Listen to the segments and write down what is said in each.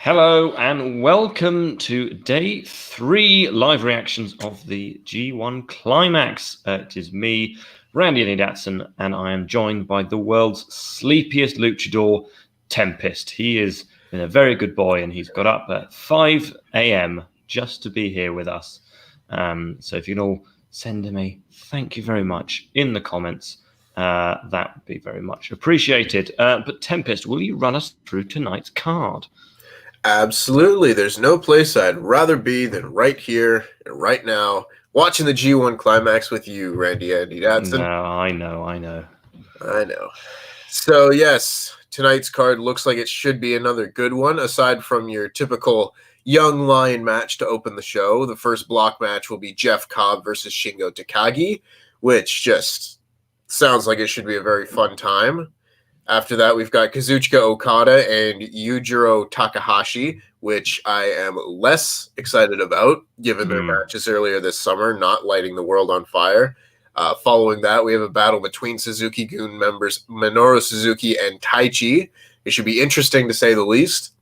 Hello and welcome to day 3 live reactions of the G1 Climax. It is me, Randy and Datson, and I am joined by the world's sleepiest luchador, Tempest. He has been a very good boy and he's got up at 5 a.m. just to be here with us. So if you can all send him a thank you very much in the comments, that would be very much appreciated. But Tempest, will you run us through tonight's card? Absolutely. There's no place I'd rather be than right here and right now, watching the G1 Climax with you, Randy Datson. No, I know. I know. So, yes, tonight's card looks like it should be another good one, aside from your typical young lion match to open the show. The first block match will be Jeff Cobb versus Shingo Takagi, which just sounds like it should be a very fun time. After that, we've got Kazuchika Okada and Yujiro Takahashi, which I am less excited about, given their matches earlier this summer, not lighting the world on fire. Following that, we have a battle between Suzuki-gun members Minoru Suzuki and Taichi. It should be interesting, to say the least.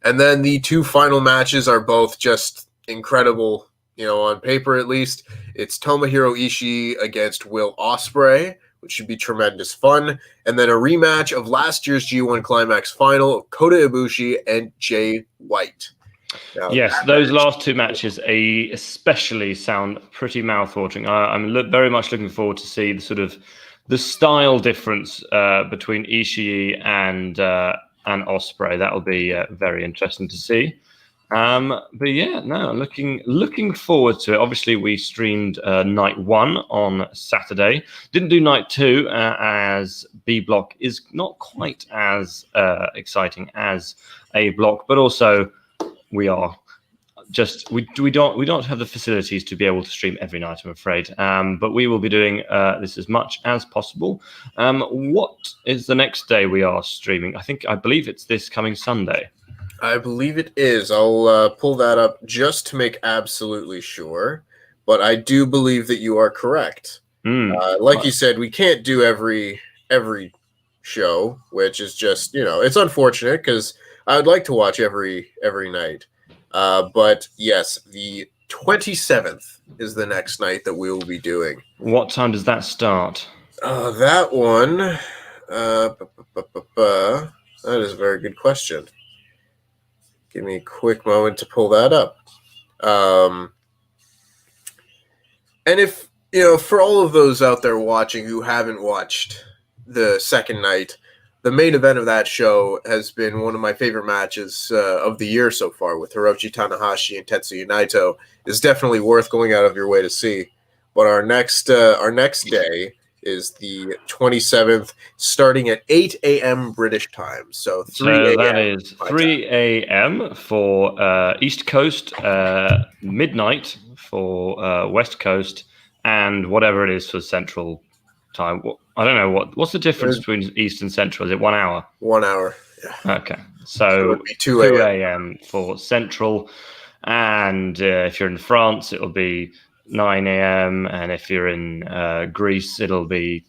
And then the two final matches are both just incredible, on paper at least. It's Tomohiro Ishii against Will Osprey, which should be tremendous fun. And then a rematch of last year's G1 Climax final of Kota Ibushi and Jay White. Now, yes, those last two matches especially sound pretty mouth-watering. I'm very much looking forward to see the style difference between Ishii and Osprey. That'll be very interesting to see. But yeah, no, looking forward to it. Obviously, we streamed night 1 on Saturday. Didn't do night 2 as B block is not quite as exciting as A block, but also we don't have the facilities to be able to stream every night, I'm afraid. But we will be doing this as much as possible. What is the next day we are streaming? I believe it's this coming Sunday. I believe it is. I'll pull that up just to make absolutely sure. But I do believe that you are correct. Like you said, we can't do every show, which is just, it's unfortunate because I would like to watch every night. But yes, the 27th is the next night that we will be doing. What time does that start? That one, that is a very good question. Give me a quick moment to pull that up. And if, for all of those out there watching who haven't watched the second night, the main event of that show has been one of my favorite matches of the year so far with Hiroshi Tanahashi and Tetsuya Naito. It's definitely worth going out of your way to see. But our next day is the 27th, starting at 8 a.m. British time. So 3 a.m. That is 3 a.m. for East Coast, midnight for West Coast, and whatever it is for Central time. I don't know what's the difference between East and Central. Is it 1 hour? 1 hour. Yeah. Okay, so it would be 2 a.m. for Central, and if you're in France, it'll be 9 a.m. and if you're in Greece, it'll be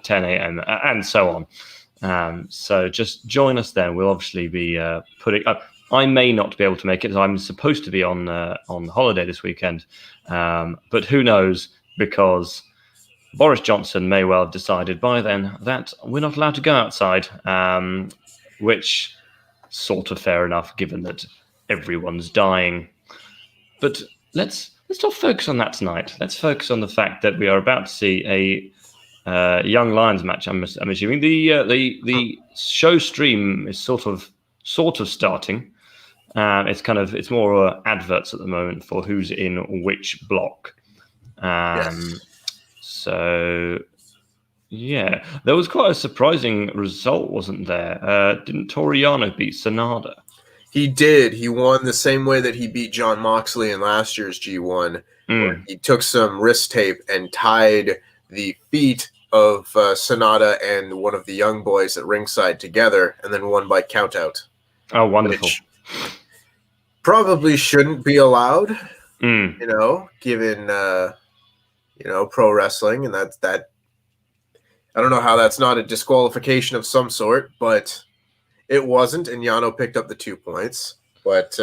10 a.m. and so on. So just join us then. We'll obviously be putting up. I may not be able to make it, as I'm supposed to be on holiday this weekend. But who knows, because Boris Johnson may well have decided by then that we're not allowed to go outside, which sort of fair enough, given that everyone's dying. But let's not focus on that tonight. Let's focus on the fact that we are about to see a Young Lions match. I'm assuming the show stream is sort of starting. It's more adverts at the moment for who's in which block. Yes. So yeah, there was quite a surprising result, wasn't there? Didn't Toriano beat Sanada? He did. He won the same way that he beat John Moxley in last year's G1. Where he took some wrist tape and tied the feet of Sanada and one of the young boys at ringside together, and then won by countout. Oh, wonderful! Which probably shouldn't be allowed, given pro wrestling, and that. I don't know how that's not a disqualification of some sort, but it wasn't, and Yano picked up the 2 points. But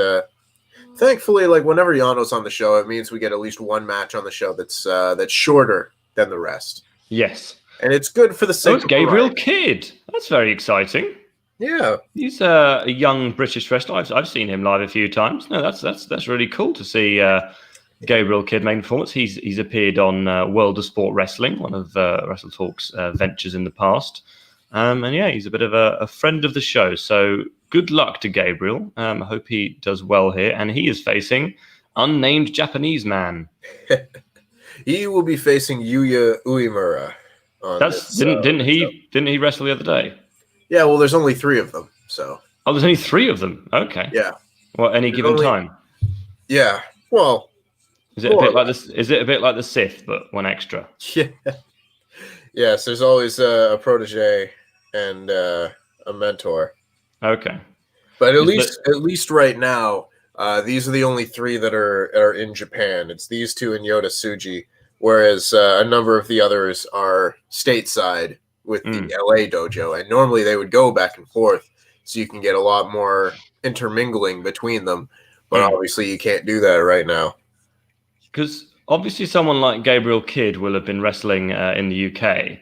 thankfully, like whenever Yano's on the show, it means we get at least one match on the show that's shorter than the rest. Yes. And it's good for the sake it's of Gabriel variety. Kidd. That's very exciting. Yeah. He's a young British wrestler. I've seen him live a few times. No, that's really cool to see Gabriel Kidd main performance. He's appeared on World of Sport Wrestling, one of WrestleTalk's ventures in the past. And yeah, he's a bit of a friend of the show. So good luck to Gabriel. I hope he does well here. And he is facing unnamed Japanese man. He will be facing Yuya Uemura. Didn't he wrestle the other day? Yeah, well, there's only 3 of them, so. Oh, there's only 3 of them. Okay. Yeah. Well, any given time. Yeah. Well. Is it a bit like this? Is it a bit like the Sith, but one extra? Yeah. Yes, there's always a protege and a mentor. Okay. But at least right now, these are the only 3 that are in Japan. It's these 2 and Yota Tsuji, whereas a number of the others are stateside with the LA dojo, and normally they would go back and forth, so you can get a lot more intermingling between them. But obviously, you can't do that right now. Because obviously, someone like Gabriel Kidd will have been wrestling in the UK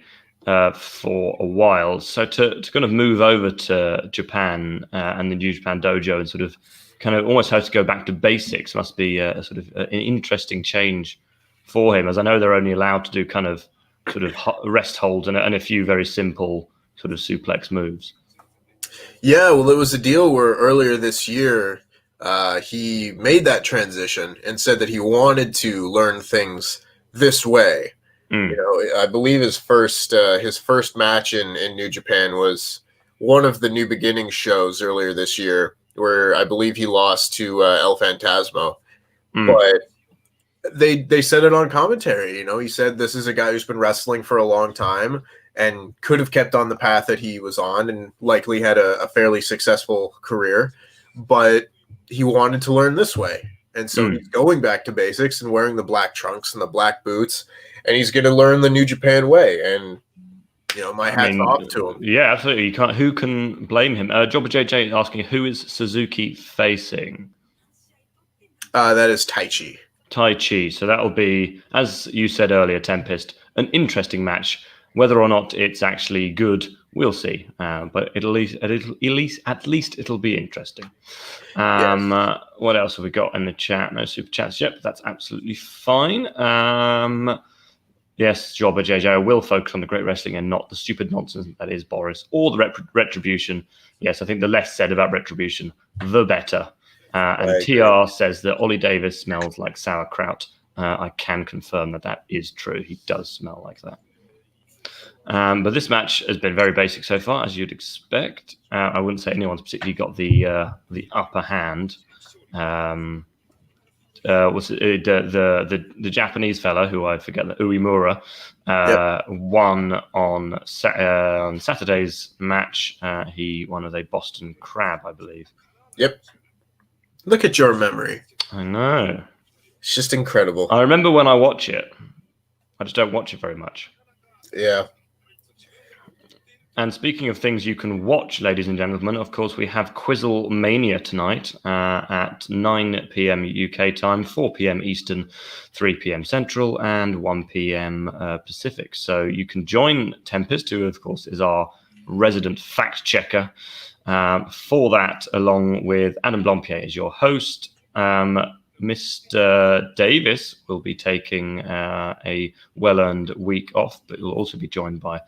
for a while. So to kind of move over to Japan and the New Japan Dojo and sort of kind of almost have to go back to basics must be a sort of an interesting change for him, as I know they're only allowed to do kind of sort of rest holds and a few very simple sort of suplex moves. Yeah, well, it was a deal where earlier this year he made that transition and said that he wanted to learn things this way. You know, I believe his first match in New Japan was one of the New Beginnings shows earlier this year, where I believe he lost to El Phantasmo. But they said it on commentary. You know, he said this is a guy who's been wrestling for a long time and could have kept on the path that he was on and likely had a fairly successful career, but he wanted to learn this way. And so he's going back to basics and wearing the black trunks and the black boots, and he's going to learn the New Japan way. And, you know, my hat's off to him. Yeah, absolutely. You can't. Who can blame him? Jobber JJ asking, who is Suzuki facing? That is Taichi. Taichi. So that'll be, as you said earlier, Tempest, an interesting match. Whether or not it's actually good, we'll see. But at least it'll be interesting. Yes. What else have we got in the chat? No super chats yet, but that's absolutely fine. Yes, Jobber JJ, I will focus on the great wrestling and not the stupid nonsense that is Boris or the Retribution. Yes, I think the less said about Retribution, the better. And TR says that Ollie Davis smells like sauerkraut. I can confirm that is true. He does smell like that. But this match has been very basic so far, as you'd expect. I wouldn't say anyone's particularly got the upper hand. Was the Japanese fella who I forget, the Uemura, won on Saturday's match. He won as a Boston Crab, I believe. Yep. Look at your memory. I know. It's just incredible. I remember when I watch it. I just don't watch it very much. Yeah. And speaking of things you can watch, ladies and gentlemen, of course, we have Quizzle Mania tonight at 9 p.m. UK time, 4 p.m. Eastern, 3 p.m. Central, and 1 p.m. Pacific. So you can join Tempest, who, of course, is our resident fact checker, for that, along with Adam Blompier as your host. Mr. Davis will be taking a well-earned week off, but he'll also be joined by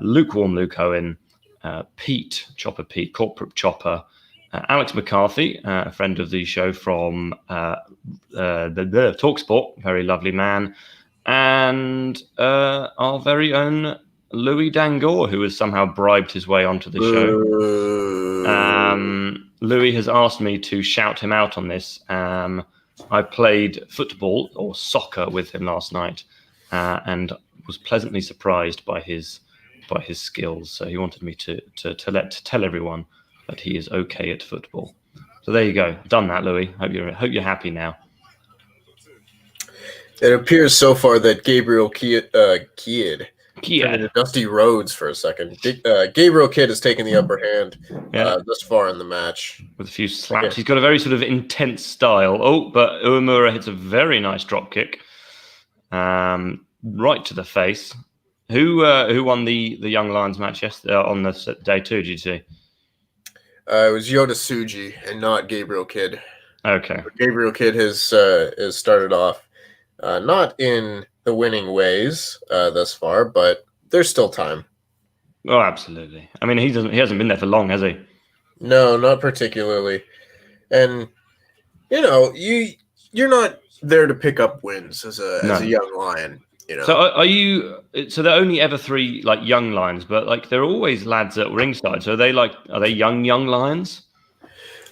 Lukewarm Luke Owen, Pete, Corporate Chopper, Alex McCarthy, a friend of the show from the TalkSport, very lovely man, and our very own Louis Dangor, who has somehow bribed his way onto the show. Louis has asked me to shout him out on this. I played football or soccer with him last night, and was pleasantly surprised by his skills. So he wanted me to tell everyone that he is okay at football. So there you go. Done that, Louis. Hope you're happy now. It appears so far that Gabriel Kidd Turning to Dusty Rhodes for a second. Gabriel Kidd has taken the upper hand thus far in the match. With a few slaps. He's got a very sort of intense style. Oh, but Uemura hits a very nice drop kick. Right to the face. Who won the Young Lions match yesterday on the day 2, did you see? It was Yota Tsuji and not Gabriel Kidd. Okay. Gabriel Kidd has started off not in the winning ways thus far, but there's still time. Oh, absolutely. I mean, he hasn't been there for long, has he? No, not particularly. And you're not there to pick up wins as a young lion. So are you? So there are only ever 3 like young lions, but like there are always lads at ringside. So are they young lions?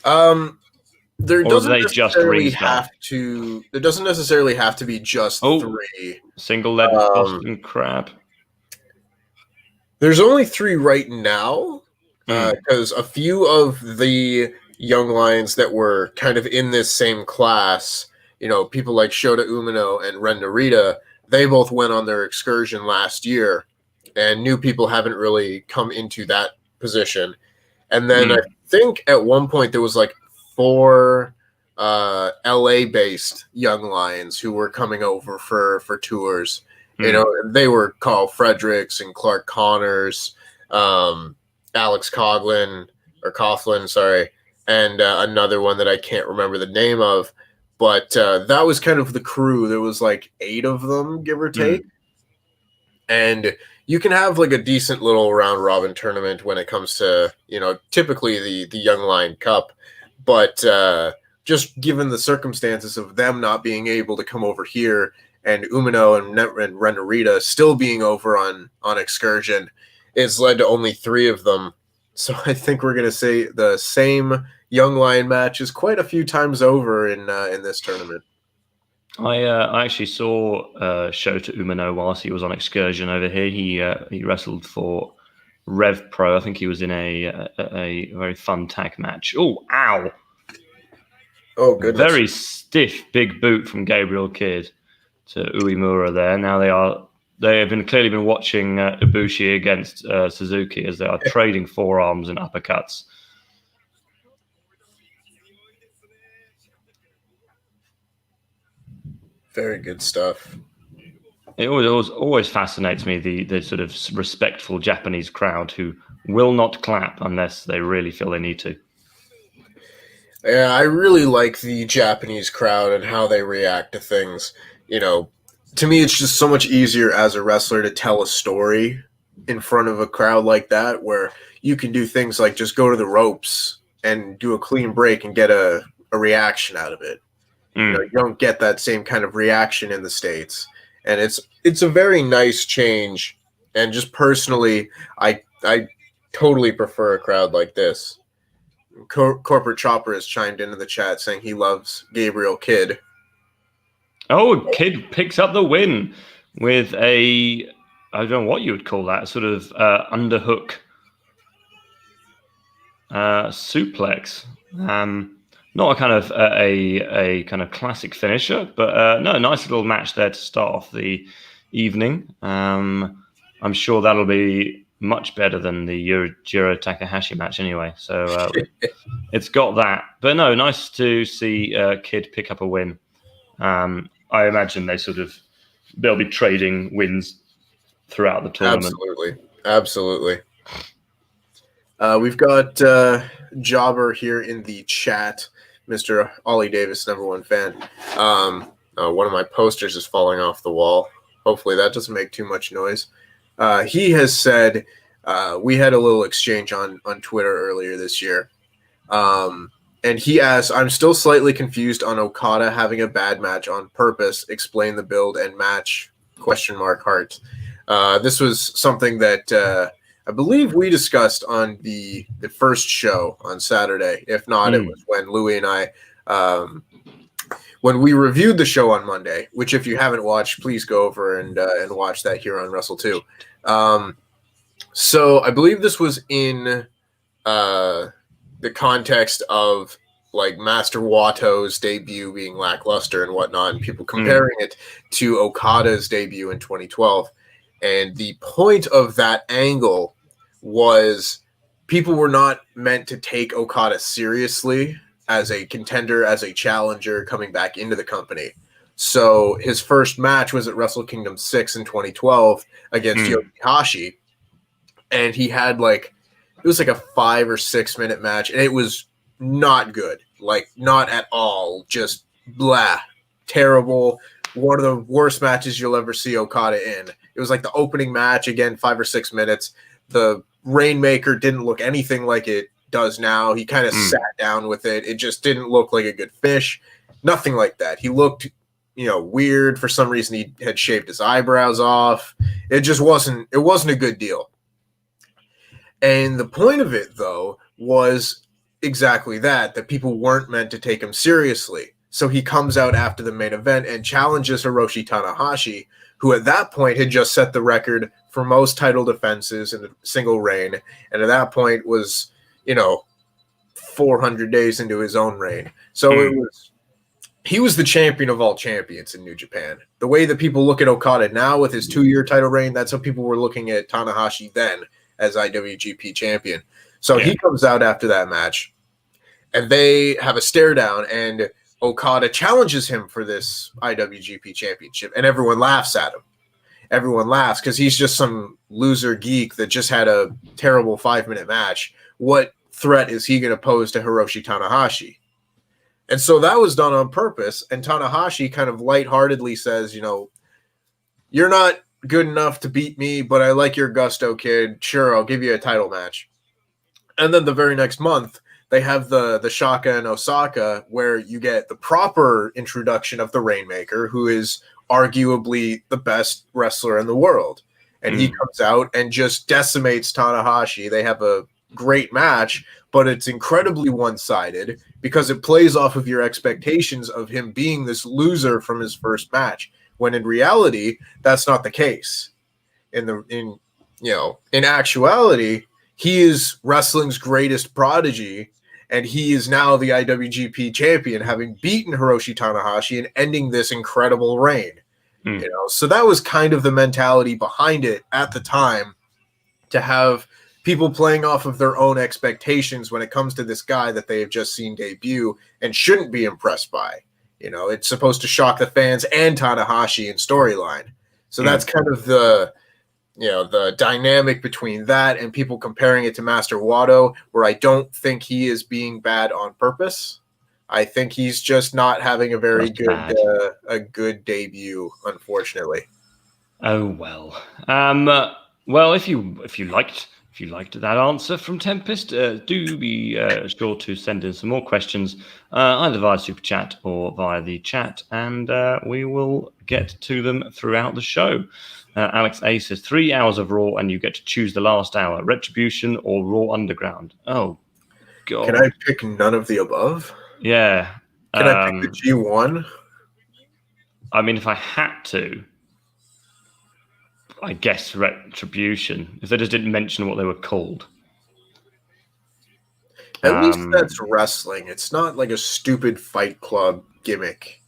There doesn't necessarily have to be just 3. Single-legged Boston Crab. There's only 3 right now because a few of the young lions that were kind of in this same class, people like Shota Umino and Ren Narita, they both went on their excursion last year, and new people haven't really come into that position. And then I think at one point there was like 4 LA-based young lions who were coming over for tours. They were Carl Fredericks and Clark Connors, Alex Coughlin, and another one that I can't remember the name of. But that was kind of the crew. There was like 8 of them, give or take. And you can have like a decent little round robin tournament when it comes to, typically the Young Lion Cup. But just given the circumstances of them not being able to come over here and Umino and Ren Narita still being over on excursion, it's led to only 3 of them. So I think we're going to say the same Young Lion match is quite a few times over in this tournament. I actually saw Shota Umino whilst he was on excursion over here. He wrestled for Rev Pro. I think he was in a very fun tag match. Oh, ow! Oh, goodness! Very stiff big boot from Gabriel Kidd to Uemura there. Now they have clearly been watching Ibushi against Suzuki as they are trading forearms and uppercuts. Very good stuff. It always fascinates me, the sort of respectful Japanese crowd who will not clap unless they really feel they need to. Yeah, I really like the Japanese crowd and how they react to things. To me, it's just so much easier as a wrestler to tell a story in front of a crowd like that, where you can do things like just go to the ropes and do a clean break and get a reaction out of it. You don't get that same kind of reaction in the States. And it's a very nice change. And just personally, I totally prefer a crowd like this. Corporate Chopper has chimed into the chat saying he loves Gabriel Kidd. Oh, Kidd picks up the win with I don't know what you would call that, sort of underhook suplex. Not a kind of a kind of classic finisher, but no, nice little match there to start off the evening. I'm sure that'll be much better than the Yujiro Takahashi match anyway. So it's got that. But no, nice to see Kidd pick up a win. I imagine they'll be trading wins throughout the tournament. Absolutely. We've got Jobber here in the chat, Mr. Ollie Davis, #1 fan. One of my posters is falling off the wall. Hopefully that doesn't make too much noise. He has said, we had a little exchange on Twitter earlier this year. And he asks, I'm still slightly confused on Okada having a bad match on purpose. Explain the build and match, ? Heart. This was something that I believe we discussed on the first show on Saturday. If not, it was when Louie and I, when we reviewed the show on Monday, which if you haven't watched, please go over and watch that here on Wrestle2. So I believe this was in the context of like Master Wato's debut being lackluster and whatnot, and people comparing it to Okada's debut in 2012. And the point of that angle was people were not meant to take Okada seriously as a contender, as a challenger coming back into the company. So his first match was at Wrestle Kingdom 6 in 2012 against Yoshihashi. And he had it was like a 5 or 6 minute match, and it was not good. Like, not at all. Just blah. Terrible. One of the worst matches you'll ever see Okada in. It was like the opening match, again, 5 or 6 minutes. The Rainmaker didn't look anything like it does now. He kind of sat down with it. It just didn't look like a good fish. Nothing like that. He looked, weird. For some reason, he had shaved his eyebrows off. It just wasn't a good deal. And the point of it, though, was exactly that people weren't meant to take him seriously. So he comes out after the main event and challenges Hiroshi Tanahashi, who at that point had just set the record for most title defenses in a single reign. And at that point was, 400 days into his own reign. So he was the champion of all champions in New Japan. The way that people look at Okada now with his 2-year title reign, that's how people were looking at Tanahashi then as IWGP champion. So he comes out after that match, and they have a stare down, and Okada challenges him for this IWGP championship, and everyone laughs at him. Everyone laughs because he's just some loser geek that just had a terrible 5-minute match. What threat is he going to pose to Hiroshi Tanahashi? And so that was done on purpose, and Tanahashi kind of lightheartedly says, you're not good enough to beat me, but I like your gusto, kid. Sure, I'll give you a title match. And then the very next month, they have the Shaka and Osaka, where you get the proper introduction of the Rainmaker, who is arguably the best wrestler in the world. And he comes out and just decimates Tanahashi. They have a great match, but it's incredibly one-sided because it plays off of your expectations of him being this loser from his first match, when in reality, that's not the case. In actuality, he is wrestling's greatest prodigy, and he is now the IWGP champion, having beaten Hiroshi Tanahashi and ending this incredible reign. So that was kind of the mentality behind it at the time, to have people playing off of their own expectations when it comes to this guy that they have just seen debut and shouldn't be impressed by. It's supposed to shock the fans and Tanahashi in storyline. So that's kind of the dynamic between that and people comparing it to Master Wato, where I don't think he is being bad on purpose. I think he's just not having a very good debut, unfortunately. Oh well. Well, if you liked that answer from Tempest, do be sure to send in some more questions, either via Super Chat or via the chat, and we will get to them throughout the show. Alex A says 3 hours of Raw, and you get to choose the last hour: Retribution or Raw Underground. Oh, God! Can I pick none of the above? Yeah. Can I pick the G1? I mean, if I had to, I guess Retribution, if they just didn't mention what they were called. At least that's wrestling. It's not like a stupid Fight Club gimmick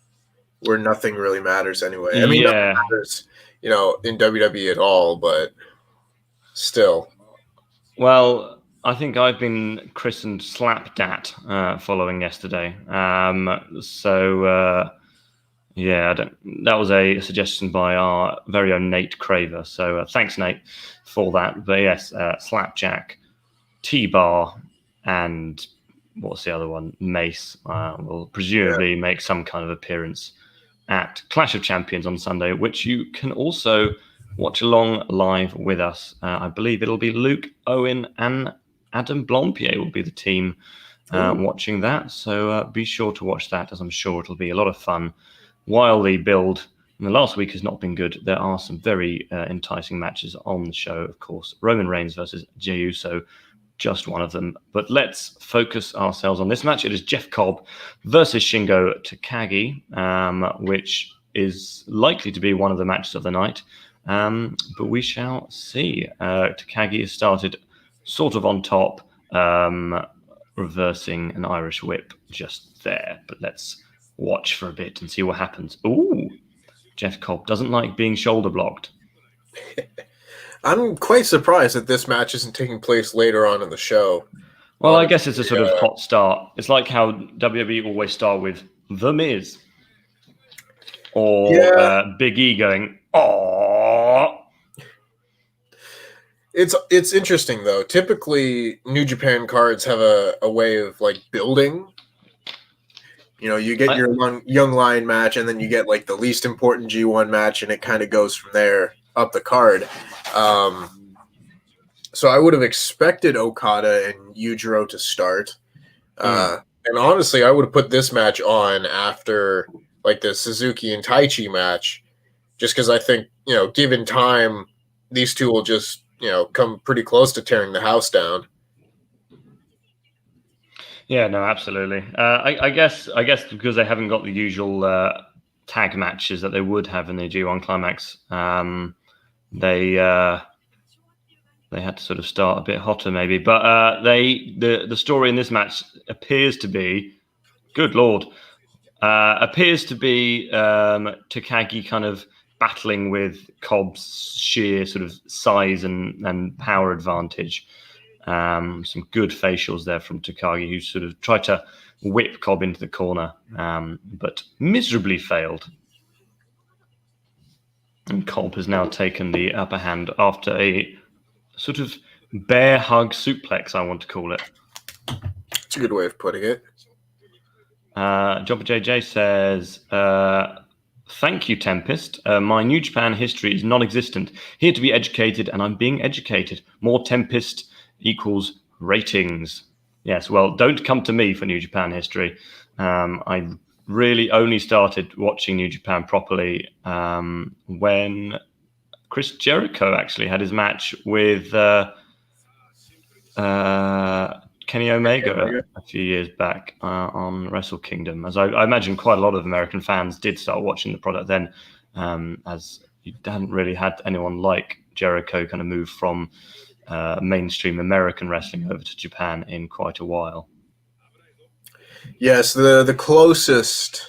where nothing really matters anyway. I mean, nothing matters, in WWE at all, but still. Well, I think I've been christened Slapdat following yesterday. That was a suggestion by our very own Nate Craver. So thanks, Nate, for that. But yes, Slapjack, T-Bar, and what's the other one? Mace will presumably make some kind of appearance at Clash of Champions on Sunday, which you can also watch along live with us. I believe it'll be Luke, Owen, and Adam Blompier will be the team watching that. So be sure to watch that, as I'm sure it'll be a lot of fun. While the build in the last week has not been good, there are some very enticing matches on the show. Of course, Roman Reigns versus Jey Uso, just one of them. But let's focus ourselves on this match. It is Jeff Cobb versus Shingo Takagi, which is likely to be one of the matches of the night. But we shall see. Takagi has started sort of on top, reversing an Irish whip just there. But let's watch for a bit and see what happens. Ooh, Jeff Cobb doesn't like being shoulder blocked. I'm quite surprised that this match isn't taking place later on in the show. Well, I Honestly, guess it's a sort of hot start. It's like how WWE always start with The Miz or Big E going, "Oh." It's interesting though. Typically, New Japan cards have a way of like building. You know, you get your young lion match, and then you get like the least important G1 match, and it kind of goes from there up the card. So I would have expected Okada and Yujiro to start. And honestly, I would have put this match on after like the Suzuki and Taichi match, just because I think, you know, given time, these two will just, you know, come pretty close to tearing the house down. Yeah, no, absolutely. I guess because they haven't got the usual tag matches that they would have in the G1 Climax, they had to sort of start a bit hotter, maybe. But the story in this match appears to be, good lord, appears to be Takagi kind of battling with Cobb's sheer sort of size and power advantage. Some good facials there from Takagi, who sort of tried to whip Cobb into the corner, but miserably failed. And Cobb has now taken the upper hand after a sort of bear hug suplex, I want to call it. That's a good way of putting it. Jobber JJ says, thank you, Tempest. My New Japan history is non-existent. Here to be educated, and I'm being educated. More Tempest equals ratings. Yes, well, don't come to me for New Japan history. I really only started watching New Japan properly when Chris Jericho actually had his match with Kenny Omega a few years back on Wrestle Kingdom. As I imagine quite a lot of American fans did start watching the product then, as you hadn't really had anyone like Jericho kind of move from mainstream American wrestling over to Japan in quite a while. Yes, the closest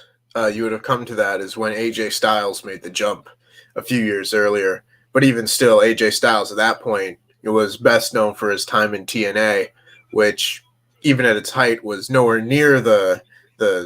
you would have come to that is when AJ Styles made the jump a few years earlier. But even still, AJ Styles at that point was best known for his time in TNA, which even at its height was nowhere near the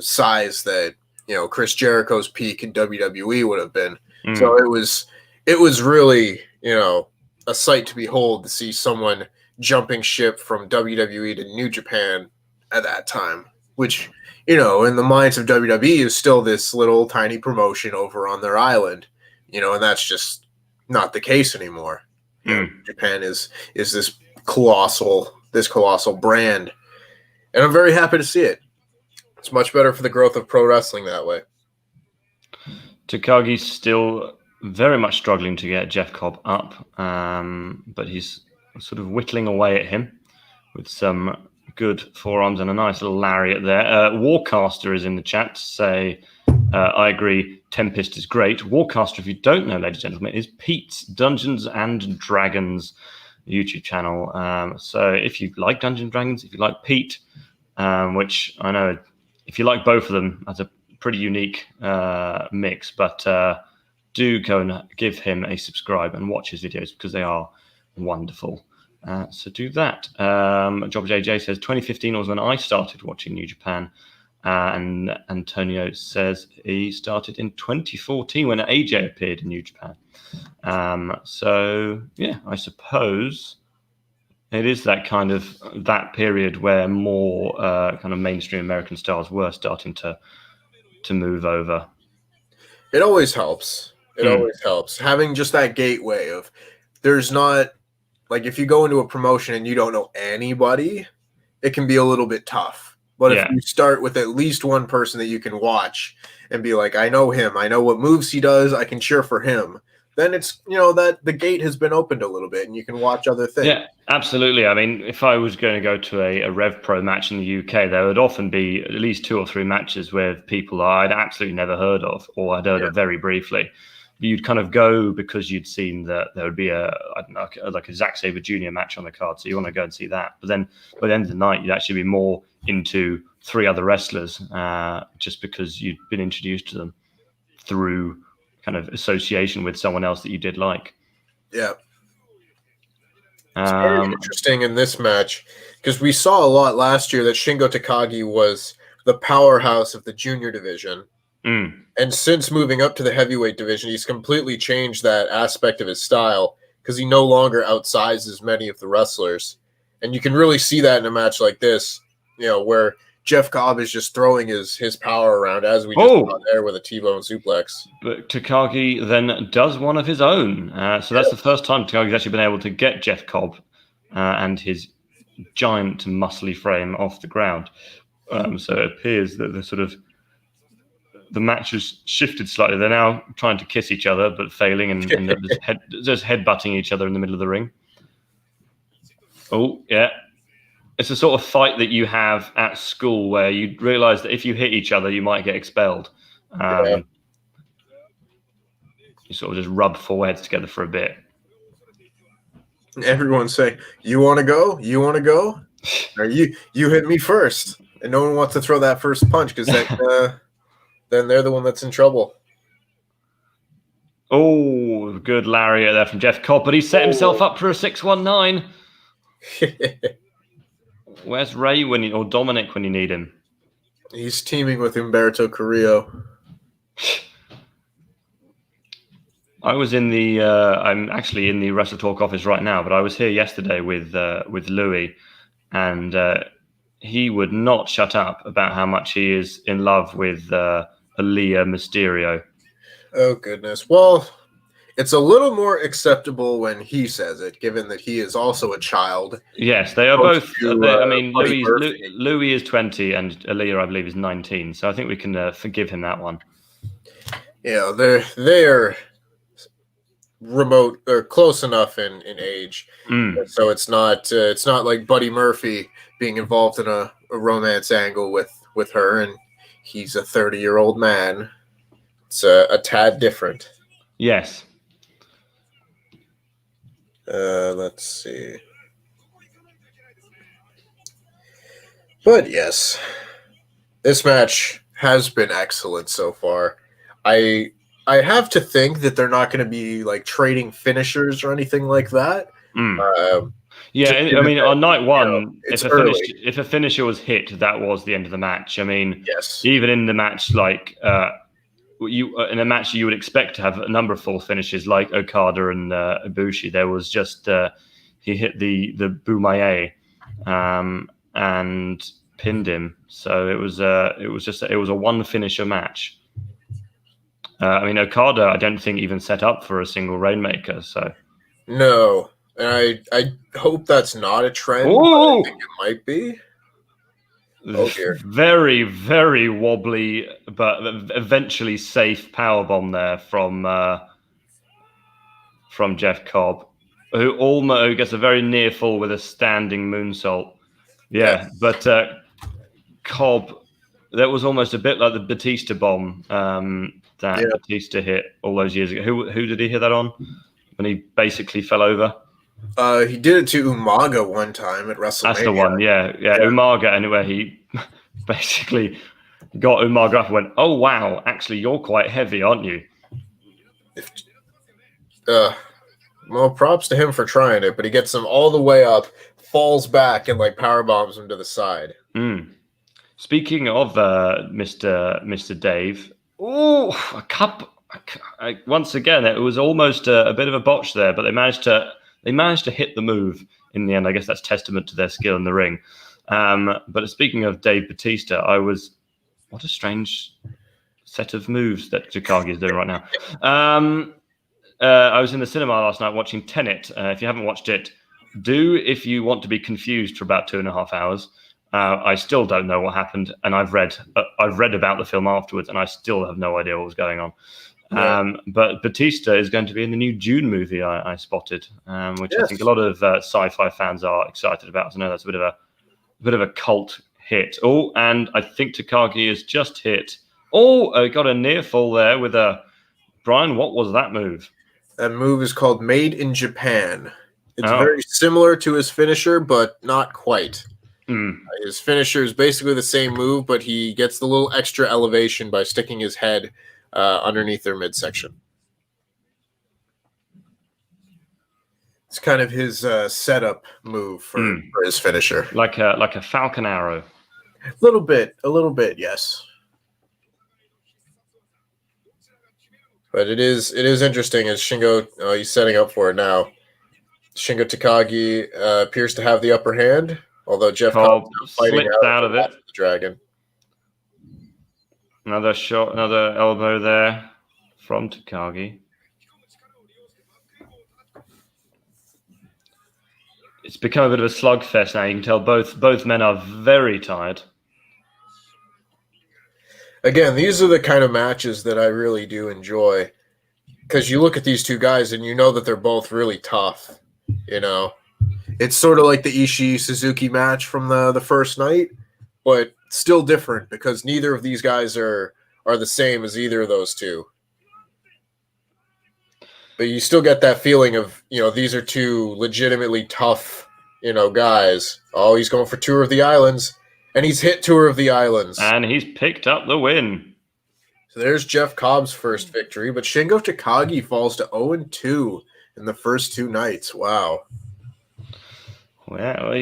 size that, you know, Chris Jericho's peak in WWE would have been. So it was really, you know, a sight to behold to see someone jumping ship from WWE to New Japan at that time, which, you know, in the minds of WWE is still this little tiny promotion over on their island, you know, and that's just not the case anymore. You know, Japan is this colossal brand, and I'm very happy to see it. It's much better for the growth of pro wrestling that way. Takagi's still very much struggling to get Jeff Cobb up, but he's sort of whittling away at him with some good forearms and a nice little lariat there. Warcaster is in the chat to say, I agree, Tempest is great. Warcaster, if you don't know, ladies and gentlemen, is Pete's Dungeons and Dragons YouTube channel. So if you like Dungeons and Dragons, if you like Pete, which I know if you like both of them, that's a pretty unique mix, but do go and give him a subscribe and watch his videos because they are wonderful. So do that. Job JJ says 2015 was when I started watching New Japan, and Antonio says he started in 2014 when AJ appeared in New Japan. So yeah, I suppose it is that kind of that period where more kind of mainstream American stars were starting to move over. It always helps. It always helps having just that gateway of there's not like if you go into a promotion and you don't know anybody, it can be a little bit tough. But if you start with at least one person that you can watch and be like, I know him, I know what moves he does, I can cheer for him, then it's, you know, that the gate has been opened a little bit and you can watch other things. Yeah, absolutely. I mean, if I was going to go to a Rev Pro match in the UK, there would often be at least 2 or 3 matches with people I'd absolutely never heard of or I'd heard of very briefly. You'd kind of go because you'd seen that there would be I don't know, like a Zack Sabre Jr. match on the card, so you want to go and see that. But then by the end of the night, you'd actually be more into 3 other wrestlers just because you'd been introduced to them through kind of association with someone else that you did like. Yeah. It's very interesting in this match because we saw a lot last year that Shingo Takagi was the powerhouse of the junior division. And since moving up to the heavyweight division, he's completely changed that aspect of his style because he no longer outsizes many of the wrestlers. And you can really see that in a match like this, where Jeff Cobb is just throwing his power around, as we just saw there with a T-bone suplex. But Takagi then does one of his own. So that's the first time Takagi's actually been able to get Jeff Cobb and his giant muscly frame off the ground. So it appears that the match has shifted slightly. They're now trying to kiss each other, but failing, and just headbutting each other in the middle of the ring. Oh, yeah. It's a sort of fight that you have at school where you realize that if you hit each other, you might get expelled. You sort of just rub foreheads together for a bit. Everyone's saying, "You want to go? You want to go? Or you hit me first." And no one wants to throw that first punch because then they're the one that's in trouble. Oh, good lariat there from Jeff Cobb, but he set himself up for a 619. Where's Ray or Dominic when you need him? He's teaming with Humberto Carrillo. I'm actually in the WrestleTalk office right now, but I was here yesterday with Louis, and he would not shut up about how much he is in love with Aaliyah Mysterio. Oh, goodness. Well, it's a little more acceptable when he says it, given that he is also a child. Yes, they are both. Louis is 20 and Aaliyah, I believe, is 19. So I think we can forgive him that one. Yeah, they're remote or close enough in age, so it's not like Buddy Murphy being involved in a romance angle with her, and he's a 30-year-old man. It's a tad different. Yes. Let's see. But yes, this match has been excellent so far. I have to think that they're not going to be like trading finishers or anything like that. Yeah, I mean, on night one, if a finisher was hit, that was the end of the match. I mean, yes. Even in the match, like in a match you would expect to have a number of false finishes, like Okada and Ibushi. There was just he hit the Bumaye and pinned him. So it was a one finisher match. I mean, Okada, I don't think even set up for a single Rainmaker. So no, and I hope that's not a trend. I think it might be. Oh dear! Very, very wobbly, but eventually safe powerbomb there from Jeff Cobb, who gets a very near fall with a standing moonsault. Yeah. But Cobb, that was almost a bit like the Batista bomb that Batista hit all those years ago. Who did he hit that on when he basically fell over? He did it to Umaga one time at WrestleMania. That's the one, yeah. Umaga, anyway, he basically got Umaga up and went, "Oh wow, actually you're quite heavy, aren't you?" Well, props to him for trying it, but he gets him all the way up, falls back, and like power bombs him to the side. Speaking of Mr. Dave, once again, it was almost a bit of a botch there, but they managed to hit the move in the end. I guess that's testament to their skill in the ring. But speaking of Dave Batista, what a strange set of moves that Takagi is doing right now. I was in the cinema last night watching Tenet. If you haven't watched it, do if you want to be confused for about 2.5 hours. I still don't know what happened, and I've read about the film afterwards, and I still have no idea what was going on. But Batista is going to be in the new Dune movie I spotted, which I think a lot of sci-fi fans are excited about. So I know that's a bit of a cult hit. Oh, and I think Takagi has just hit. Got a near fall there with a Brian. What was that move? That move is called Made in Japan. It's very similar to his finisher, but not quite. His finisher is basically the same move, but he gets the little extra elevation by sticking his head underneath their midsection. It's kind of his setup move for his finisher. Like a falcon arrow. A little bit, yes. But it is interesting as Shingo, he's setting up for it now. Shingo Takagi appears to have the upper hand, although Jeff Cobb slips out of it. The dragon. Another shot, another elbow there from Takagi. It's become a bit of a slugfest now. You can tell both men are very tired. Again, these are the kind of matches that I really do enjoy, because you look at these two guys and you know that they're both really tough. You know, it's sort of like the Ishii Suzuki match from the first night, but still different because neither of these guys are the same as either of those two. But you still get that feeling of, you know, these are two legitimately tough, you know, guys. Oh, he's going for Tour of the Islands, and he's hit Tour of the Islands. And he's picked up the win. So there's Jeff Cobb's first victory, but Shingo Takagi falls to 0-2 in the first two nights. Wow. Well,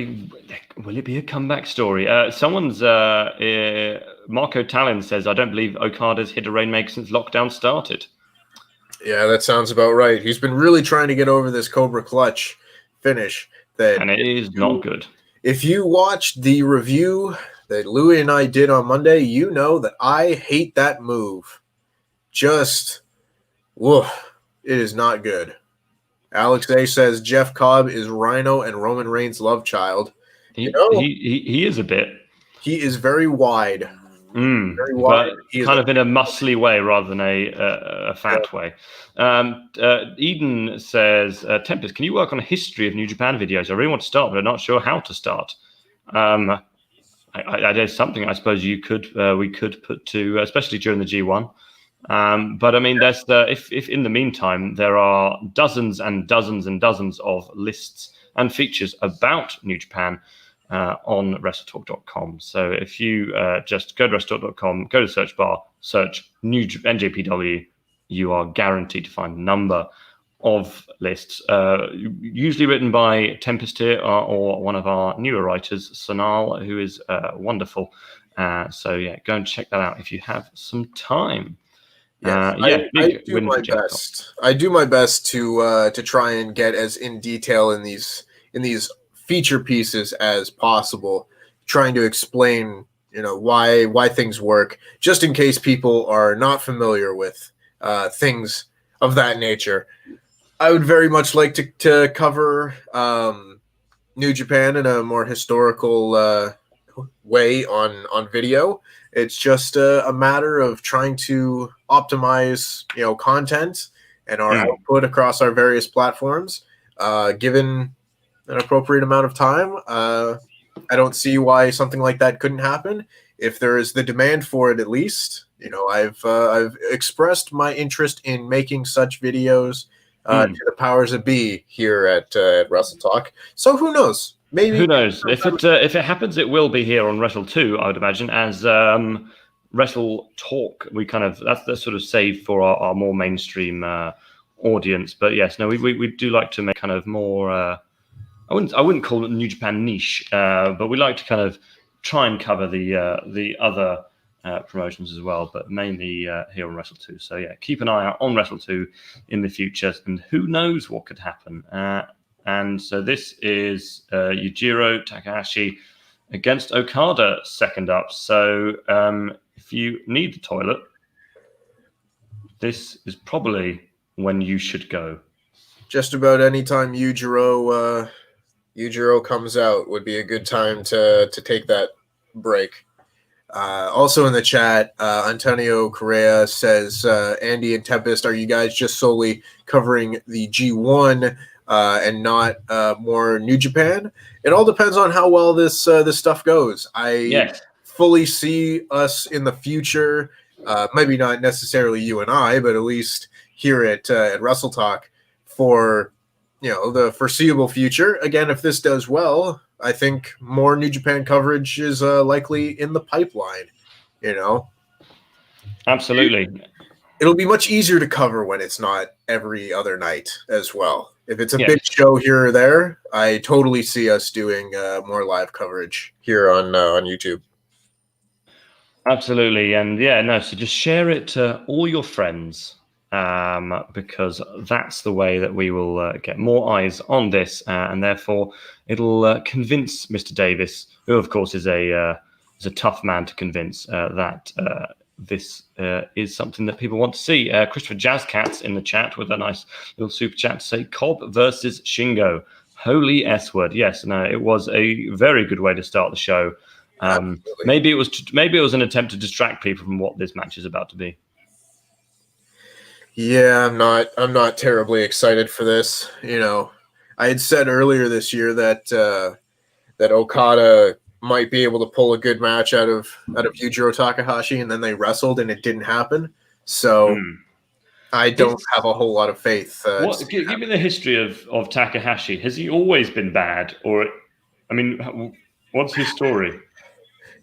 will it be a comeback story? Someone's Marco Tallon says, I don't believe Okada's hit a Rainmaker since lockdown started. Yeah, that sounds about right. He's been really trying to get over this Cobra Clutch finish. And it is not good. If you watched the review that Louie and I did on Monday, you know that I hate that move. Just, whoa, it is not good. Alex A says Jeff Cobb is Rhino and Roman Reigns' love child. He is a bit. He is very wide. Very wide. But kind of in a muscly way rather than a fat way. Eden says, Tempest, can you work on a history of New Japan videos? I really want to start, but I'm not sure how to start. There's something I suppose we could put to, especially during the G1. But I mean, there's if in the meantime there are dozens and dozens and dozens of lists and features about New Japan on WrestleTalk.com. So if you just go to WrestleTalk.com, go to the search bar, search NJPW, you are guaranteed to find a number of lists, usually written by Tempest here or one of our newer writers, Sonal, who is wonderful. So yeah, go and check that out if you have some time. Yes, I do my best. I do my best to try and get as in detail in these feature pieces as possible, trying to explain, you know, why things work, just in case people are not familiar with things of that nature. I would very much like to cover New Japan in a more historical way on video. It's just a matter of trying to optimize, you know, content and our output across our various platforms, given an appropriate amount of time. I don't see why something like that couldn't happen if there is the demand for it. At least, you know, I've expressed my interest in making such videos to the powers that be here at WrestleTalk. So who knows? Maybe who knows if it happens, it will be here on Wrestle2, I would imagine, as WrestleTalk. We kind of that's sort of saved for our more mainstream audience. But yes, no, we do like to make kind of more. I wouldn't call it New Japan niche, but we like to kind of try and cover the other promotions as well, but mainly here on Wrestle2. So yeah, keep an eye out on Wrestle2 in the future, and who knows what could happen. And so this is Yujiro Takahashi against Okada, second up. So if you need the toilet, this is probably when you should go. Just about any time Yujiro comes out would be a good time to take that break. Also in the chat, Antonio Correa says, Andy and Tempest, are you guys just solely covering the G1 and not more New Japan? It all depends on how well this stuff goes. I fully see us in the future, maybe not necessarily you and I, but at least here at WrestleTalk for, you know, the foreseeable future. Again, if this does well, I think more New Japan coverage is likely in the pipeline. You know, absolutely. It'll be much easier to cover when it's not every other night as well. If it's a big show here or there, I totally see us doing more live coverage here on YouTube. Absolutely. And so just share it to all your friends, because that's the way that we will get more eyes on this, and therefore it'll convince Mr. Davis, who of course is a tough man to convince, that this is something that people want to see. Christopher Jazzcats in the chat with a nice little super chat to say Cobb versus Shingo. Holy S word. Yes, no, it was a very good way to start the show. Maybe it was an attempt to distract people from what this match is about to be. Yeah, I'm not terribly excited for this. You know, I had said earlier this year that that Okada might be able to pull a good match out of Yujiro Takahashi, and then they wrestled and it didn't happen. So I don't have a whole lot of faith. Give me the history of Takahashi. Has he always been bad, or I mean, what's his story?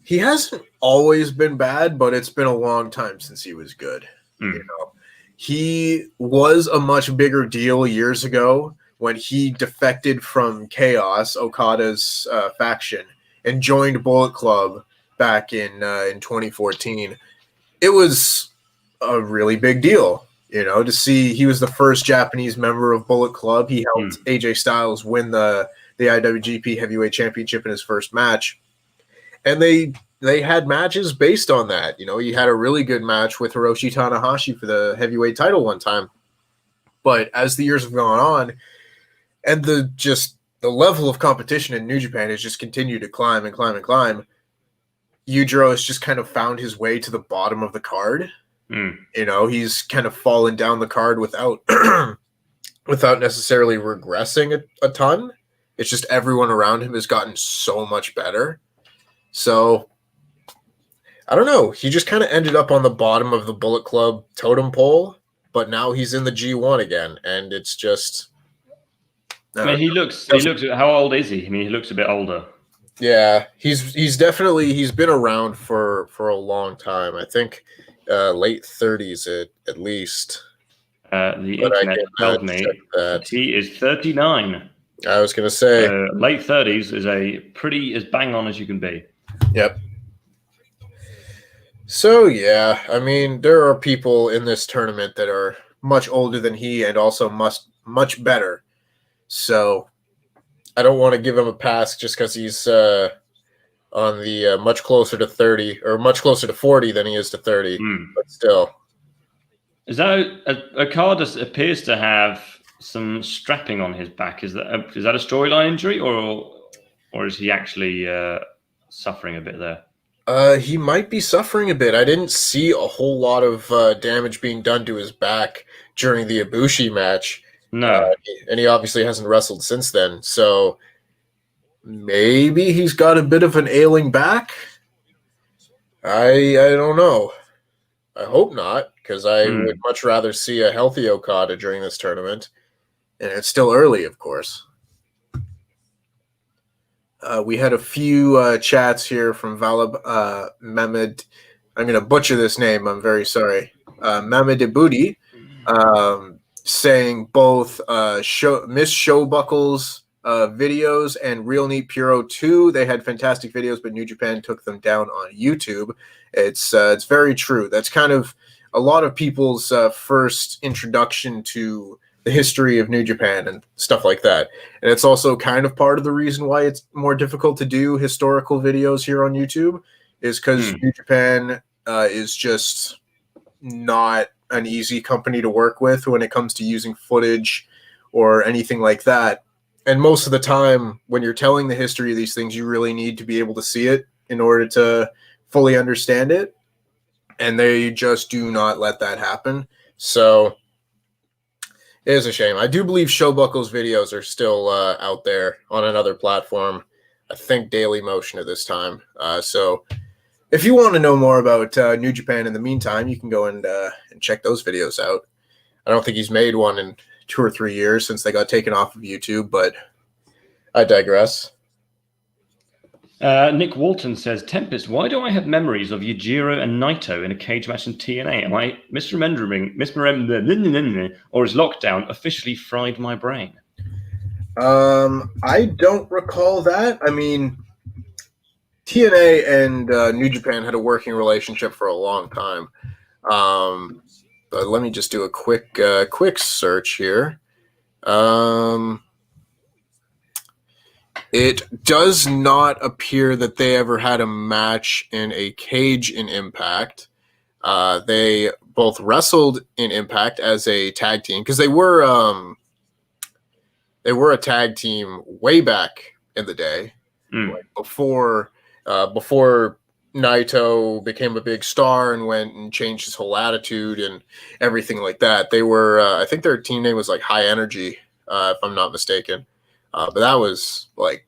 He hasn't always been bad, but it's been a long time since he was good. You know, he was a much bigger deal years ago when he defected from Chaos, Okada's faction, and joined Bullet Club back in 2014. It was a really big deal, you know, to see. He was the first Japanese member of Bullet Club. He helped AJ Styles win the IWGP Heavyweight Championship in his first match. And they had matches based on that. You know, he had a really good match with Hiroshi Tanahashi for the heavyweight title one time. But as the years have gone on, and the level of competition in New Japan has just continued to climb and climb and climb, Yujiro has just kind of found his way to the bottom of the card. You know, he's kind of fallen down the card without without necessarily regressing a ton. It's just everyone around him has gotten so much better. So, I don't know. He just kind of ended up on the bottom of the Bullet Club totem pole, but now he's in the G1 again, and it's just... I mean, he looks... How old is he? I mean, he looks a bit older. Yeah, he's definitely... He's been around for a long time. I think late 30s at least. The internet told me that he is 39. I was going to say... late 30s is bang on as you can be. Yep. So, yeah, I mean, there are people in this tournament that are much older than he and also much better. So, I don't want to give him a pass just because he's on the much closer to 30 or much closer to 40 than he is to 30. But still. Is that Okada appears to have some strapping on his back? Is that a storyline injury or is he actually suffering a bit there? He might be suffering a bit. I didn't see a whole lot of damage being done to his back during the Ibushi match. No. And he obviously hasn't wrestled since then. So maybe he's got a bit of an ailing back. I don't know. I hope not, because I would much rather see a healthy Okada during this tournament. And it's still early, of course. We had a few chats here from Valab Mehmed. I'm going to butcher this name. I'm very sorry. Mehmed Ibudi, saying both Miss Showbuckle's videos and Real Neat Puro 2. They had fantastic videos, but New Japan took them down on YouTube. It's very true. That's kind of a lot of people's first introduction to the history of New Japan and stuff like that. And it's also kind of part of the reason why it's more difficult to do historical videos here on YouTube, is because New Japan is just not an easy company to work with when it comes to using footage or anything like that. And most of the time, when you're telling the history of these things, you really need to be able to see it in order to fully understand it. And they just do not let that happen. So it is a shame. I do believe Showbuckle's videos are still out there on another platform. I think Daily Motion at this time. So if you want to know more about New Japan in the meantime, you can go and check those videos out. I don't think he's made one in 2 or 3 years since they got taken off of YouTube, but I digress. Nick Walton says, Tempest, why do I have memories of Yujiro and Naito in a cage match in TNA? Am I misremembering, or is lockdown officially fried my brain? I don't recall that. I mean, TNA and New Japan had a working relationship for a long time. But let me just do a quick search here. It does not appear that they ever had a match in a cage in Impact. They both wrestled in Impact as a tag team because they were a tag team way back in the day, like before Naito became a big star and went and changed his whole attitude and everything like that. They were, I think their team name was like High Energy, if I'm not mistaken. But that was like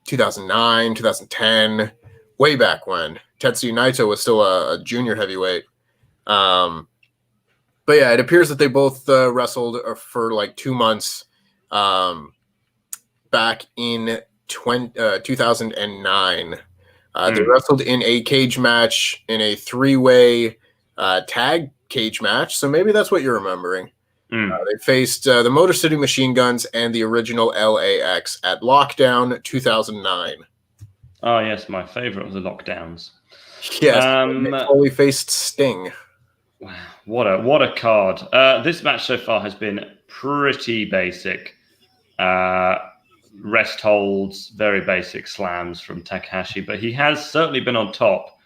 2009, 2010, way back when Tetsuya Naito was still a junior heavyweight. But yeah, it appears that they both wrestled for like 2 months back in 2009. They wrestled in a cage match in a 3-way tag cage match. So maybe that's what you're remembering. They faced the Motor City Machine Guns and the original LAX at Lockdown 2009. Oh, yes, my favorite of the Lockdowns. Yes, Mick Foley faced Sting. Wow, what a card. This match so far has been pretty basic. Rest holds, very basic slams from Takahashi, but he has certainly been on top.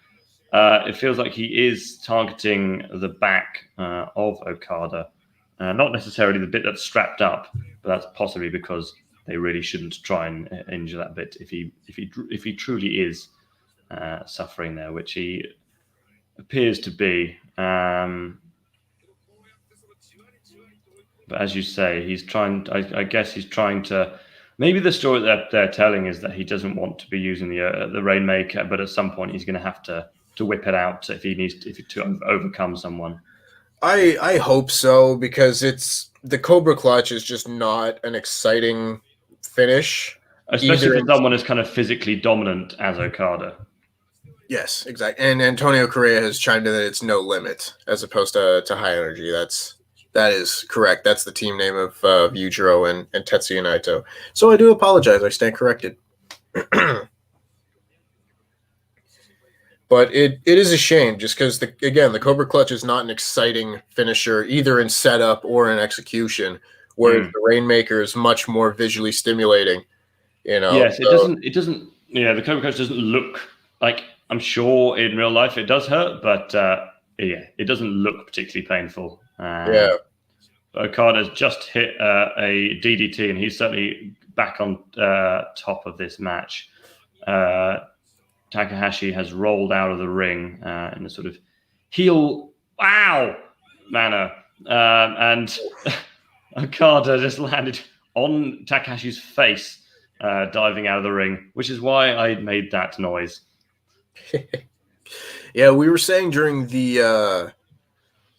It feels like he is targeting the back of Okada. Not necessarily the bit that's strapped up, but that's possibly because they really shouldn't try and injure that bit if he truly is suffering there, which he appears to be. But as you say, he's trying. I guess he's trying to. Maybe the story that they're telling is that he doesn't want to be using the Rainmaker, but at some point he's going to have to whip it out if he needs to overcome someone. I hope so, because the Cobra Clutch is just not an exciting finish. Especially for someone as kind of physically dominant as Okada. Yes, exactly. And Antonio Correa has chimed in that it's No Limit as opposed to High Energy. That is correct. That's the team name of Yujiro and Tetsuya Naito. So I do apologize. I stand corrected. But it is a shame, just because, the Cobra Clutch is not an exciting finisher, either in setup or in execution, whereas the Rainmaker is much more visually stimulating. Yes, it doesn't. Yeah, the Cobra Clutch doesn't look like. I'm sure in real life it does hurt, but it doesn't look particularly painful. Okada's just hit a DDT, and he's certainly back on top of this match. Takahashi has rolled out of the ring in a sort of heel manner, and Okada just landed on Takahashi's face, diving out of the ring, which is why I made that noise. Yeah, we were saying during the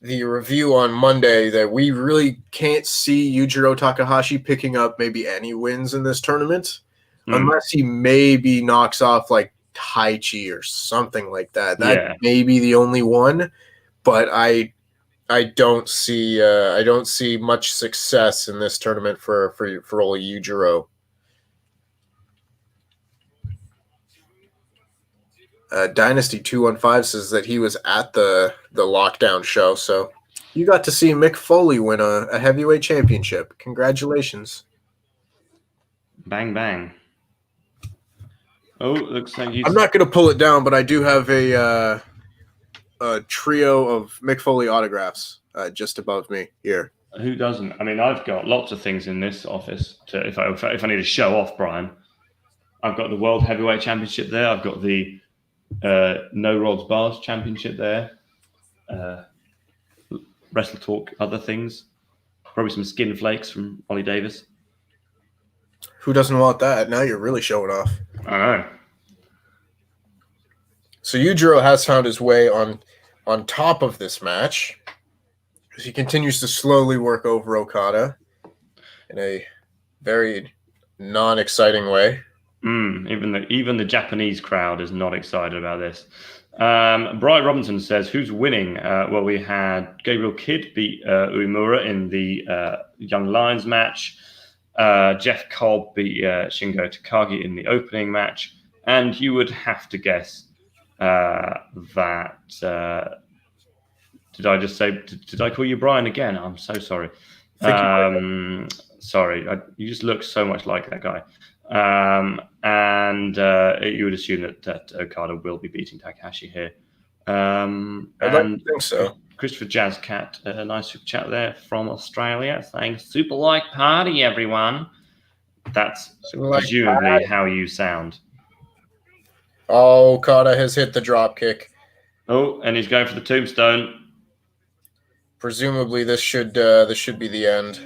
review on Monday that we really can't see Yujiro Takahashi picking up maybe any wins in this tournament, unless he maybe knocks off like Taichi or something like that. That may be the only one, but I don't see much success in this tournament for old Yujiro. Dynasty 215 says that he was at the Lockdown show, so you got to see Mick Foley win a heavyweight championship. Congratulations! Bang bang. Oh, looks like I'm not going to pull it down, but I do have a trio of Mick Foley autographs just above me here. Who doesn't? I mean, I've got lots of things in this office if I need to show off, Brian. I've got the World Heavyweight Championship there. I've got the No Rods Bars Championship there. WrestleTalk other things. Probably some skin flakes from Ollie Davis. Who doesn't want that? Now you're really showing off. I know. So Yujiro has found his way on top of this match as he continues to slowly work over Okada in a very non-exciting way. Even the Japanese crowd is not excited about this. Brian Robinson says, who's winning? Well, we had Gabriel Kidd beat Uemura in the Young Lions match. Jeff Cobb beat Shingo Takagi in the opening match, and you would have to guess that. Did I just say? Did I call you Brian again? I'm so sorry. Sorry, you just look so much like that guy. And you would assume that Okada will be beating Takahashi here. I'd like to think so. Christopher Jazzcat, a nice super chat there from Australia, saying "Super like party, everyone." That's presumably how you sound. Oh, Okada has hit the drop kick. Oh, and he's going for the tombstone. Presumably, this should be the end.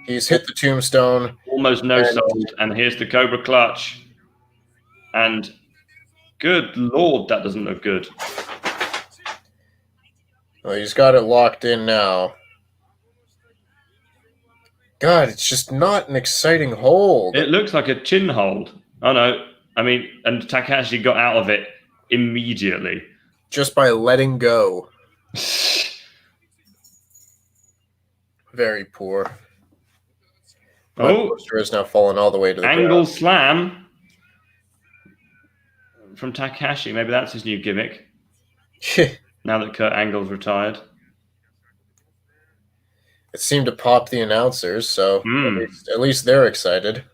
He's hit the tombstone. Almost no sold, and here's the Cobra Clutch. And good Lord, that doesn't look good. Well, he's got it locked in now. God, it's just not an exciting hold. It looks like a chin hold. Oh, no. I mean, and Takahashi got out of it immediately. Just by letting go. Very poor. My poster is now fallen all the way to the angle ground. Slam from Takahashi. Maybe that's his new gimmick. Now that Kurt Angle's retired. It seemed to pop the announcers, so at least they're excited.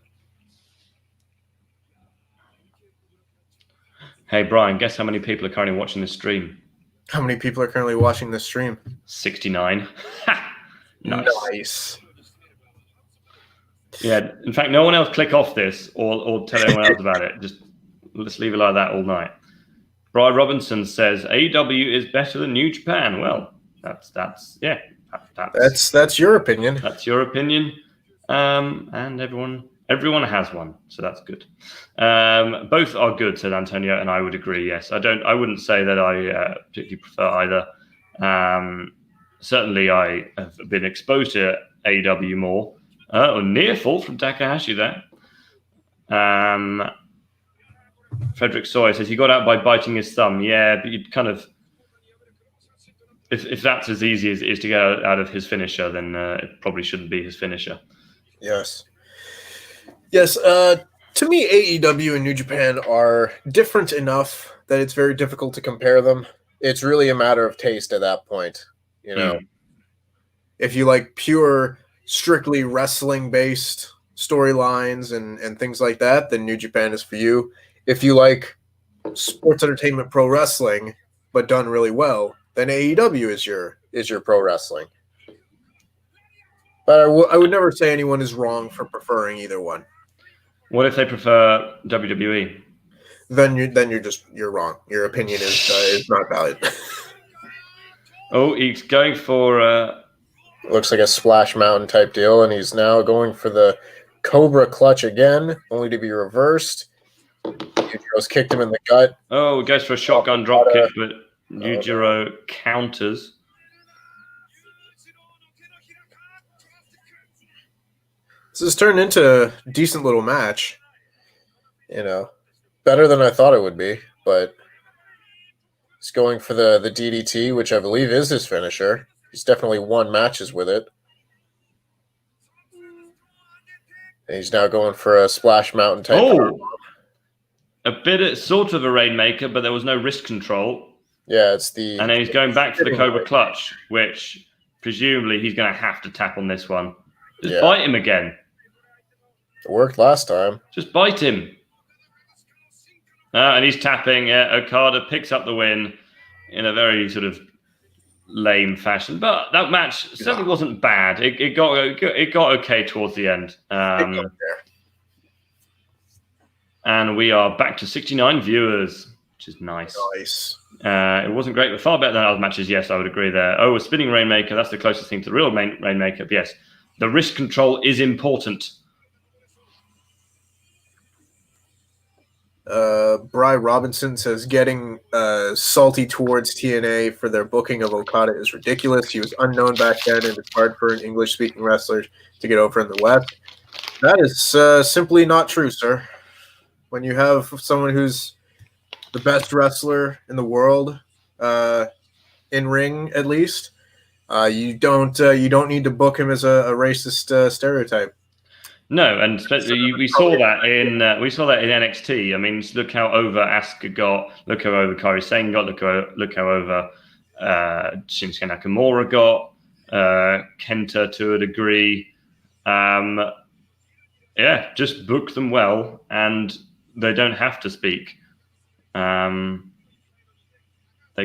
Hey, Brian, guess how many people are currently watching this stream? How many people are currently watching this stream? 69. Nice. Yeah, in fact, no one else click off this or tell anyone else about it. Just let's leave it like that all night. Brian Robinson says AEW is better than New Japan. Well, that's your opinion. That's your opinion. And everyone has one, so that's good. Both are good, said Antonio, and I would agree. Yes, I wouldn't say that I particularly prefer either. Certainly, I have been exposed to AEW more. Near fall from Takahashi there. Frederick Sawyer says he got out by biting his thumb. Yeah, but you'd kind of, if that's as easy as it is to get out of his finisher, then it probably shouldn't be his finisher. Yes. To me, AEW and New Japan are different enough that it's very difficult to compare them. It's really a matter of taste at that point. You know, if you like pure, strictly wrestling-based storylines and things like that, then New Japan is for you. If you like sports entertainment pro wrestling, but done really well, then AEW is your pro wrestling. But I would never say anyone is wrong for preferring either one. What if they prefer WWE? Then you're wrong. Your opinion is not valid. Oh, he's going for looks like a Splash Mountain type deal, and he's now going for the Cobra Clutch again, only to be reversed. Yujiro's kicked him in the gut. Oh, he goes for a shotgun drop kick, but Yujiro counters. This has turned into a decent little match. You know, better than I thought it would be, but he's going for the DDT, which I believe is his finisher. He's definitely won matches with it. And he's now going for a Splash Mountain type. Oh, sort of a Rainmaker, but there was no wrist control. Yeah, it's the... And then he's going back for the Cobra Clutch, which presumably he's going to have to tap on this one. Just bite him again. It worked last time. Just bite him. And he's tapping. Okada picks up the win in a very sort of lame fashion, but that match certainly wasn't bad. It got okay towards the end. And we are back to 69 viewers, which is nice. It wasn't great, but far better than other matches. Yes, I would agree there. Oh, a spinning Rainmaker. That's the closest thing to the real Rainmaker. But yes, the wrist control is important. Bry Robinson says getting salty towards TNA for their booking of Okada is ridiculous. He was unknown back then, and it's hard for an English-speaking wrestler to get over in the West. That is simply not true, sir. When you have someone who's the best wrestler in the world, in ring at least, you don't need to book him as a racist stereotype. No, and we saw that in NXT. I mean, look how over Asuka got. Look how over Kairi Sane got. Look how over Shinsuke Nakamura got. Kenta to a degree. Yeah, just book them well, and they don't have to speak. They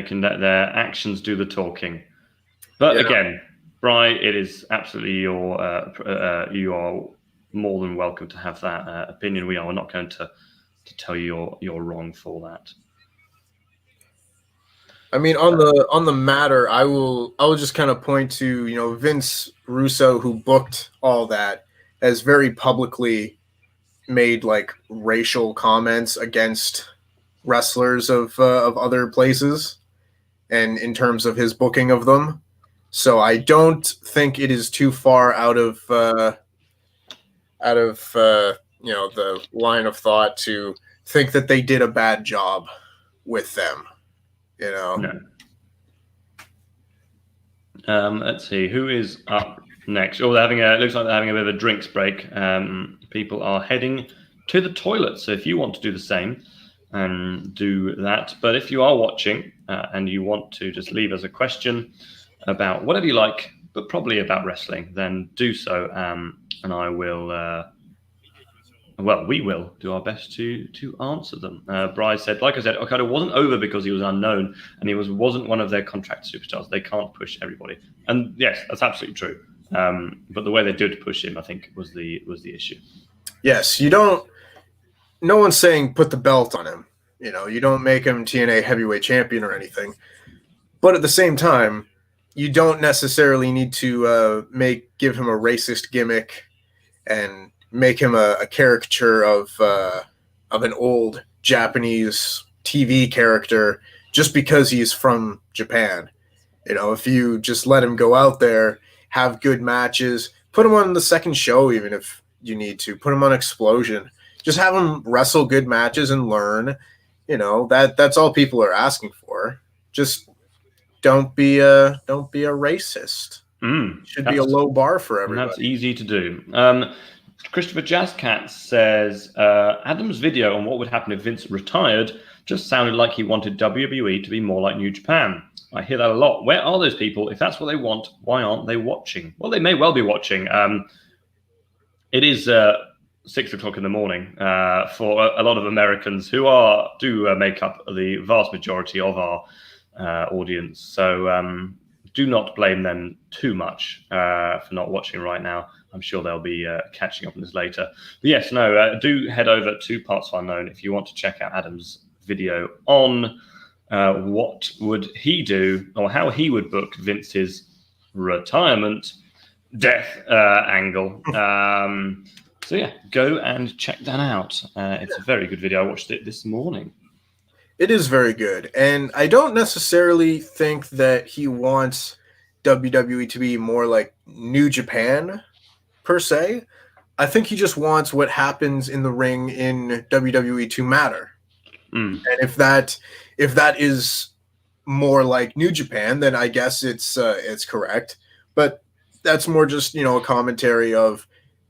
can let their actions do the talking. But again, Bri, it is absolutely you are more than welcome to have that opinion. We are not going to tell you you're wrong for that. I mean, on the matter, I will just kind of point to Vince Russo, who booked all that, has very publicly made like racial comments against wrestlers of other places, and in terms of his booking of them. So I don't think it is too far out of the line of thought to think that they did a bad job with them. No. Let's see who is up next. Oh, looks like they're having a bit of a drinks break. People are heading to the toilet, so if you want to do the same, do that. But if you are watching and you want to just leave us a question about whatever you like, but probably about wrestling, then do so, and I will. We will do our best to answer them. Bryce said, like I said, Okada wasn't over because he was unknown, and he wasn't one of their contract superstars. They can't push everybody, and yes, that's absolutely true. But the way they did push him, I think, was the issue. Yes, you don't. No one's saying put the belt on him. You don't make him TNA heavyweight champion or anything. But at the same time, you don't necessarily need to give him a racist gimmick and make him a caricature of an old Japanese TV character just because he's from Japan. If you just let him go out there, have good matches, put him on the second show, even if you need to, put him on Explosion, just have him wrestle good matches and learn. That's all people are asking for. Just don't be a racist. Should be a low bar for everybody. That's easy to do. Christopher Jazzcat says Adam's video on what would happen if Vince retired just sounded like he wanted WWE to be more like New Japan. I hear that a lot. Where are those people? If that's what they want, why aren't they watching? Well, they may well be watching. It is 6 o'clock in the morning for a lot of Americans who do make up the vast majority of our audience. So do not blame them too much for not watching right now. I'm sure they'll be catching up on this later. But yes, do head over to Parts Unknown if you want to check out Adam's video on what would he do or how he would book Vince's retirement death angle. So yeah, go and check that out. It's a very good video. I watched it this morning. It is very good. And I don't necessarily think that he wants WWE to be more like New Japan per se. I think he just wants what happens in the ring in WWE to matter. And if that is more like New Japan, then I guess it's correct. But that's more just a commentary of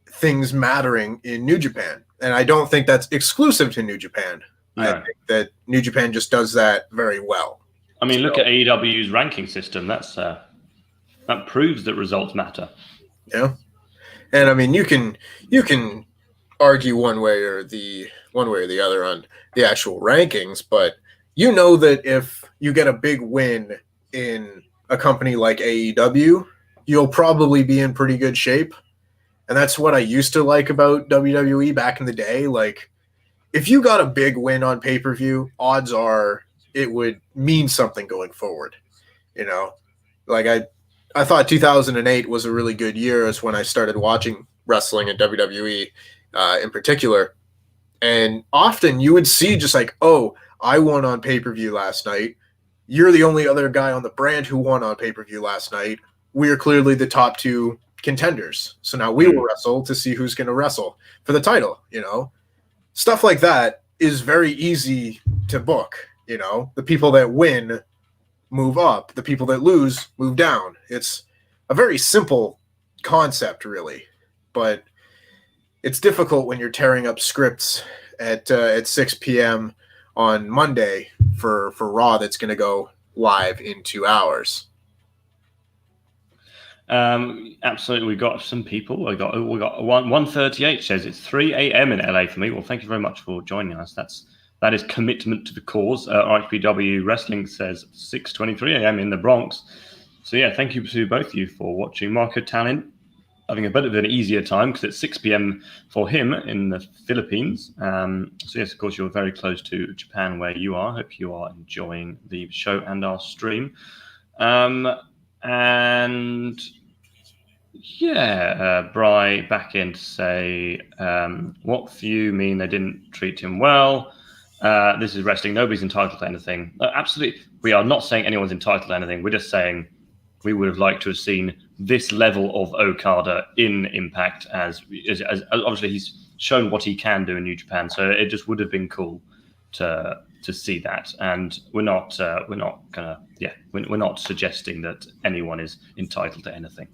things mattering in New Japan, and I don't think that's exclusive to New Japan. No. I think that New Japan just does that very well. I mean, look at AEW's ranking system. That proves that results matter. Yeah, and I mean, you can argue one way or the other on the actual rankings, but that if you get a big win in a company like AEW, you'll probably be in pretty good shape. And that's what I used to like about WWE back in the day. Like, if you got a big win on pay-per-view, odds are it would mean something going forward. Like I thought 2008 was a really good year. Is when I started watching wrestling and WWE in particular. And often you would see just like, oh, I won on pay-per-view last night. You're the only other guy on the brand who won on pay-per-view last night. We are clearly the top two contenders. So now we will wrestle to see who's going to wrestle for the title. Stuff like that is very easy to book. The people that win move up. The people that lose move down. It's a very simple concept, really. But it's difficult when you're tearing up scripts at 6 p.m. on Monday for Raw that's going to go live in 2 hours. Absolutely. We got some people. We got 138 says it's 3 a.m. in LA for me. Well, thank you very much for joining us. That is commitment to the cause. RHPW Wrestling says 6:23 a.m. in the Bronx. So yeah, thank you to both of you for watching. Marco Talent having a bit of an easier time because it's 6 p.m. for him in the Philippines. So yes, of course, you're very close to Japan where you are. Hope you are enjoying the show and our stream. And yeah, Bry back in to say, what for you mean they didn't treat him well? This is wrestling. Nobody's entitled to anything. Absolutely. We are not saying anyone's entitled to anything. We're just saying we would have liked to have seen this level of Okada in Impact as obviously he's shown what he can do in New Japan. So it just would have been cool to see that. And we're not suggesting that anyone is entitled to anything.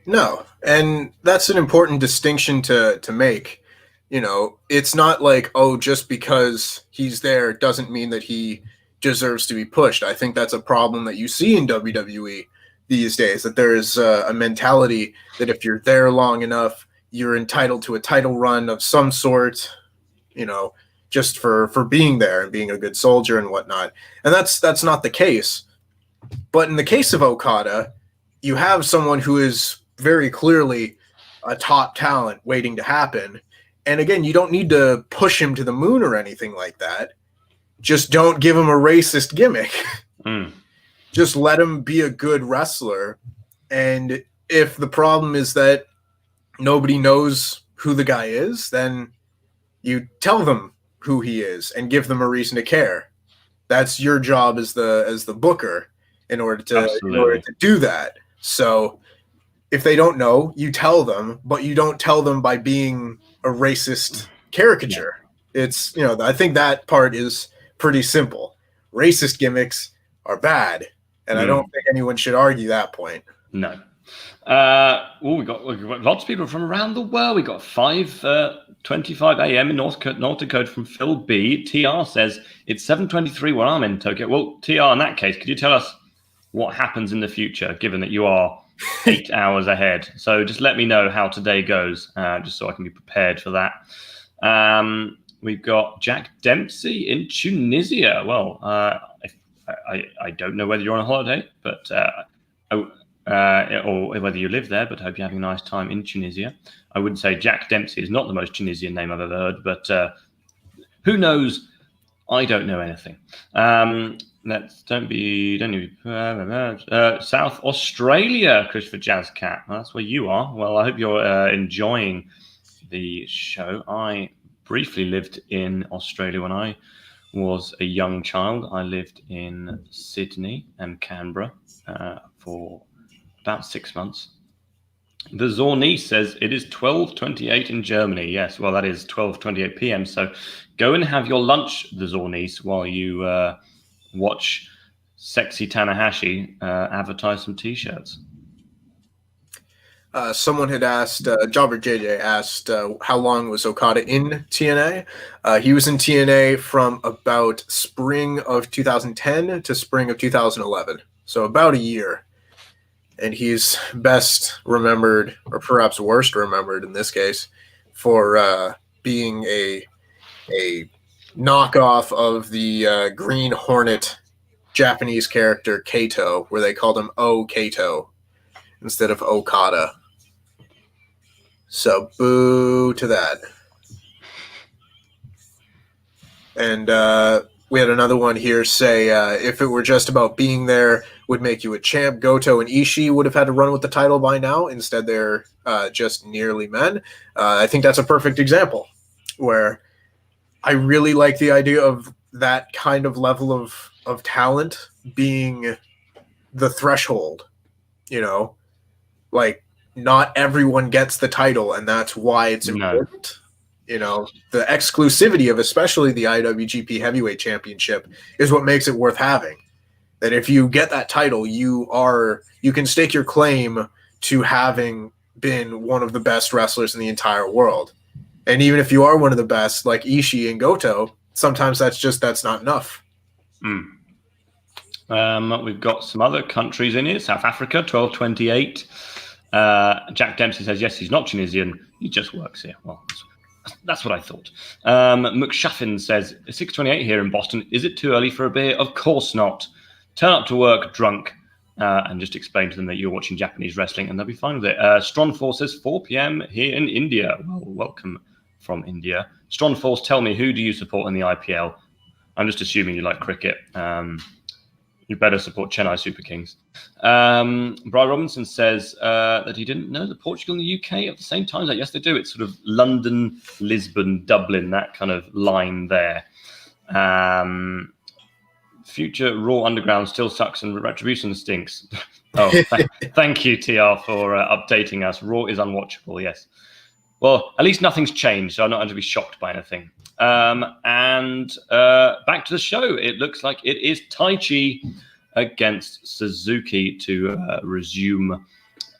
No. And that's an important distinction to make. You know, it's not like, oh, just because he's there doesn't mean that he deserves to be pushed. I think that's a problem that you see in WWE these days, that there is a mentality that if you're there long enough, you're entitled to a title run of some sort, you know, just for being there and being a good soldier and whatnot. And that's not the case. But in the case of Okada, you have someone who is very clearly a top talent waiting to happen. And again, you don't need to push him to the moon or anything like that. Just don't give him a racist gimmick. Just let him be a good wrestler. And if the problem is that nobody knows who the guy is, then you tell them who he is and give them a reason to care. That's your job as the booker in order to do that. So if they don't know, you tell them, but you don't tell them by being a racist caricature. Yeah. It's, you know, I think that part is pretty simple. Racist gimmicks are bad. And I don't think anyone should argue that point. No. We got lots of people from around the world. We got 5:25 a.m. in North Dakota from Phil B. TR says it's 7:23 where I'm in Tokyo. Well, TR, in that case, could you tell us what happens in the future, given that you are 8 hours ahead? So just let me know how today goes, just so I can be prepared for that. We've got Jack Dempsey in Tunisia. Well, I don't know whether you're on a holiday, but or whether you live there, but I hope you're having a nice time in Tunisia. I wouldn't say Jack Dempsey is not the most Tunisian name I've ever heard, but who knows? I don't know anything. Don't be South Australia, Christopher Jazzcat. Well, that's where you are. Well, I hope you're enjoying the show. I briefly lived in Australia when I was a young child. I lived in Sydney and Canberra for about 6 months. The Zorni says it is 12:28 in Germany. Yes, well, that is 12:28 p.m. So go and have your lunch, the Zornis, while you watch Sexy Tanahashi advertise some T-shirts. Someone had asked, Jobber JJ asked, how long was Okada in TNA? He was in TNA from about spring of 2010 to spring of 2011. So about a year. And he's best remembered, or perhaps worst remembered in this case, for being a knockoff of the Green Hornet Japanese character Kato, where they called him O-Kato instead of Okada. So boo to that. And we had another one here say, if it were just about being there would make you a champ, Goto and Ishii would have had to run with the title by now. Instead, they're just nearly men. I think that's a perfect example where I really like the idea of that kind of level of talent being the threshold, you know, like not everyone gets the title, and that's why it's important. You know, the exclusivity of especially the IWGP Heavyweight Championship is what makes it worth having. That if you get that title, you can stake your claim to having been one of the best wrestlers in the entire world. And even if you are one of the best, like Ishii and Goto, sometimes that's not enough. We've got some other countries in here. South Africa, 1228. Jack Dempsey says, yes, he's not Tunisian. He just works here. Well, that's what I thought. McShuffin says, 628 here in Boston. Is it too early for a beer? Of course not. Turn up to work drunk and just explain to them that you're watching Japanese wrestling and they'll be fine with it. Strong Force says 4 p.m. here in India. Well, welcome from India. Strong Force, tell me, who do you support in the IPL? I'm just assuming you like cricket. You better support Chennai Super Kings. Brian Robinson says that he didn't know that Portugal and the UK at the same time. Like, yes, they do. It's sort of London, Lisbon, Dublin, that kind of line there. Future Raw Underground still sucks and Retribution stinks. Oh, thank you, TR, for updating us. Raw is unwatchable, yes. Well, at least nothing's changed, so I'm not going to be shocked by anything. And back to the show. It looks like it is Taichi against Suzuki to resume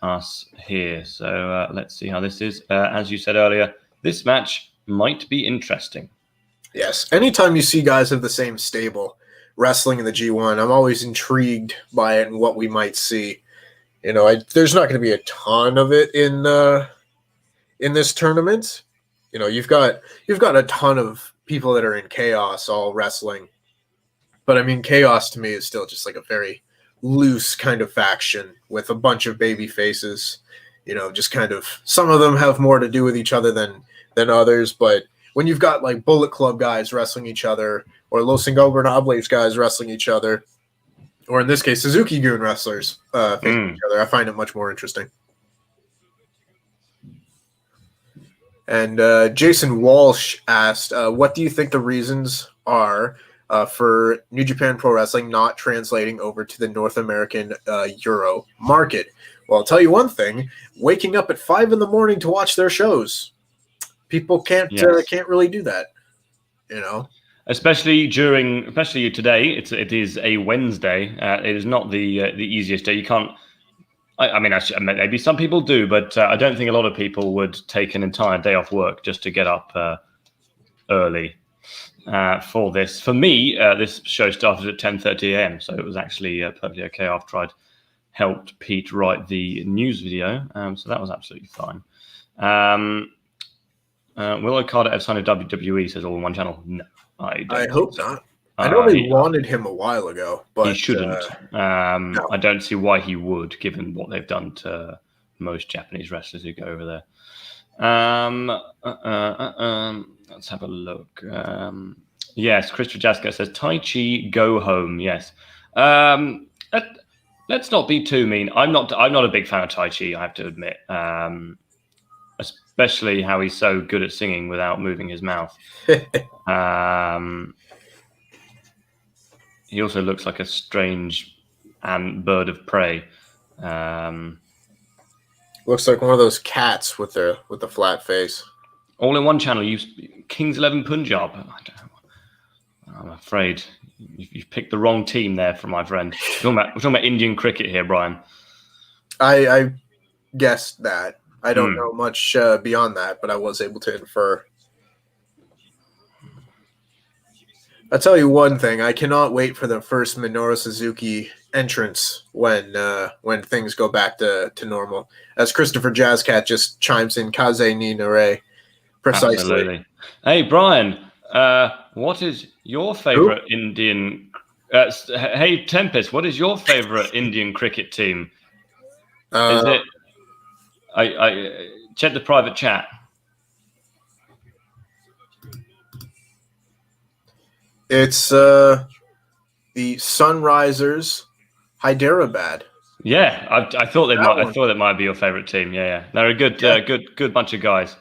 us here. So let's see how this is. As you said earlier, this match might be interesting. Yes. Anytime you see guys of the same stable wrestling in the G1, I'm always intrigued by it and what we might see. You know, there's not going to be a ton of it in this tournament. You know, you've got a ton of people that are in Chaos all wrestling. But I mean, Chaos to me is still just like a very loose kind of faction with a bunch of baby faces. You know, just kind of, some of them have more to do with each other than others. But when you've got like Bullet Club guys wrestling each other, or Los Ingobernables guys wrestling each other, or in this case, Suzuki-gun wrestlers facing each other, I find it much more interesting. And Jason Walsh asked, what do you think the reasons are for New Japan Pro Wrestling not translating over to the North American Euro market? Well, I'll tell you one thing. Waking up at 5 in the morning to watch their shows. People can't really do that, you know? Especially today, it is a Wednesday. It is not the easiest day. You can't. I mean, actually, maybe some people do, but I don't think a lot of people would take an entire day off work just to get up early for this. For me, this show started at 10:30 a.m., so it was actually perfectly okay after I'd helped Pete write the news video, so that was absolutely fine. Will Okada ever sign a WWE? Says all in one channel. No, I hope not. I know they wanted him a while ago, but he shouldn't. No. I don't see why he would, given what they've done to most Japanese wrestlers who go over there. Let's have a look. Yes, Christopher Jaska says Taichi go home. Yes. Let's not be too mean. I'm not a big fan of Taichi, I have to admit. Especially how he's so good at singing without moving his mouth. He also looks like a strange bird of prey. Looks like one of those cats with the flat face. All in one channel. Kings 11 Punjab. I'm afraid you've picked the wrong team there for my friend. We're talking about Indian cricket here, Brian. I guessed that. I don't know much beyond that, but I was able to infer. I'll tell you one thing. I cannot wait for the first Minoru Suzuki entrance when things go back to normal. As Christopher Jazzcat just chimes in, Kaze ni Nare. Precisely. Absolutely. Hey, Brian, what is your favorite Indian... hey, Tempest, what is your favorite Indian cricket team? Is it... I check the private chat. It's the Sunrisers Hyderabad. Yeah, I thought that might be your favorite team. Yeah. They're a good bunch of guys.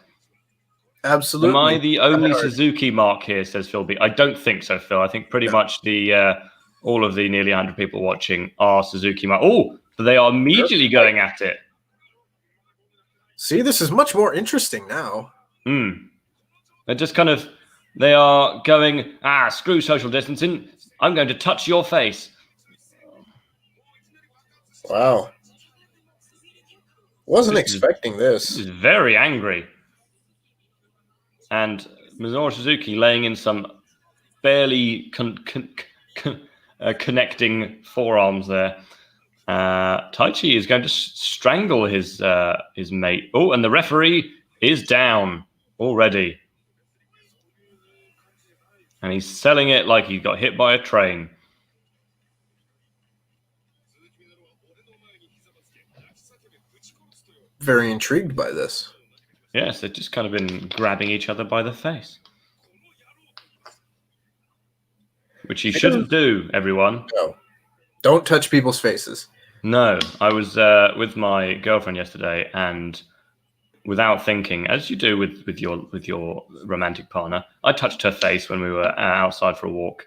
Absolutely. Am I the only Suzuki mark here? Says Phil B. I don't think so, Phil. I think pretty much all of the nearly 100 people watching are Suzuki mark. Oh, but they are immediately going at it. See, this is much more interesting now. They're just kind of, they are going, screw social distancing. I'm going to touch your face. Wow. Wasn't expecting this. This is very angry. and Minoru Suzuki laying in some barely connecting forearms there. Taichi is going to strangle his mate. Oh, and the referee is down already. And he's selling it like he got hit by a train. Very intrigued by this. Yes, they've just kind of been grabbing each other by the face. Which you shouldn't do, everyone. No. Don't touch people's faces. No. I was with my girlfriend yesterday, and without thinking, as you do with your romantic partner, I touched her face when we were outside for a walk,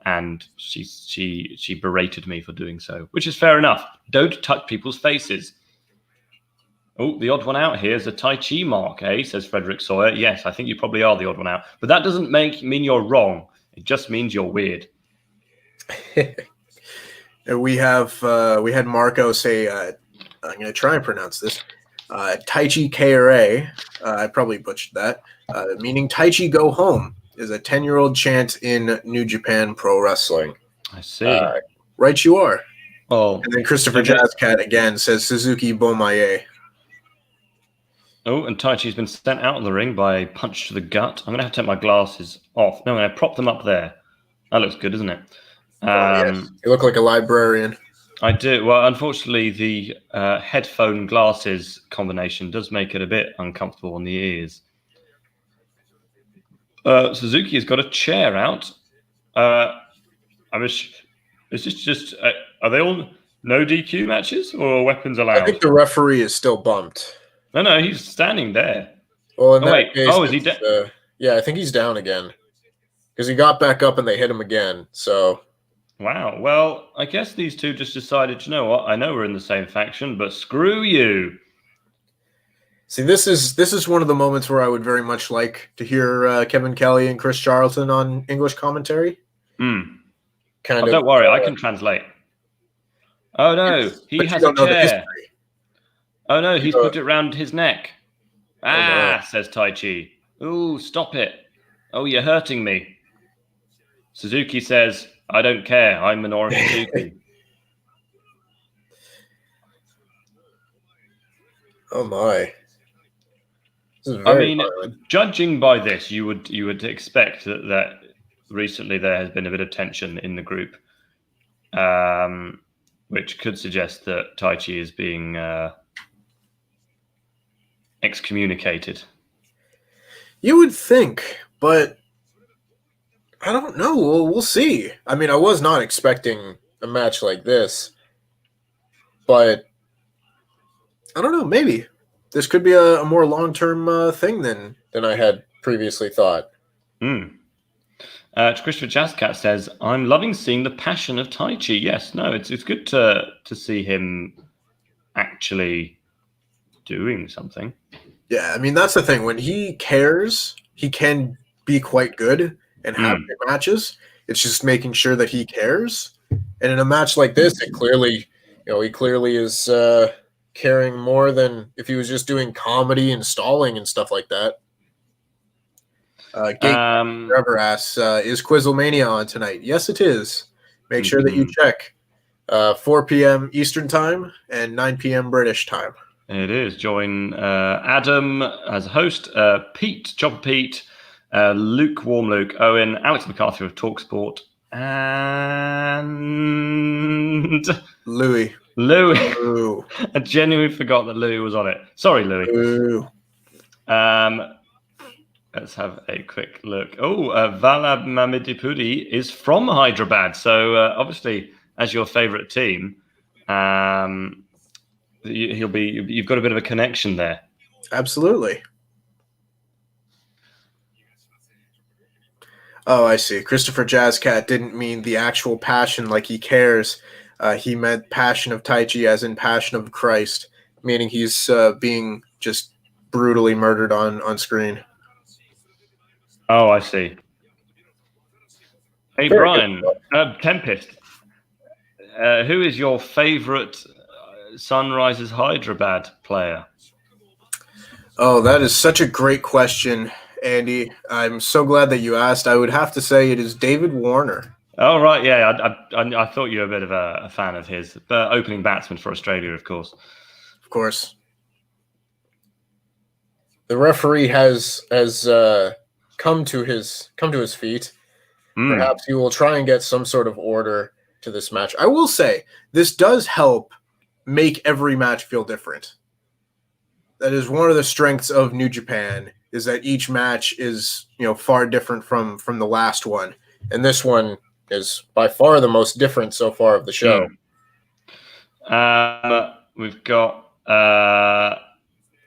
and she berated me for doing so, which is fair enough. Don't touch people's faces. Oh, the odd one out here is a Taichi mark, eh? Says Frederick Sawyer. Yes, I think you probably are the odd one out. But that doesn't mean you're wrong. It just means you're weird. We had Marco say, I'm going to try and pronounce this, Taichi Kara. I probably butchered that. Meaning Taichi go home is a 10-year-old chant in New Japan Pro Wrestling. I see. Right you are. Oh. And then Christopher Jazzcat again says Suzuki Bomaye. Oh, and Taichi's been sent out of the ring by a punch to the gut. I'm going to have to take my glasses off. No, I'm going to prop them up there. That looks good, doesn't it? Yes. You look like a librarian. I do. Well, unfortunately, the headphone glasses combination does make it a bit uncomfortable on the ears. Suzuki has got a chair out. Is this just... are they all no DQ matches or weapons allowed? I think the referee is still bumped. No, he's standing there. Well, in that case, is he down? Yeah, I think he's down again. Because he got back up and they hit him again, so... Wow. Well, I guess these two just decided, you know what? I know we're in the same faction, but screw you. See, this is one of the moments where I would very much like to hear Kevin Kelly and Chris Charlton on English commentary. Don't worry, I can translate. Oh, no. He has a chair. Oh, no, he's put it around his neck. Says Taichi. Ooh, stop it. Oh, you're hurting me. Suzuki says, I don't care. I'm Minoru Suzuki. Oh, my. I mean, judging by this, you would expect that recently there has been a bit of tension in the group, which could suggest that Taichi is being excommunicated. You would think, but I don't know. We'll see. I mean, I was not expecting a match like this, but I don't know. Maybe this could be a more long-term thing than I had previously thought. Christopher Jazzcat says, I'm loving seeing the passion of Taichi. Yes, no, it's good to see him actually doing something. Yeah, I mean, that's the thing. When he cares, he can be quite good and have good matches. It's just making sure that he cares. And in a match like this, he clearly is caring more than if he was just doing comedy and stalling and stuff like that. Trevor asks, is Quizlemania on tonight? Yes, it is. Make sure that you check. 4 p.m. Eastern time and 9 p.m. British time. It is. Join Adam as a host, Pete, Chopper Pete, Lukewarm Luke, Owen, Alex McCarthy of TalkSport, and Louis. I genuinely forgot that Louis was on it. Sorry, Louis. Ooh. Let's have a quick look. Oh, Valab Mamidipudi is from Hyderabad. So obviously, as your favorite team, you've got a bit of a connection there. Absolutely. Oh, I see. Christopher Jazzcat didn't mean the actual passion like he cares. He meant passion of Taichi as in passion of Christ, meaning he's being just brutally murdered on screen. Oh, I see. Hey, Brian, Tempest, who is your favorite Sunrisers Hyderabad player? Oh, that is such a great question. Andy. I'm so glad that you asked. I would have to say it is David Warner. Oh, right. Yeah, I thought you were a bit of a fan of his. But opening batsman for Australia, of course. Of course. The referee has come to his feet. Perhaps he will try and get some sort of order to this match. I will say, this does help make every match feel different. That is one of the strengths of New Japan, is that each match is, far different from the last one. And this one is by far the most different so far of the show. We've got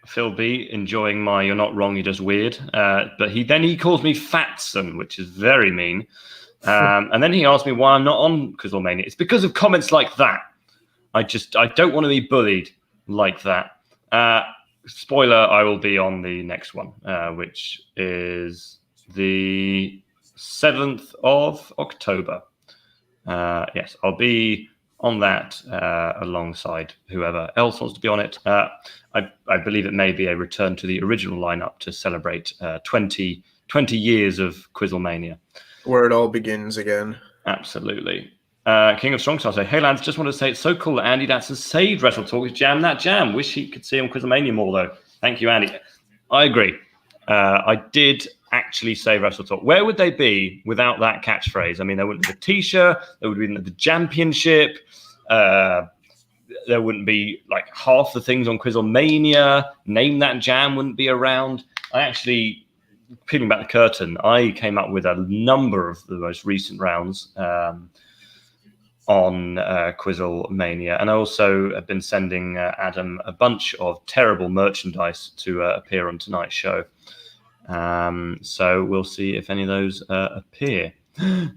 Phil B enjoying my "you're not wrong, you're just weird," but he calls me Fatson, which is very mean. And then he asked me why I'm not on Quizlemania. It's because of comments like that. I don't want to be bullied like that. Spoiler: I will be on the next one, which is the 7th of October. Yes, I'll be on that alongside whoever else wants to be on it. I believe it may be a return to the original lineup to celebrate 20 years of Quizlemania. Where it all begins again. Absolutely. King of Strongstar say, "Hey lads, just wanted to say it's so cool that Andy Datson saved WrestleTalk. Jam that jam. Wish he could see him Quizlemania more though." Thank you, Andy. I agree. I did actually save WrestleTalk. Where would they be without that catchphrase? I mean, there wouldn't be the T-shirt. There would be the championship. There wouldn't be like half the things on Quizlemania. Name That Jam wouldn't be around. I actually, peeling back the curtain, I came up with a number of the most recent rounds on Quizlemania, and I also have been sending Adam a bunch of terrible merchandise to appear on tonight's show. So we'll see if any of those appear.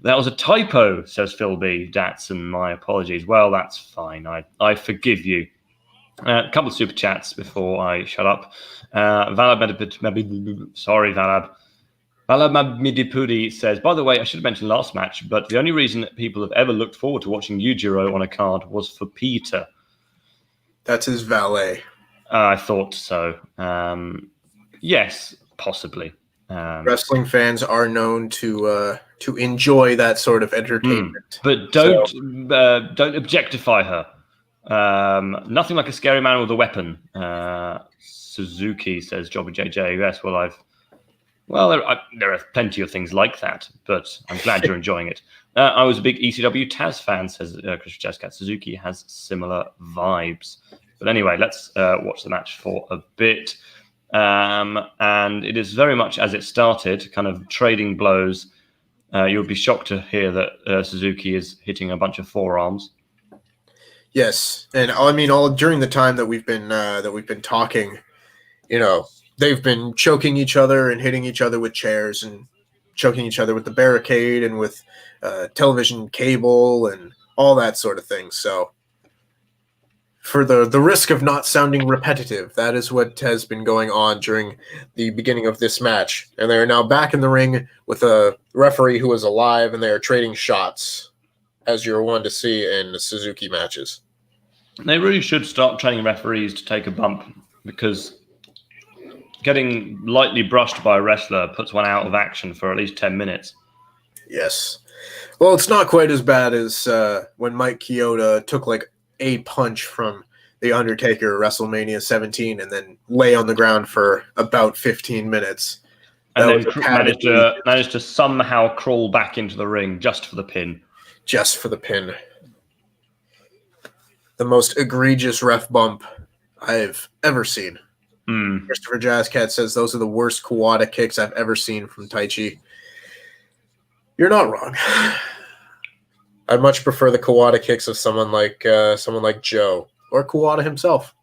That was a typo, says Phil B. Datson. My apologies. Well, that's fine. I forgive you. A couple of super chats before I shut up. Sorry, Valab. Midipudi says, by the way, I should have mentioned last match, but the only reason that people have ever looked forward to watching Yujiro on a card was for Peter. That's his valet. I thought so. Yes, possibly. Wrestling fans are known to enjoy that sort of entertainment. But don't objectify her. Nothing like a scary man with a weapon. Suzuki says, Jobby JJ. Yes, well, there are plenty of things like that, but I'm glad you're enjoying it. I was a big ECW Taz fan, says Christian Jazzcat. Suzuki has similar vibes. But anyway, let's watch the match for a bit. And it is very much as it started, kind of trading blows. You'll be shocked to hear that Suzuki is hitting a bunch of forearms. Yes, and I mean, all during the time that we've been talking, they've been choking each other and hitting each other with chairs and choking each other with the barricade and with television cable and all that sort of thing. So for the risk of not sounding repetitive, that is what has been going on during the beginning of this match. And they are now back in the ring with a referee who is alive, and they are trading shots, as you're one to see in the Suzuki matches. They really should start training referees to take a bump, because getting lightly brushed by a wrestler puts one out of action for at least 10 minutes. Yes. Well, it's not quite as bad as when Mike Chioda took like a punch from The Undertaker at WrestleMania 17 and then lay on the ground for about 15 minutes. And then managed to somehow crawl back into the ring just for the pin. Just for the pin. The most egregious ref bump I've ever seen. Christopher Jazzcat says those are the worst Kawada kicks I've ever seen from Taichi. You're not wrong. I'd much prefer the Kawada kicks of someone like Joe or Kawada himself.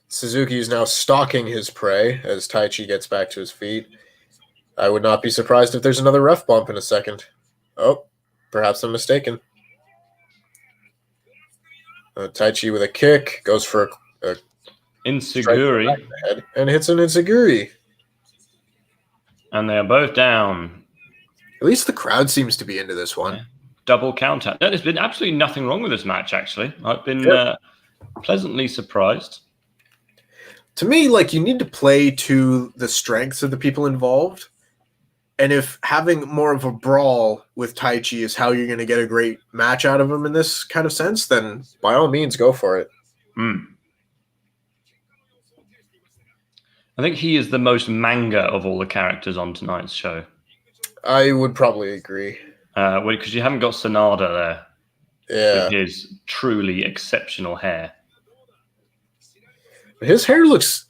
Suzuki is now stalking his prey as Taichi gets back to his feet. I would not be surprised if there's another ref bump in a second. Oh, perhaps I'm mistaken. Taichi with a kick goes for a Insiguri and hits an Insiguri. And they are both down. At least the crowd seems to be into this one. Yeah. Double counter. There's been absolutely nothing wrong with this match, actually. I've been pleasantly surprised. to me, like, you need to play to the strengths of the people involved. And if having more of a brawl with Taichi is how you're going to get a great match out of him in this kind of sense, then by all means, go for it. I think he is the most manga of all the characters on tonight's show. I would probably agree. Because you haven't got Sonada there. Yeah. With his truly exceptional hair. His hair looks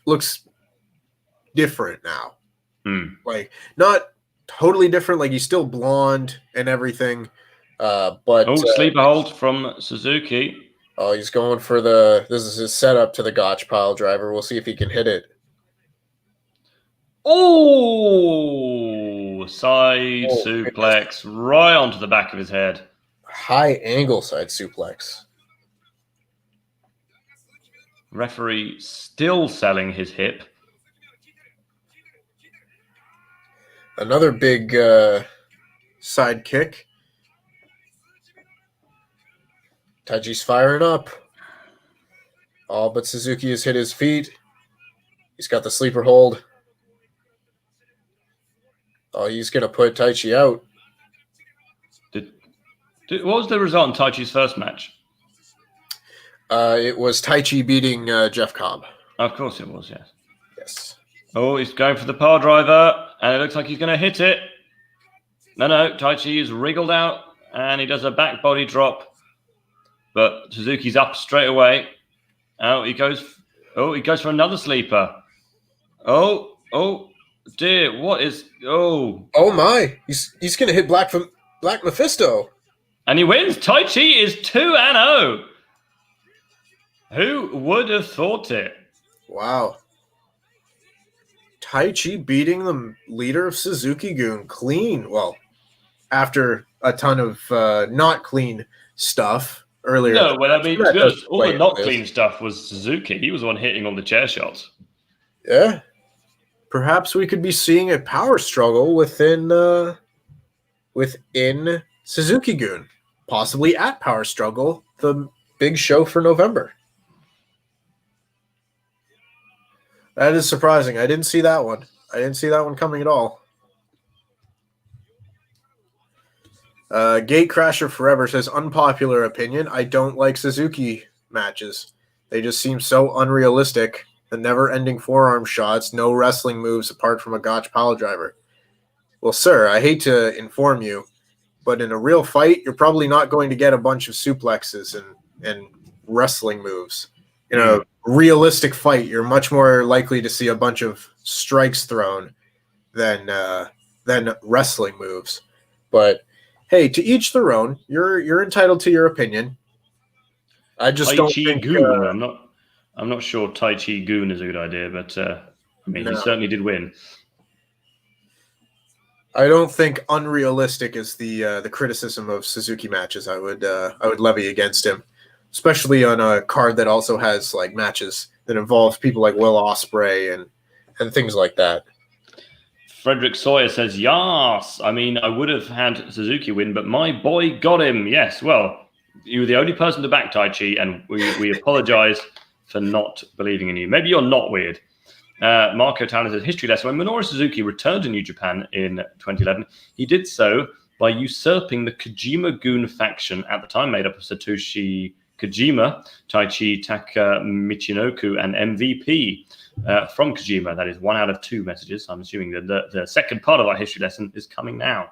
different now. Like, not totally different. Like, he's still blonde and everything. But sleeper hold from Suzuki. Oh, he's going for this is his setup to the Gotch pile driver. We'll see if he can hit it. Oh, side suplex right onto the back of his head. High angle side suplex. Referee still selling his hip. Another big side kick. Taichi's firing up. Oh, but Suzuki has hit his feet. He's got the sleeper hold. Oh, he's going to put Taichi out. What was the result in Taichi's first match? It was Taichi beating Jeff Cobb. Of course it was, yes. Yes. Oh, he's going for the power driver, and it looks like he's going to hit it. No, Taichi is wriggled out, and he does a back body drop. But Suzuki's up straight away. He goes for another sleeper. Oh, dear, what is... Oh my, he's going to hit Black Mephisto. And he wins. Taichi is 2-0. Who would have thought it? Wow. Taichi beating the leader of Suzuki-gun clean. Well, after a ton of not clean stuff earlier. No, well, I mean, to be honest, all the not clean stuff was Suzuki. He was the one hitting on the chair shots. Yeah. Perhaps we could be seeing a power struggle within Suzuki-gun. Possibly at Power Struggle, the big show for November. That is surprising. I didn't see that one. I didn't see that one coming at all. Gatecrasher Forever says, unpopular opinion, I don't like Suzuki matches. They just seem so unrealistic. The never-ending forearm shots, no wrestling moves apart from a Gotch pile driver. Well, sir, I hate to inform you, but in a real fight, you're probably not going to get a bunch of suplexes and wrestling moves. In a realistic fight, you're much more likely to see a bunch of strikes thrown than wrestling moves. But hey, to each their own. You're entitled to your opinion. I just don't think. I'm not sure Taichi Gun is a good idea, but he certainly did win. I don't think unrealistic is the criticism of Suzuki matches I would levy against him, especially on a card that also has like matches that involve people like Will Osprey and things like that. Frederick Sawyer says, yes. I mean, I would have had Suzuki win, but my boy got him. Yes, well, you were the only person to back Taichi, and we apologize for not believing in you. Maybe you're not weird. Marco Tanner says, history lesson. When Minoru Suzuki returned to New Japan in 2011, he did so by usurping the Kojima-gun faction at the time, made up of Satoshi Kojima, Taichi Taka Michinoku, and MVP from Kojima. That is 1 out of 2 messages. I'm assuming that the second part of our history lesson is coming now.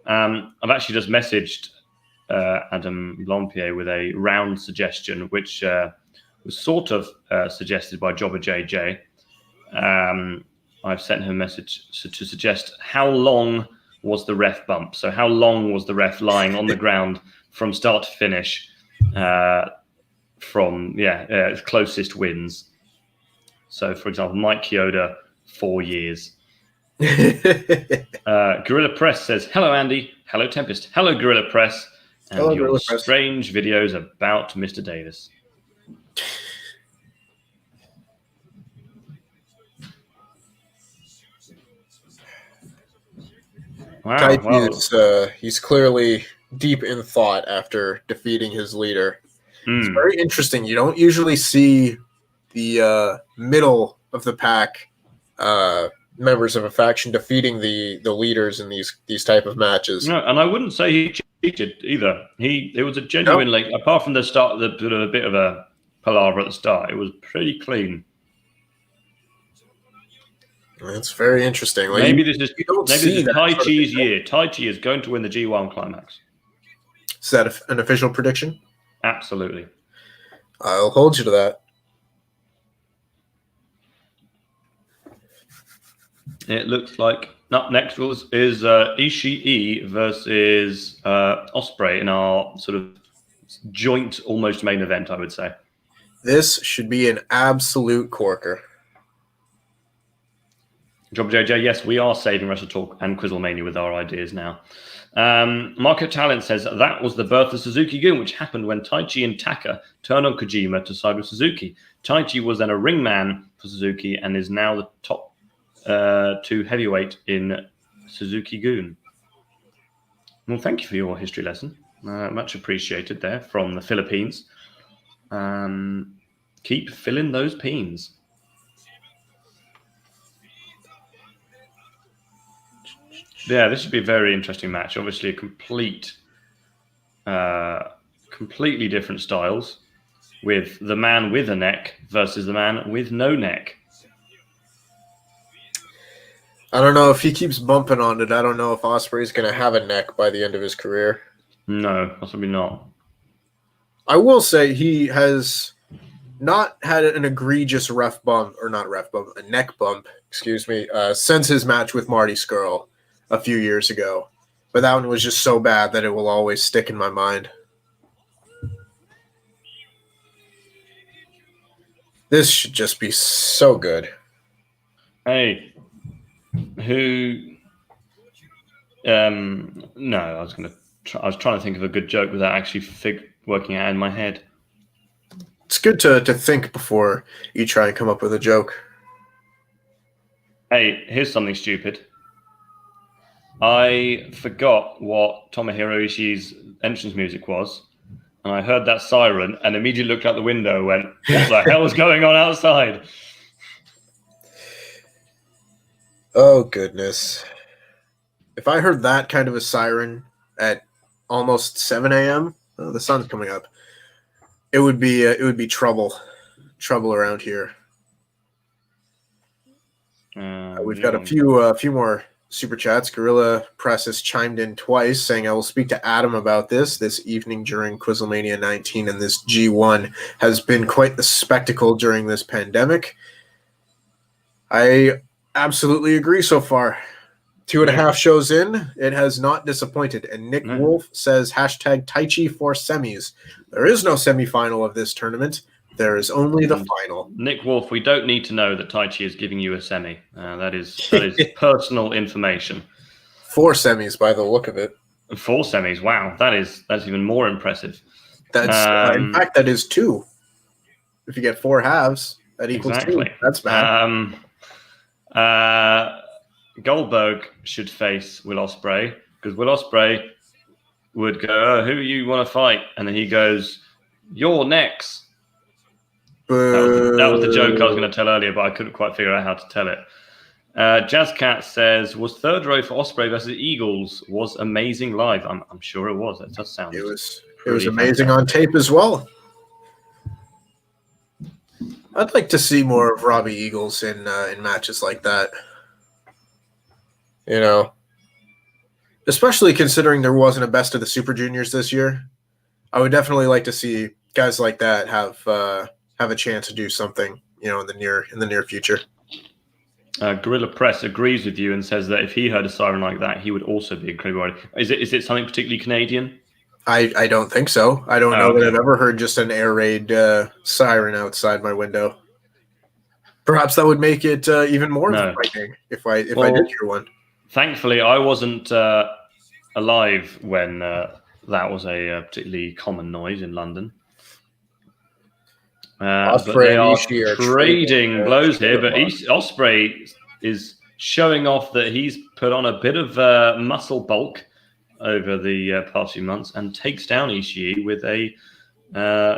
I've actually just messaged Adam Blompier with a round suggestion, which was sort of suggested by Jobber JJ. I've sent him a message to suggest how long was the ref bump. So how long was the ref lying on the ground from start to finish from closest wins. So, for example, Mike Chioda, 4 years. Gorilla Press says, hello, Andy. Hello, Tempest. Hello, Gorilla Press. And hello, your strange videos about Mr. Davis. Wow, he's clearly deep in thought after defeating his leader. It's very interesting. You don't usually see the middle of the pack members of a faction defeating the leaders in these type of matches. No, and I wouldn't say he cheated either. It was a genuine, like, apart from the start, a bit of a palaver at the start, it was pretty clean. That's very interesting. Like, maybe this is Taichi's year. Taichi is going to win the G1 Climax. Is that an official prediction? Absolutely. I'll hold you to that. It looks like up next is Ishii versus Osprey in our sort of joint, almost main event, I would say. This should be an absolute corker. Job JJ, yes, we are saving WrestleTalk and Quizzlemania with our ideas now. Market Talent says that was the birth of Suzuki-gun, which happened when Taichi and Taka turned on Kojima to side with Suzuki. Taichi was then a ring man for Suzuki and is now the top 2 heavyweight in Suzuki-gun. Well, thank you for your history lesson. Much appreciated there from the Philippines. Keep filling those peens. Yeah, this should be a very interesting match. Obviously, a completely different styles, with the man with a neck versus the man with no neck. I don't know if he keeps bumping on it. I don't know if Osprey's going to have a neck by the end of his career. No, possibly not. I will say he has not had an egregious a neck bump, excuse me, since his match with Marty Scurll a few years ago. But that one was just so bad that it will always stick in my mind. This should just be so good. Hey, who? No, I was trying to think of a good joke without actually working out in my head. It's good to think before you try and come up with a joke. Hey, here's something stupid. I forgot what Tomohiro Ishii's entrance music was, and I heard that siren and immediately looked out the window and went, what the hell is going on outside? Oh, goodness. If I heard that kind of a siren at almost 7 a.m., the sun's coming up, it would be trouble around here. We've got a few more super chats. Gorilla Press has chimed in twice saying, I will speak to Adam about this evening during Quizzlemania 19, and this G1 has been quite the spectacle during this pandemic. I absolutely agree so far. 2.5 shows in, it has not disappointed. And Nick Wolf says, hashtag Taichi for semis. There is no semifinal of this tournament. There is only the final. Nick Wolf, we don't need to know that Taichi is giving you a semi. That is personal information. 4 semis by the look of it. 4 semis, wow. That's even more impressive. That's in fact, that is 2. If you get 4 halves, that equals 2. That's bad. Goldberg should face Will Ospreay, because Will Ospreay would go, who you want to fight? And then he goes, you're next. That was the joke I was going to tell earlier, but I couldn't quite figure out how to tell it. Jazzcat says, was third row for Osprey versus Eagles was amazing live. I'm sure it was. It does sound. It was amazing on tape as well. I'd like to see more of Robbie Eagles in matches like that. You know, especially considering there wasn't a best of the Super Juniors this year. I would definitely like to see guys like that have a chance to do something, in the near future. Gorilla Press agrees with you and says that if he heard a siren like that, he would also be incredibly worried. Is it something particularly Canadian? I don't think so. I don't know that I've ever heard just an air raid siren outside my window. Perhaps that would make it even more frightening if I did hear one. Thankfully, I wasn't alive when that was a particularly common noise in London. But they are trading blows here, but Osprey is showing off that he's put on a bit of muscle bulk over the past few months and takes down Ishii with a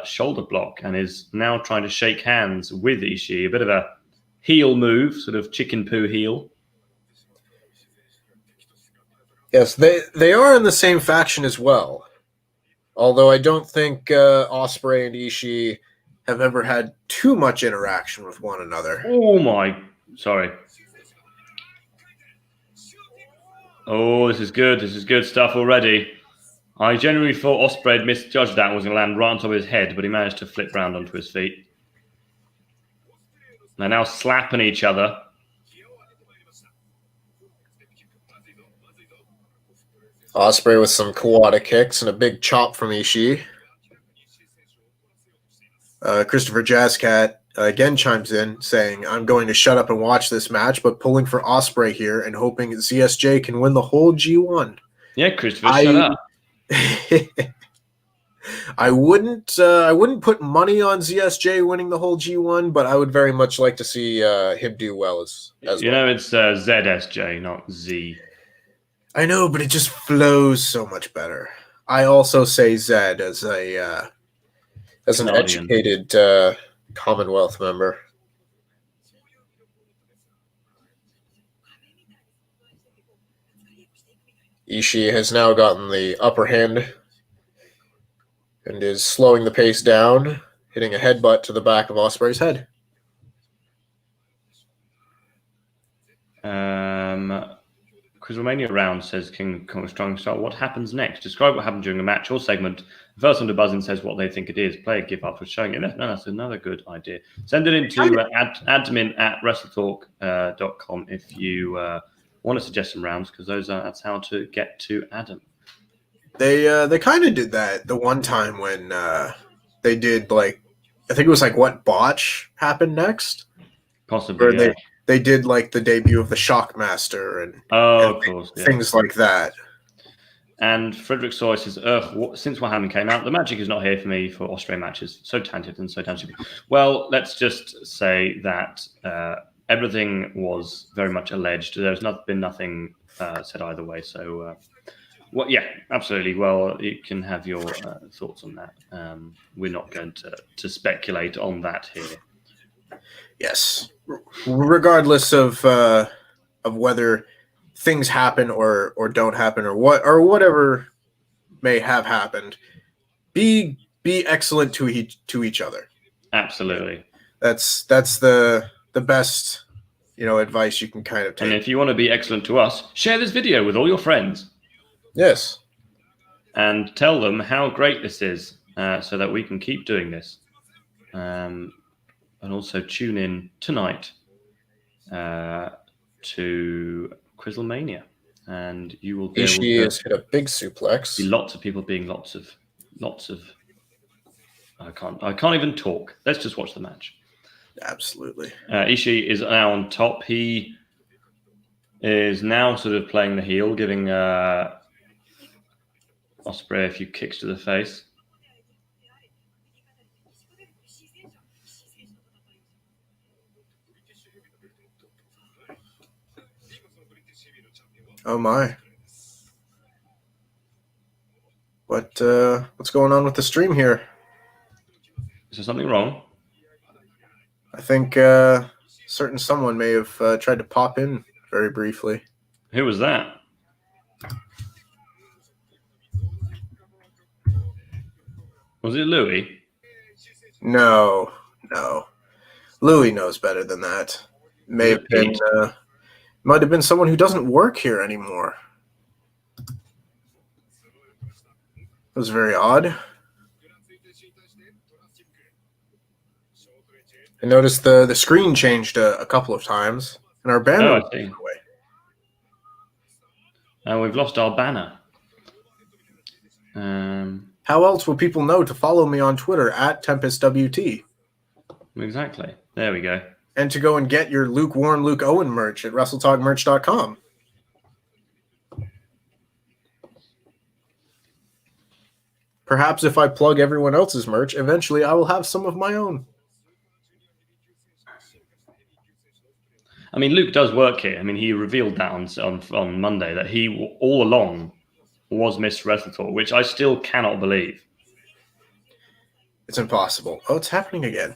shoulder block and is now trying to shake hands with Ishii. A bit of a heel move, sort of chicken poo heel. Yes, they are in the same faction as well. Although I don't think Osprey and Ishii have ever had too much interaction with one another. Oh my, sorry. Oh, this is good. This is good stuff already. I genuinely thought Osprey had misjudged that and was going to land right on top of his head, but he managed to flip round onto his feet. They're now slapping each other. Osprey with some Kawada kicks and a big chop from Ishii. Christopher Jazzcat again chimes in saying, I'm going to shut up and watch this match, but pulling for Osprey here and hoping ZSJ can win the whole G1. Yeah, Christopher, shut up. I wouldn't put money on ZSJ winning the whole G1, but I would very much like to see him do well as you know, it's ZSJ, not Z. I know, but it just flows so much better. I also say Zed as an educated Commonwealth member. Ishii has now gotten the upper hand and is slowing the pace down, hitting a headbutt to the back of Osprey's head. Romania round says King Kong Strong Style. What happens next? Describe what happened during a match or segment. The first one to buzz in says what they think it is. Play a GIF after showing it. No, that's another good idea. Send it into admin@wrestletalk.com if you want to suggest some rounds, because that's how to get to Adam. They kind of did that the one time when they did, like, I think it was like what botch happened next. Possibly, yeah. They did like the debut of the Shockmaster and of course, things like that. And Frederick Soy says, since what happened came out, the magic is not here for me for Austrian matches. So talented and so talented. Well, let's just say that everything was very much alleged. There's been nothing said either way. So, yeah, absolutely. Well, you can have your thoughts on that. We're not going to speculate on that here. Yes, regardless of whether things happen or don't happen or whatever may have happened, be excellent to each other. Absolutely, that's the best advice you can kind of take. And if you want to be excellent to us, share this video with all your friends. Yes, and tell them how great this is, so that we can keep doing this. And also tune in tonight to Quizlemania, and you will be Ishii has hit a big suplex. Be lots of people being lots of. I can't even talk. Let's just watch the match. Absolutely. Ishii is now on top. He is now sort of playing the heel, giving Osprey a few kicks to the face. Oh my. What's going on with the stream here? Is there something wrong? I think certain someone may have tried to pop in very briefly. Who was that? Was it Louis? No. Louis knows better than that. Might have been someone who doesn't work here anymore. It was very odd. I noticed the screen changed a couple of times, and our banner was taken away. And we've lost our banner. How else will people know to follow me on Twitter @TempestWT? Exactly. There we go. And to go and get your lukewarm Luke Owen merch at WrestleTalkMerch.com. Perhaps if I plug everyone else's merch, eventually I will have some of my own. I mean, Luke does work here. I mean, he revealed that on Monday, that he all along was Mr. WrestleTalk, which I still cannot believe. It's impossible. Oh, it's happening again.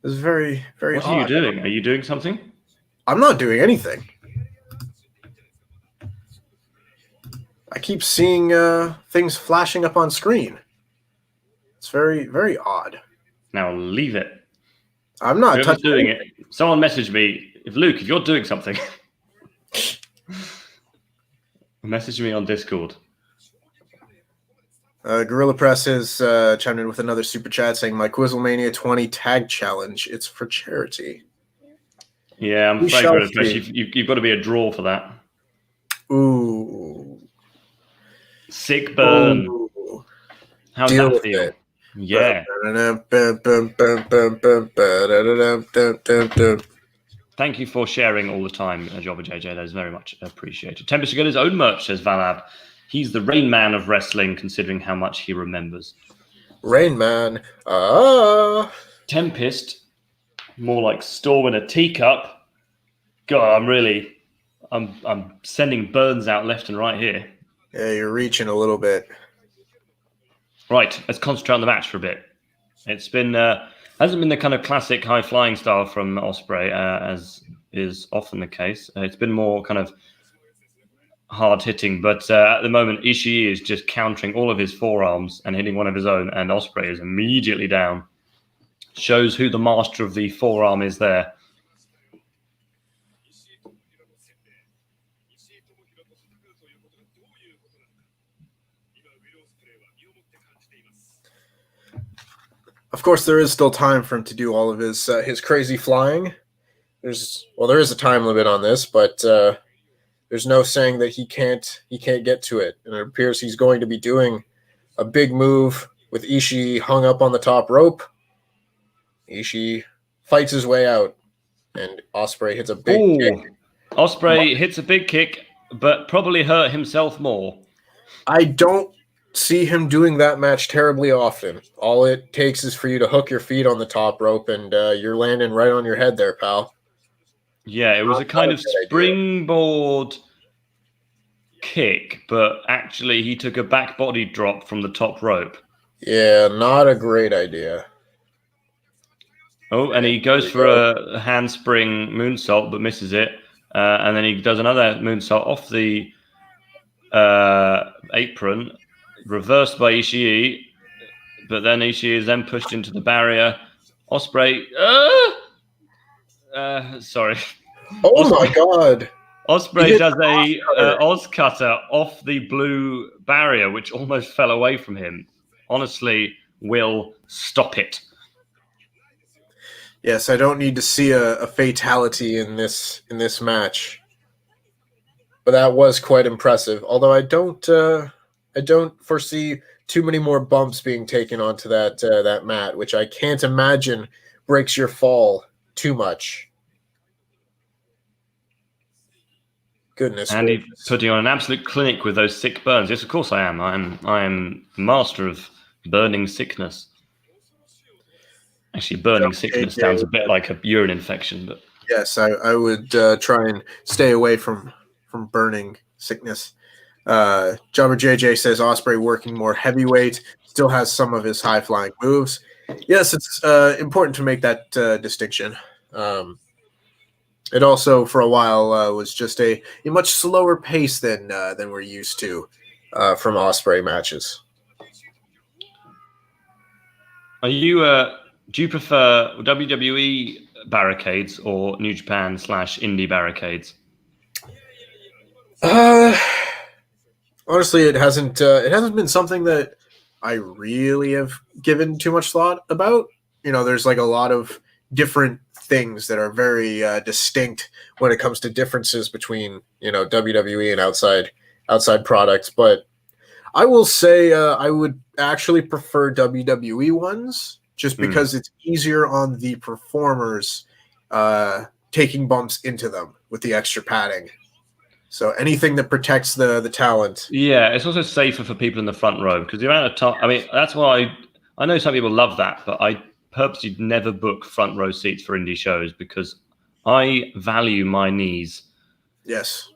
This is very, very What odd. are you doing? Are you doing something? I'm not doing anything. I keep seeing things flashing up on screen. It's very, very odd. Now leave it. I'm not Whoever's doing it. Someone messaged me. If you're doing something, message me on Discord. Gorilla Press has chimed in with another super chat saying, "My Quizzlemania 20 tag challenge. It's for charity." Yeah, I'm afraid, Gorilla Press, you've got to be a draw for that. Ooh. Sick burn. Ooh. How's Deal that feel? it. Yeah. Thank you for sharing all the time, Jobber JJ. That is very much appreciated. Tempest got his own merch, says Valab. He's the Rain Man of wrestling, considering how much he remembers. Rain Man. Tempest, more like storm in a teacup. God, I'm sending burns out left and right here. Yeah, you're reaching a little bit. Right, let's concentrate on the match for a bit. It's been hasn't been the kind of classic high flying style from Osprey, as is often the case. It's been more kind of hard hitting, but at the moment Ishii is just countering all of his forearms and hitting one of his own, and Osprey is immediately down. Shows who the master of the forearm is there. Of course, there is still time for him to do all of his crazy flying. There is a time limit on this, but there's no saying that he can't get to it. And it appears he's going to be doing a big move with Ishii hung up on the top rope. Ishii fights his way out, and Osprey hits a big kick. Osprey hits a big kick, but probably hurt himself more. I don't see him doing that match terribly often. All it takes is for you to hook your feet on the top rope, and you're landing right on your head there, pal. Yeah, it was a kind of springboard kick, but actually he took a back body drop from the top rope. Yeah, not a great idea. Oh, and he goes for a handspring moonsault, but misses it. And then he does another moonsault off the apron, reversed by Ishii. But then Ishii is then pushed into the barrier. Osprey, sorry. Oh Osprey, my God! Osprey does a Oz cutter off the blue barrier, which almost fell away from him. Honestly, Will, stop it. Yes, I don't need to see a fatality in this match, but that was quite impressive. Although I don't foresee too many more bumps being taken onto that mat, which I can't imagine breaks your fall too much. Goodness. And he's putting on an absolute clinic with those sick burns. Yes, of course I am. I am master of burning sickness. Actually, burning sickness sounds a bit like a urine infection, but yes, I would try and stay away from burning sickness. Jobber JJ says Osprey working more heavyweight, still has some of his high flying moves. Yes, it's important to make that distinction. It also, for a while, was just a much slower pace than we're used to from Osprey matches. Are you? Do you prefer WWE barricades or New Japan / indie barricades? Honestly, it hasn't been something that I really have given too much thought about. You know, there's like a lot of different things that are very distinct when it comes to differences between, you know, WWE and outside products. But I will say I would actually prefer WWE ones just because it's easier on the performers taking bumps into them with the extra padding. So anything that protects the talent. Yeah, it's also safer for people in the front row because the amount of time. I mean, that's why I know some people love that, but I purposely never book front row seats for indie shows because I value my knees. Yes.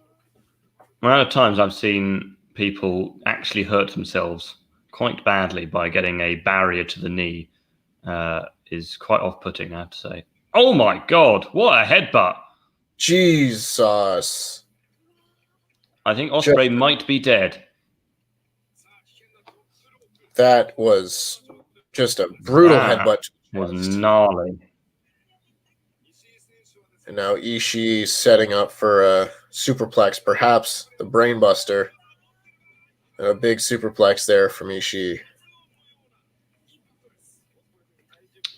The amount of times I've seen people actually hurt themselves quite badly by getting a barrier to the knee is quite off-putting, I have to say. Oh my God, what a headbutt. Jesus. I think Osprey might be dead. That was just a brutal headbutt. Was gnarly. And now Ishii setting up for a superplex, perhaps the brainbuster. And a big superplex there from Ishii.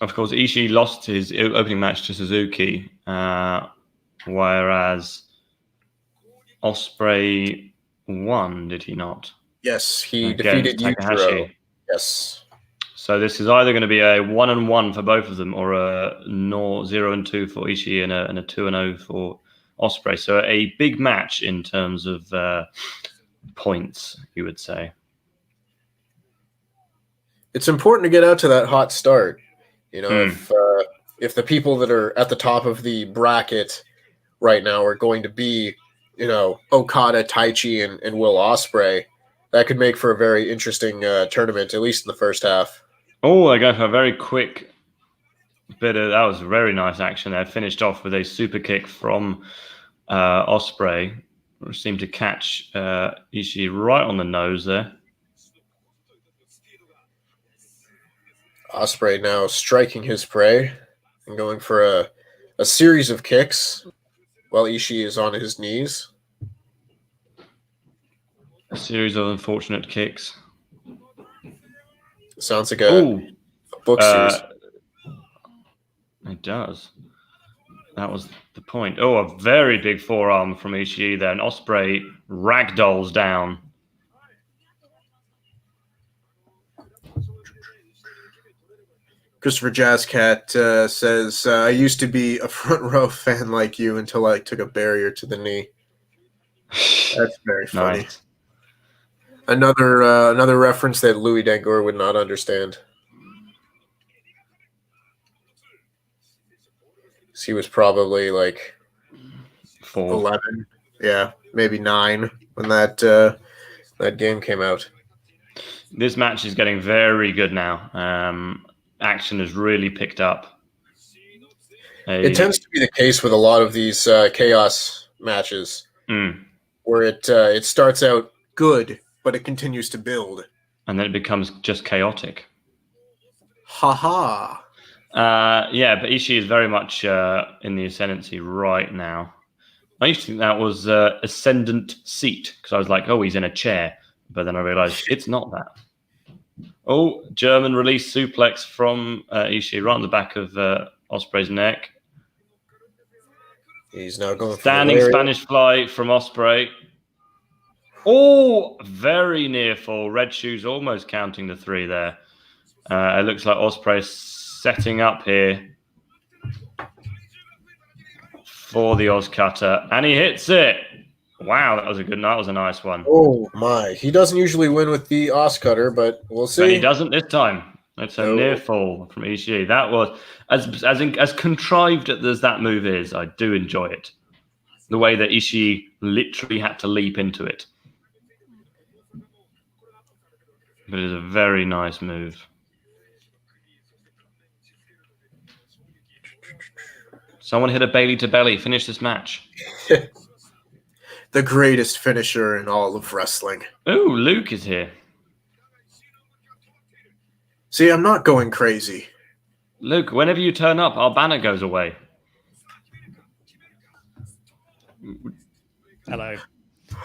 Of course, Ishii lost his opening match to Suzuki, whereas Osprey won, did he not? Yes, he defeated Yujiro. Yes. So this is either going to be a 1-1 for both of them, or a 0-2 for Ishii and a 2-0 for Osprey. So a big match in terms of points, you would say. It's important to get out to that hot start. You know, if the people that are at the top of the bracket right now are going to be, you know, Okada, Taichi, and Will Osprey, that could make for a very interesting tournament, at least in the first half. Oh, I go for a very quick bit of... That was very nice action there. Finished off with a super kick from Osprey. Seemed to catch Ishii right on the nose there. Osprey now striking his prey and going for a series of kicks while Ishii is on his knees. A series of unfortunate kicks. Sounds like a book series. It does. That was the point. Oh, a very big forearm from Ishii there. And Osprey ragdolls down. Christopher Jazzcat says, I used to be a front row fan like you until I took a barrier to the knee. That's very funny. Nice. Another reference that Louis Dangour would not understand. He was probably like 11, yeah, maybe 9 when that game came out. This match is getting very good now. Action has really picked up. It tends to be the case with a lot of these chaos matches, where it starts out good, but it continues to build, and then it becomes just chaotic. Ha. Yeah, but Ishii is very much in the ascendancy right now. I used to think that was ascendant seat, because I was like, oh, he's in a chair. But then I realized it's not that. Oh, German release suplex from Ishii right on the back of Osprey's neck. He's now going standing for Spanish fly from Osprey. Oh, very near fall. Red shoes almost counting the 3 there. It looks like Osprey setting up here for the Oz Cutter, and he hits it. Wow, that was a nice one. Oh my, he doesn't usually win with the Oz Cutter, but we'll see. But he doesn't this time. It's a near fall from Ishii. That was as contrived as that move is. I do enjoy it. The way that Ishii literally had to leap into it. But it is a very nice move. Someone hit a Bailey to belly. Finish this match. The greatest finisher in all of wrestling. Oh, Luke is here. See, I'm not going crazy. Luke, whenever you turn up, our banner goes away. Hello.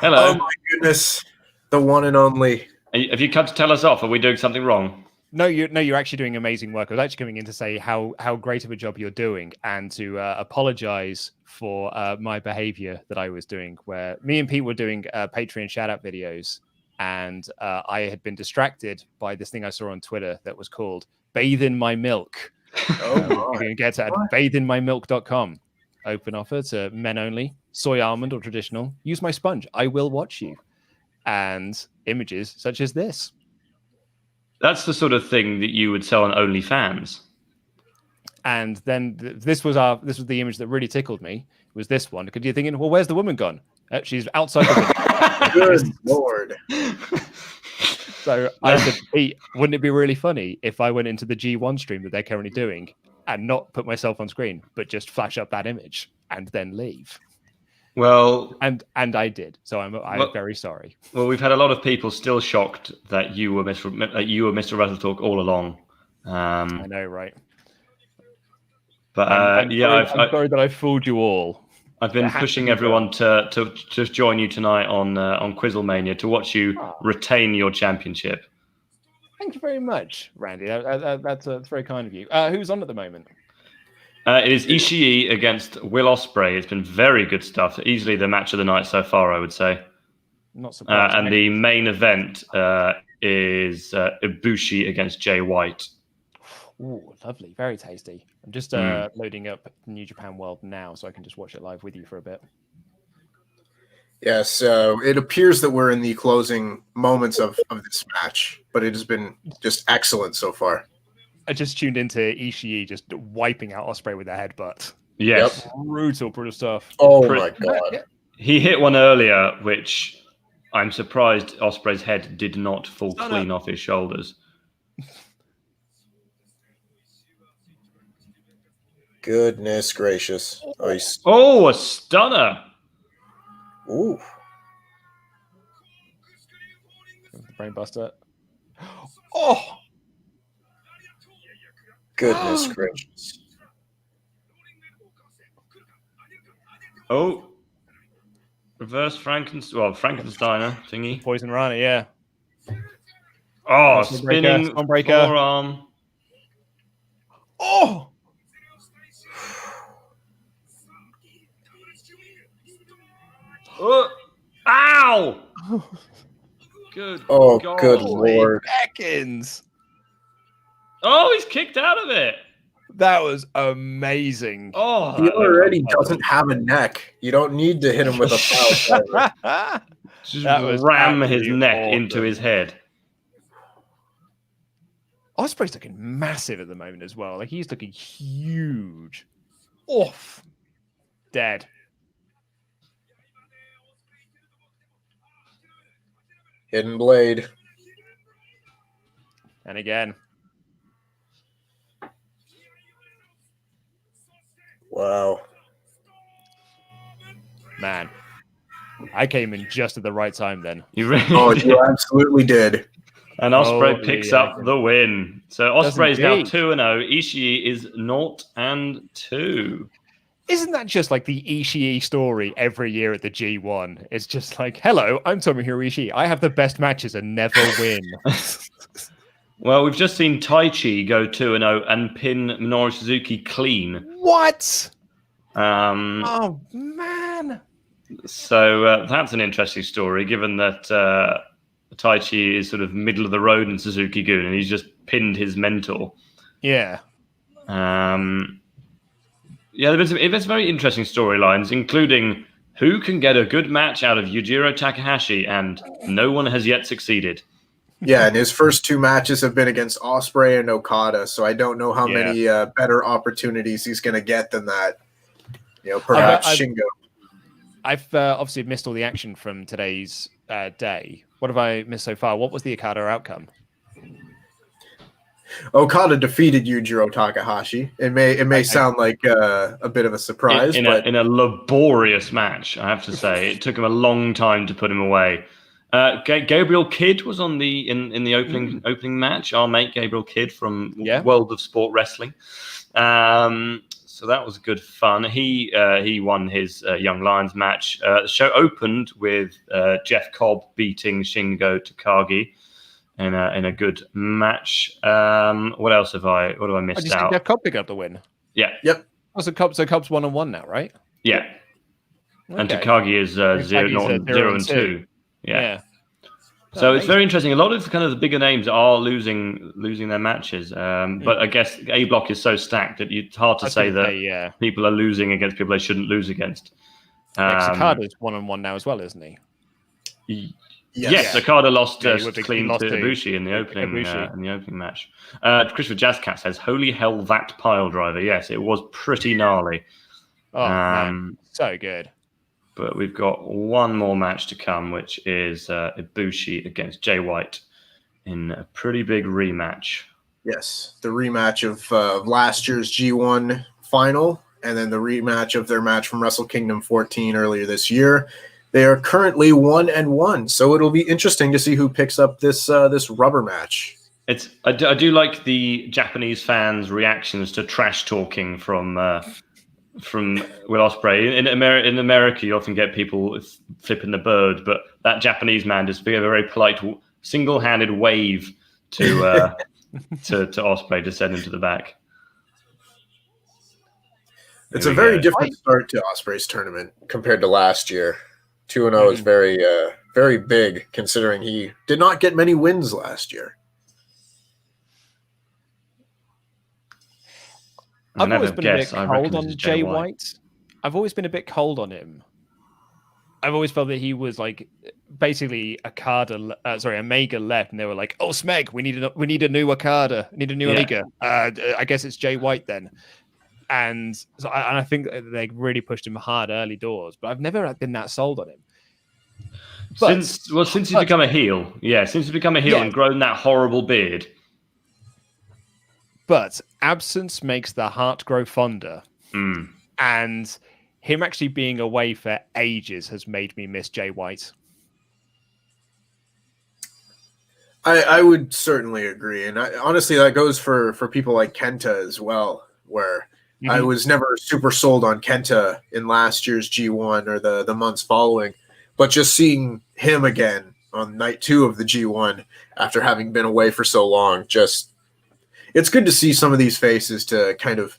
Oh my goodness. The one and only. Have you come to tell us off? Are we doing something wrong? No, you're actually doing amazing work. I was actually coming in to say how great of a job you're doing and to apologize for my behavior that I was doing, where me and Pete were doing Patreon shout-out videos, and I had been distracted by this thing I saw on Twitter that was called Bathe in My Milk. You can get it at batheinmymilk.com. Open offer to men only, soy almond or traditional. Use my sponge. I will watch you. And images such as this. That's the sort of thing that you would sell on OnlyFans. And then this was the image that really tickled me. Was this one? Because you're thinking, well, where's the woman gone? She's outside the Good Lord. So I said, Pete, wouldn't it be really funny if I went into the G1 stream that they're currently doing and not put myself on screen, but just flash up that image and then leave? Well, and I did. So I'm very sorry. Well, we've had a lot of people still shocked that you were Mr. WrestleTalk all along. I know, right? But I'm sorry that I fooled you all. I've been pushing everyone to just join you tonight on Quizzlemania to watch you retain your championship. Thank you very much, Randy. That's very kind of you. Who's on at the moment? It is Ishii against Will Osprey. It's been very good stuff. Easily the match of the night so far, I would say. Not surprised. And the main event is Ibushi against Jay White. Ooh, lovely. Very tasty. I'm just loading up New Japan World now so I can just watch it live with you for a bit. Yes, it appears that we're in the closing moments of this match, but it has been just excellent so far. I just tuned into Ishii just wiping out Osprey with a headbutt. Yes. Yep. Brutal stuff. Oh my God. He hit one earlier, which I'm surprised Osprey's head did not fall clean off his shoulders. Goodness gracious. Nice. Oh, a stunner. Ooh. Brainbuster. Oh! Goodness gracious. Oh. Reverse Frankensteiner thingy. Poison Rana, yeah. Oh, spinning forearm. Oh! Ow! Good. Oh, God. good Lord. Seconds. Oh, he's kicked out of it. That was amazing. Oh, he already doesn't have a neck. You don't need to hit him with a power. Just ram his neck into his head. Osprey's looking massive at the moment as well. Like, he's looking huge. Off. Dead. Hidden blade. And again. Wow. Man. I came in just at the right time then. You really you absolutely did. And Osprey picks up the win. So Osprey is now 2-0. Ishii is 0-2. Isn't that just like the Ishii story every year at the G1? It's just like, hello, I'm Tomohiro Ishii. I have the best matches and never win. Well, we've just seen Taichi go 2-0 and pin Minoru Suzuki clean. What? Oh, man. So that's an interesting story, given that Taichi is sort of middle of the road in Suzuki-gun, and he's just pinned his mentor. Yeah. Yeah, there's very interesting storylines, including who can get a good match out of Yujiro Takahashi, and no one has yet succeeded. Yeah, and his first 2 matches have been against Osprey and Okada, so I don't know how many better opportunities he's going to get than that. You know, perhaps Shingo. I've obviously missed all the action from today's day. What have I missed so far? What was the Okada outcome? Okada defeated Yujiro Takahashi. It may sound like a bit of a surprise, but in a laborious match, I have to say, it took him a long time to put him away. Gabriel Kidd was on in the opening match. Our mate Gabriel Kidd from World of Sport Wrestling. So that was good fun. He won his Young Lions match. The show opened with Jeff Cobb beating Shingo Takagi in a good match. What else have I missed out? Jeff Cobb picked up the win. Yeah. Yep. Oh, so Cobb's 1-1 now, right? Yeah. Okay. And Takagi is 0-2. Yeah. So it's very interesting. A lot of kind of the bigger names are losing their matches. But I guess A block is so stacked that it's hard to say that people are losing against people they shouldn't lose against. Okada's 1-1 now as well, isn't he? Yes, Okada lost clean to Ibushi in the opening match. Christopher Jazzcat says, "Holy hell, that pile driver!" Yes, it was pretty gnarly. Oh man, so good. But we've got one more match to come, which is Ibushi against Jay White in a pretty big rematch. Yes, the rematch of last year's G1 final, and then the rematch of their match from Wrestle Kingdom 14 earlier this year. They are currently 1-1, so it'll be interesting to see who picks up this rubber match. I do like the Japanese fans' reactions to trash talking from Will Osprey. In America, you often get people flipping the bird, but that Japanese man just gave a very polite, single-handed wave to to Osprey to send him to the back. It's a very different start to Osprey's tournament compared to last year. 2-0 is very, very big, considering he did not get many wins last year. I've always been a bit cold on Jay White. I've always been a bit cold on him. I've always felt that he was like basically Omega left, and they were like, "Oh, Smeg, we need a new Okada, we need a new Omega. I guess it's Jay White then." And so I think they really pushed him hard early doors, but I've never been that sold on him. But, since he's become a heel, and grown that horrible beard. But absence makes the heart grow fonder, and him actually being away for ages has made me miss Jay White. I would certainly agree, and honestly, that goes for people like Kenta as well, where I was never super sold on Kenta in last year's G1 or the months following, but just seeing him again on night 2 of the G1 after having been away for so long, it's good to see some of these faces to kind of,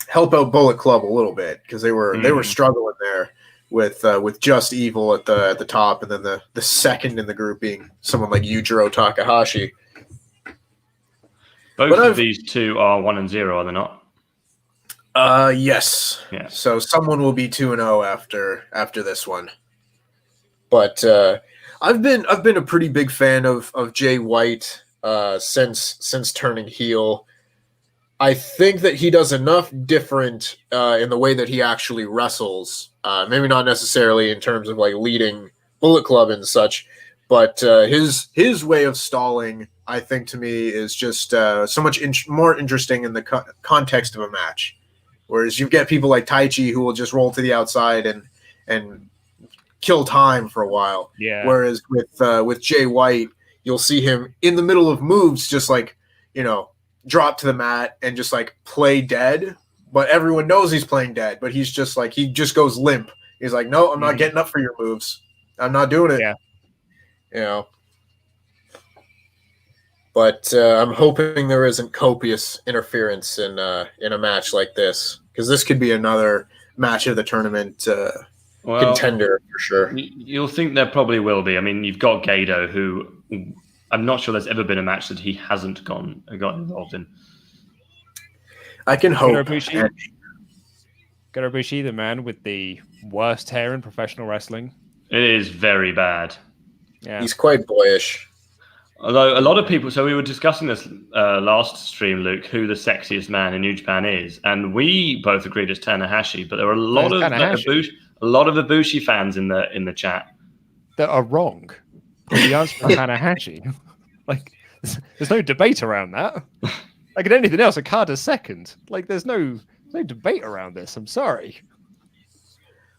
help out Bullet Club a little bit, because they were struggling there with Just Evil at the top, and then the second in the group being someone like Yujiro Takahashi. Both of these two are 1-0, are they not? Yes. Yeah. So someone will be 2-0 after this one. But I've been a pretty big fan of Jay White since turning heel. I think that he does enough different in the way that he actually wrestles. Maybe not necessarily in terms of like leading Bullet Club and such, but his way of stalling, I think, to me is just so much more interesting in the context of a match. Whereas you get people like Taichi who will just roll to the outside and kill time for a while. Yeah. Whereas with Jay White, you'll see him in the middle of moves, just like, drop to the mat and just like play dead. But everyone knows he's playing dead, but he's just like, he just goes limp. He's like, no, I'm not getting up for your moves. I'm not doing it. Yeah. But I'm hoping there isn't copious interference in a match like this, because this could be another match of the tournament contender for sure. You'll think there probably will be. I mean, you've got Gedo, who I'm not sure there's ever been a match that he hasn't got involved in. I can hope. Ibushi, the man with the worst hair in professional wrestling. It is very bad. Yeah. He's quite boyish. Although a lot of people, so we were discussing this last stream, Luke, who the sexiest man in New Japan is, and we both agreed it's Tanahashi. But there are a lot of Ibushi fans in the chat that are wrong. The answer for Tanahashi, like, there's no debate around that. Like in anything else, Okada's second. Like, there's no debate around this. I'm sorry.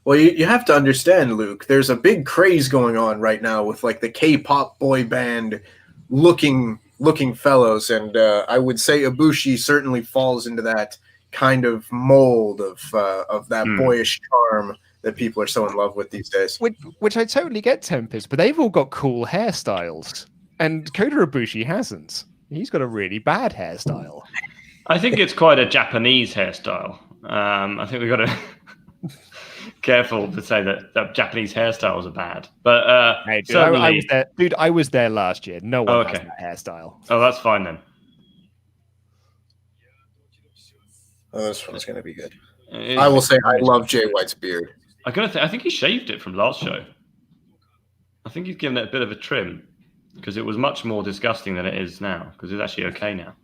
Well, you have to understand, Luke, there's a big craze going on right now with like the K-pop boy band looking fellows, and I would say Ibushi certainly falls into that kind of mold of that boyish charm that people are so in love with these days. Which I totally get, Tempest, but they've all got cool hairstyles, and Kota Ibushi hasn't. He's got a really bad hairstyle. I think it's quite a Japanese hairstyle. I think we've got to careful to say that Japanese hairstyles are bad. But hey, dude, I was there. Dude, I was there last year. No one has that hairstyle. Oh, that's fine then. Oh, this one's going to be good. I will say I love Jay White's beard. I think he shaved it from last show. I think he's given it a bit of a trim, because it was much more disgusting than it is now, because it's actually okay now.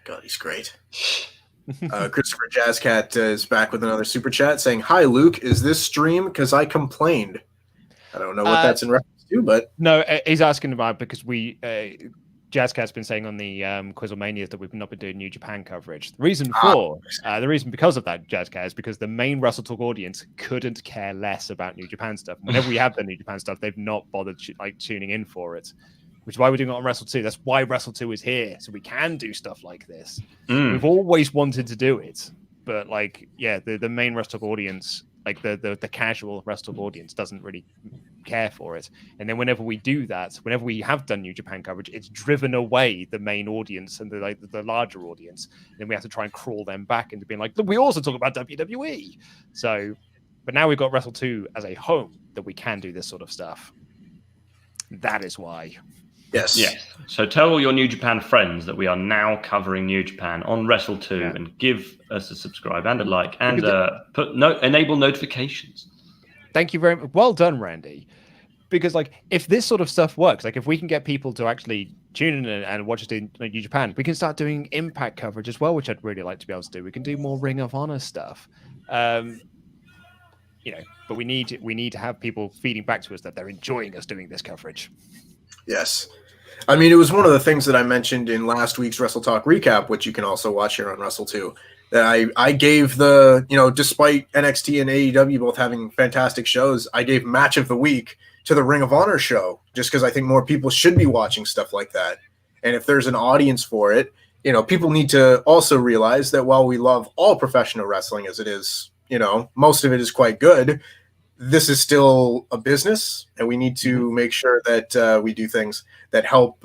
God, he's great. Christopher Jazzcat is back with another super chat saying, "Hi Luke, is this stream? Because I complained." I don't know what that's in reference to, but no, he's asking about because we Jazzcat's been saying on the Quizlemania that we've not been doing New Japan coverage. The reason because of that, Jazzcat, is because the main WrestleTalk audience couldn't care less about New Japan stuff. Whenever we have the New Japan stuff, they've not bothered tuning in for it, which is why we're doing it on Wrestle2. That's why Wrestle2 is here, so we can do stuff like this. We've always wanted to do it, but the main WrestleTalk audience, like the casual WrestleTalk audience, doesn't really care for it. And then whenever we do that, whenever we have done New Japan coverage, it's driven away the main audience and the larger audience. And then we have to try and crawl them back into being like, look, we also talk about WWE. So, but now we've got Wrestle2 as a home that we can do this sort of stuff. That is why. Yes. So tell all your New Japan friends that we are now covering New Japan on Wrestle2 and give us a subscribe and a like and enable notifications. Thank you very much. Well done, Randy. Because if this sort of stuff works, if we can get people to actually tune in and watch us in New Japan, we can start doing Impact coverage as well, which I'd really like to be able to do. We can do more Ring of Honor stuff. But we need to have people feeding back to us that they're enjoying us doing this coverage. Yes. I mean, it was one of the things that I mentioned in last week's WrestleTalk recap, which you can also watch here on Wrestle2, that I gave despite NXT and AEW both having fantastic shows, I gave Match of the Week to the Ring of Honor show, just because I think more people should be watching stuff like that. And if there's an audience for it, people need to also realize that while we love all professional wrestling as it is, most of it is quite good, this is still a business, and we need to make sure that we do things that help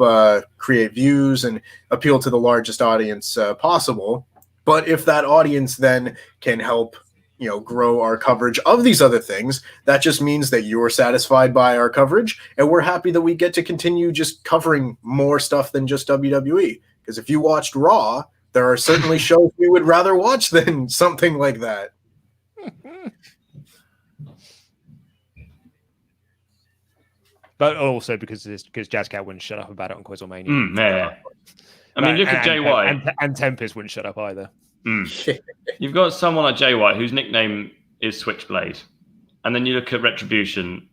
create views and appeal to the largest audience possible. But if that audience then can help, grow our coverage of these other things, that just means that you're satisfied by our coverage, and we're happy that we get to continue just covering more stuff than just WWE. Because if you watched Raw, there are certainly shows we would rather watch than something like that. But also because Jazzcat wouldn't shut up about it on Quizlemania. Yeah. I mean, look at Jay White. And Tempest wouldn't shut up either. You've got someone like Jay White whose nickname is Switchblade. And then you look at Retribution,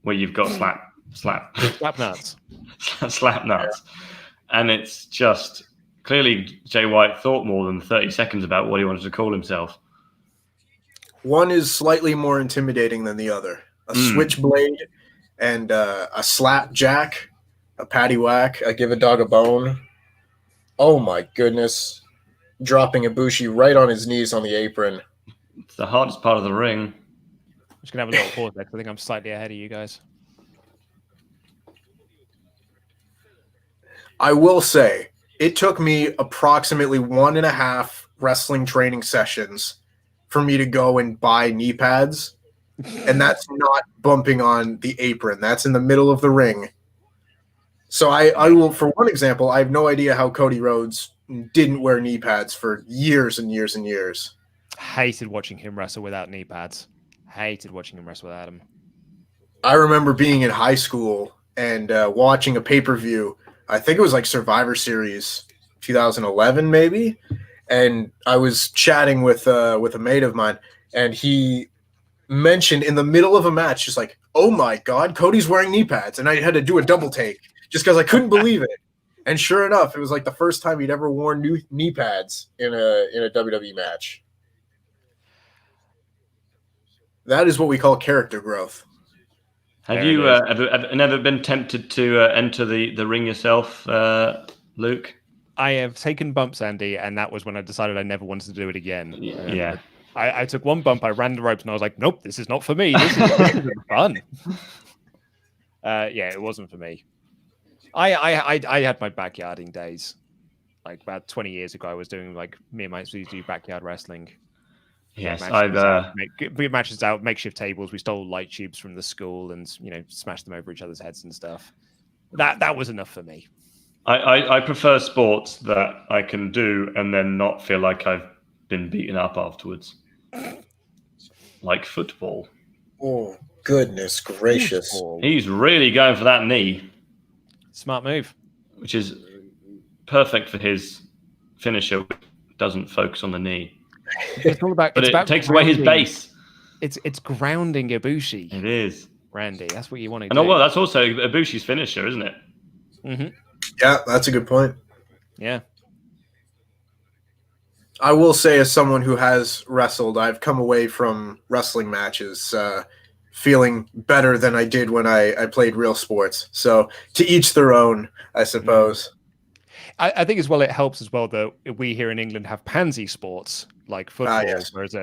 where you've got Slap Nuts. Slap Nuts. And it's just clearly Jay White thought more than 30 seconds about what he wanted to call himself. One is slightly more intimidating than the other. A Switchblade and a Slapjack, a Paddywhack, a Give a Dog a Bone. Oh my goodness. Dropping Ibushi right on his knees on the apron. It's the hardest part of the ring. I'm just going to have a little pause there because I think I'm slightly ahead of you guys. I will say, it took me approximately 1.5 wrestling training sessions for me to go and buy knee pads. And that's not bumping on the apron. That's in the middle of the ring. So I will, for one example, I have no idea how Cody Rhodes didn't wear knee pads for years and years and years. Hated watching him wrestle without knee pads. Hated watching him wrestle without them. I remember being in high school and watching a pay-per-view. I think it was like Survivor Series 2011 maybe. And I was chatting with a mate of mine, and he mentioned in the middle of a match, just like, oh my God, Cody's wearing knee pads. And I had to do a double take just because I couldn't believe it. And sure enough, it was like the first time he'd ever worn new knee pads in a WWE match. That is what we call character growth. Have you ever been tempted to enter the ring yourself, Luke? I have taken bumps, Andy, and that was when I decided I never wanted to do it again. Yeah. I took one bump, I ran the ropes, and I was like, nope, this is not for me. This is fun. It wasn't for me. I had my backyarding days. Like about 20 years ago, I was doing me and my used to do backyard wrestling. Yes, matches out, makeshift tables. We stole light tubes from the school and smashed them over each other's heads and stuff. That was enough for me. I prefer sports that I can do and then not feel like I've been beaten up afterwards. Like football. Oh, goodness gracious. Football. He's really going for that knee. Smart move. Which is perfect for his finisher, doesn't focus on the knee. It's all about, but it takes away his base. It's grounding Ibushi. It is. Randy, that's what you want to do. And well, that's also Ibushi's finisher, isn't it? Mm-hmm. Yeah, that's a good point. Yeah. I will say, as someone who has wrestled, I've come away from wrestling matches feeling better than I did when I played real sports. So to each their own, I suppose. I think as well, it helps as well that we here in England have pansy sports like football, yes, whereas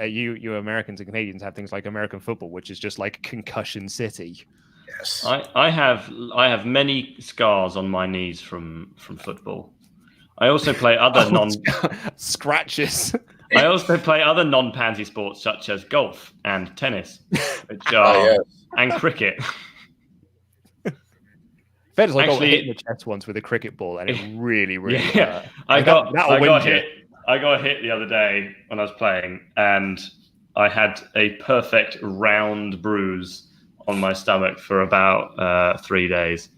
you Americans and Canadians have things like American football, which is just like concussion city. Yes, I have many scars on my knees from football. I also play other scratches. I also play other non-pansy sports such as golf and tennis, which are and cricket. Fair to say, I got hit in the chest once with a cricket ball, and it really hurt. I got hit the other day when I was playing, and I had a perfect round bruise on my stomach for about 3 days.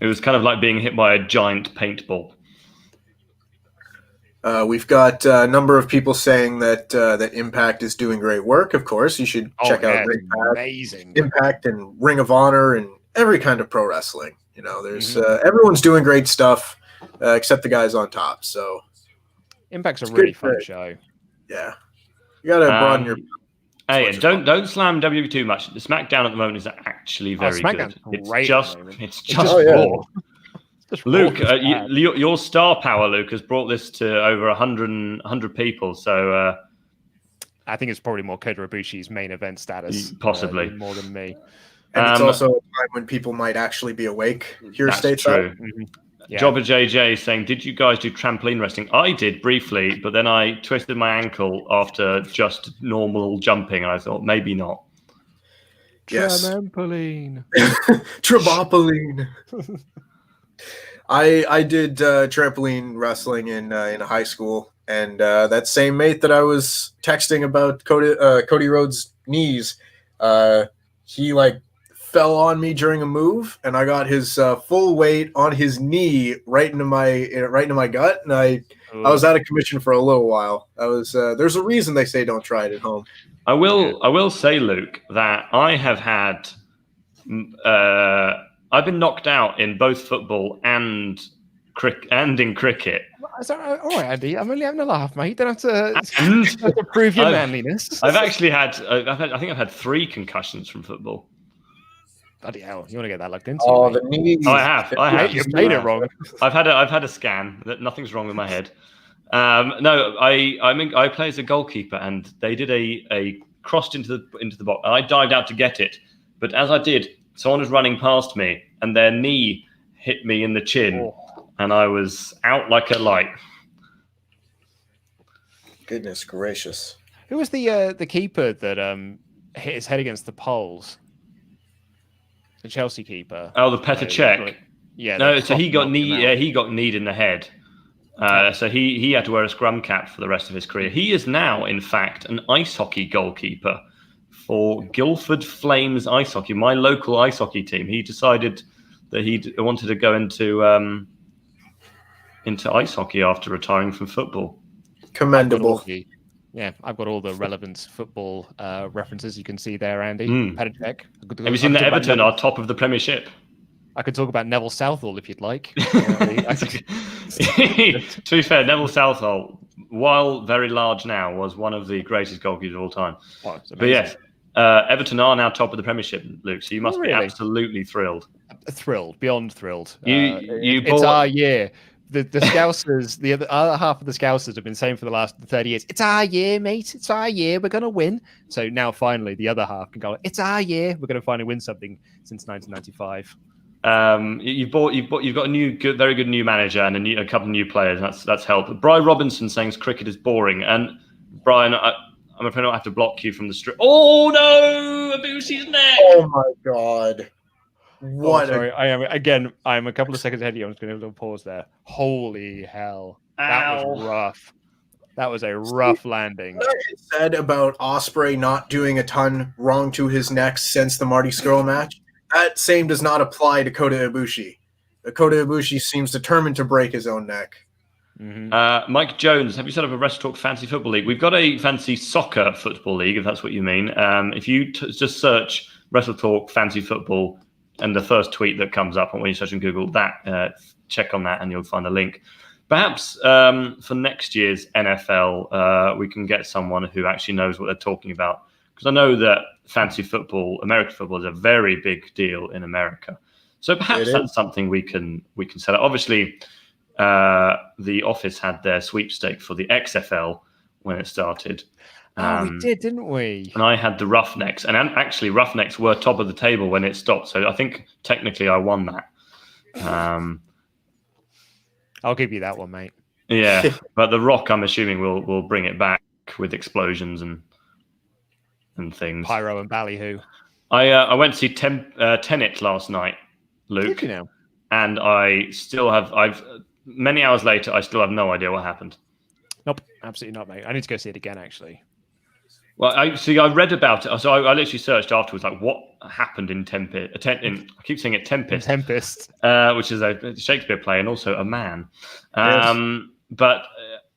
It was kind of like being hit by a giant paintball. We've got a number of people saying that Impact is doing great work. Of course, you should check out Impact and Ring of Honor and every kind of pro wrestling. You know, there's everyone's doing great stuff except the guys on top. So Impact's a really fun show. Yeah, you gotta broaden your. Hey, don't slam WWE too much. The SmackDown at the moment is actually very good. It's just raw. Luke, your star power, Luke, has brought this to over 100 people. So I think it's probably more Kota Ibushi's main event status, possibly more than me. And it's also a time when people might actually be awake here stateside. True. Yeah. Jobber JJ saying, did you guys do trampoline wrestling? I did briefly, but then I twisted my ankle after just normal jumping, and I thought maybe not. Yes. Trampoline. Trampoline. I did trampoline wrestling in high school, and that same mate that I was texting about Cody Rhodes' knees, he fell on me during a move, and I got his full weight on his knee right into my gut, and I was out of commission for a little while. There's a reason they say don't try it at home. I will say, Luke, that I have had I've been knocked out in both football and in cricket. All right, Andy. I'm only having a laugh, mate. You don't have to prove your manliness. I've actually had. I think I've had 3 concussions from football. Bloody hell! You want to get that looked into? Oh, the knees. I have. You made it wrong. I've had a scan that nothing's wrong with my head. No, I play as a goalkeeper, and they did a crossed into the box. I dived out to get it, but as I did, someone was running past me, and their knee hit me in the chin, and I was out like a light. Goodness gracious! Who was the keeper that hit his head against the poles? The Chelsea keeper. Oh, the Petr Cech. Yeah. No, so he got knee. Yeah, he got kneed in the head. So he had to wear a scrum cap for the rest of his career. He is now, in fact, an ice hockey goalkeeper for Guildford Flames Ice Hockey, my local ice hockey team. He decided that he wanted to go into ice hockey after retiring from football. Commendable. Yeah, I've got all the relevant football references you can see there, Andy. Petr Cech. Have you seen that Everton are top of the Premiership? I could talk about Neville Southall if you'd like. To be fair, Neville Southall, while very large now, was one of the greatest goalkeepers of all time. Oh, but yes, Everton are now top of the Premiership, Luke. So you must be absolutely thrilled. Thrilled, beyond thrilled. It's our year. The Scousers, the other half of the Scousers have been saying for the last 30 years, it's our year, mate. It's our year. We're going to win. So now finally the other half can go, it's our year. We're going to finally win something since 1995. You've got a very good new manager and a couple of new players. And that's helped. Brian Robinson saying cricket is boring. And Brian, I'm afraid I have to block you from the street. Oh no, Ibushi's neck! Oh my god! What? Sorry, I am a couple of seconds ahead of you. I'm just going to pause there. Holy hell! That was rough. That was a rough landing. What I said about Osprey not doing a ton wrong to his neck since the Marty Scurll match. That same does not apply to Kota Ibushi. Kota Ibushi seems determined to break his own neck. Mike Jones, have you set up a WrestleTalk Fantasy Football League? We've got a Fantasy Soccer Football League, if that's what you mean. If you just search WrestleTalk Fantasy Football and the first tweet that comes up when you search in Google, check on that and you'll find a link. Perhaps for next year's NFL, we can get someone who actually knows what they're talking about. Because I know that fantasy football, American football, is a very big deal in America. So perhaps that's something we can set up. Obviously, the Office had their sweepstake for the XFL when it started. We did, didn't we? And I had the Roughnecks. And actually, Roughnecks were top of the table when it stopped. So I think technically I won that. I'll give you that one, mate. Yeah, but The Rock, I'm assuming, will bring it back with explosions and things. Pyro and ballyhoo. I went to see Tenet last night, Luke. Did you know? And I still have. Many hours later, I still have no idea what happened. Nope, absolutely not, mate. I need to go see it again, actually. Well, I read about it. So I literally searched afterwards, like what happened in Tempest. I keep saying it Tempest. Tempest, which is a Shakespeare play and also a man. Yes. But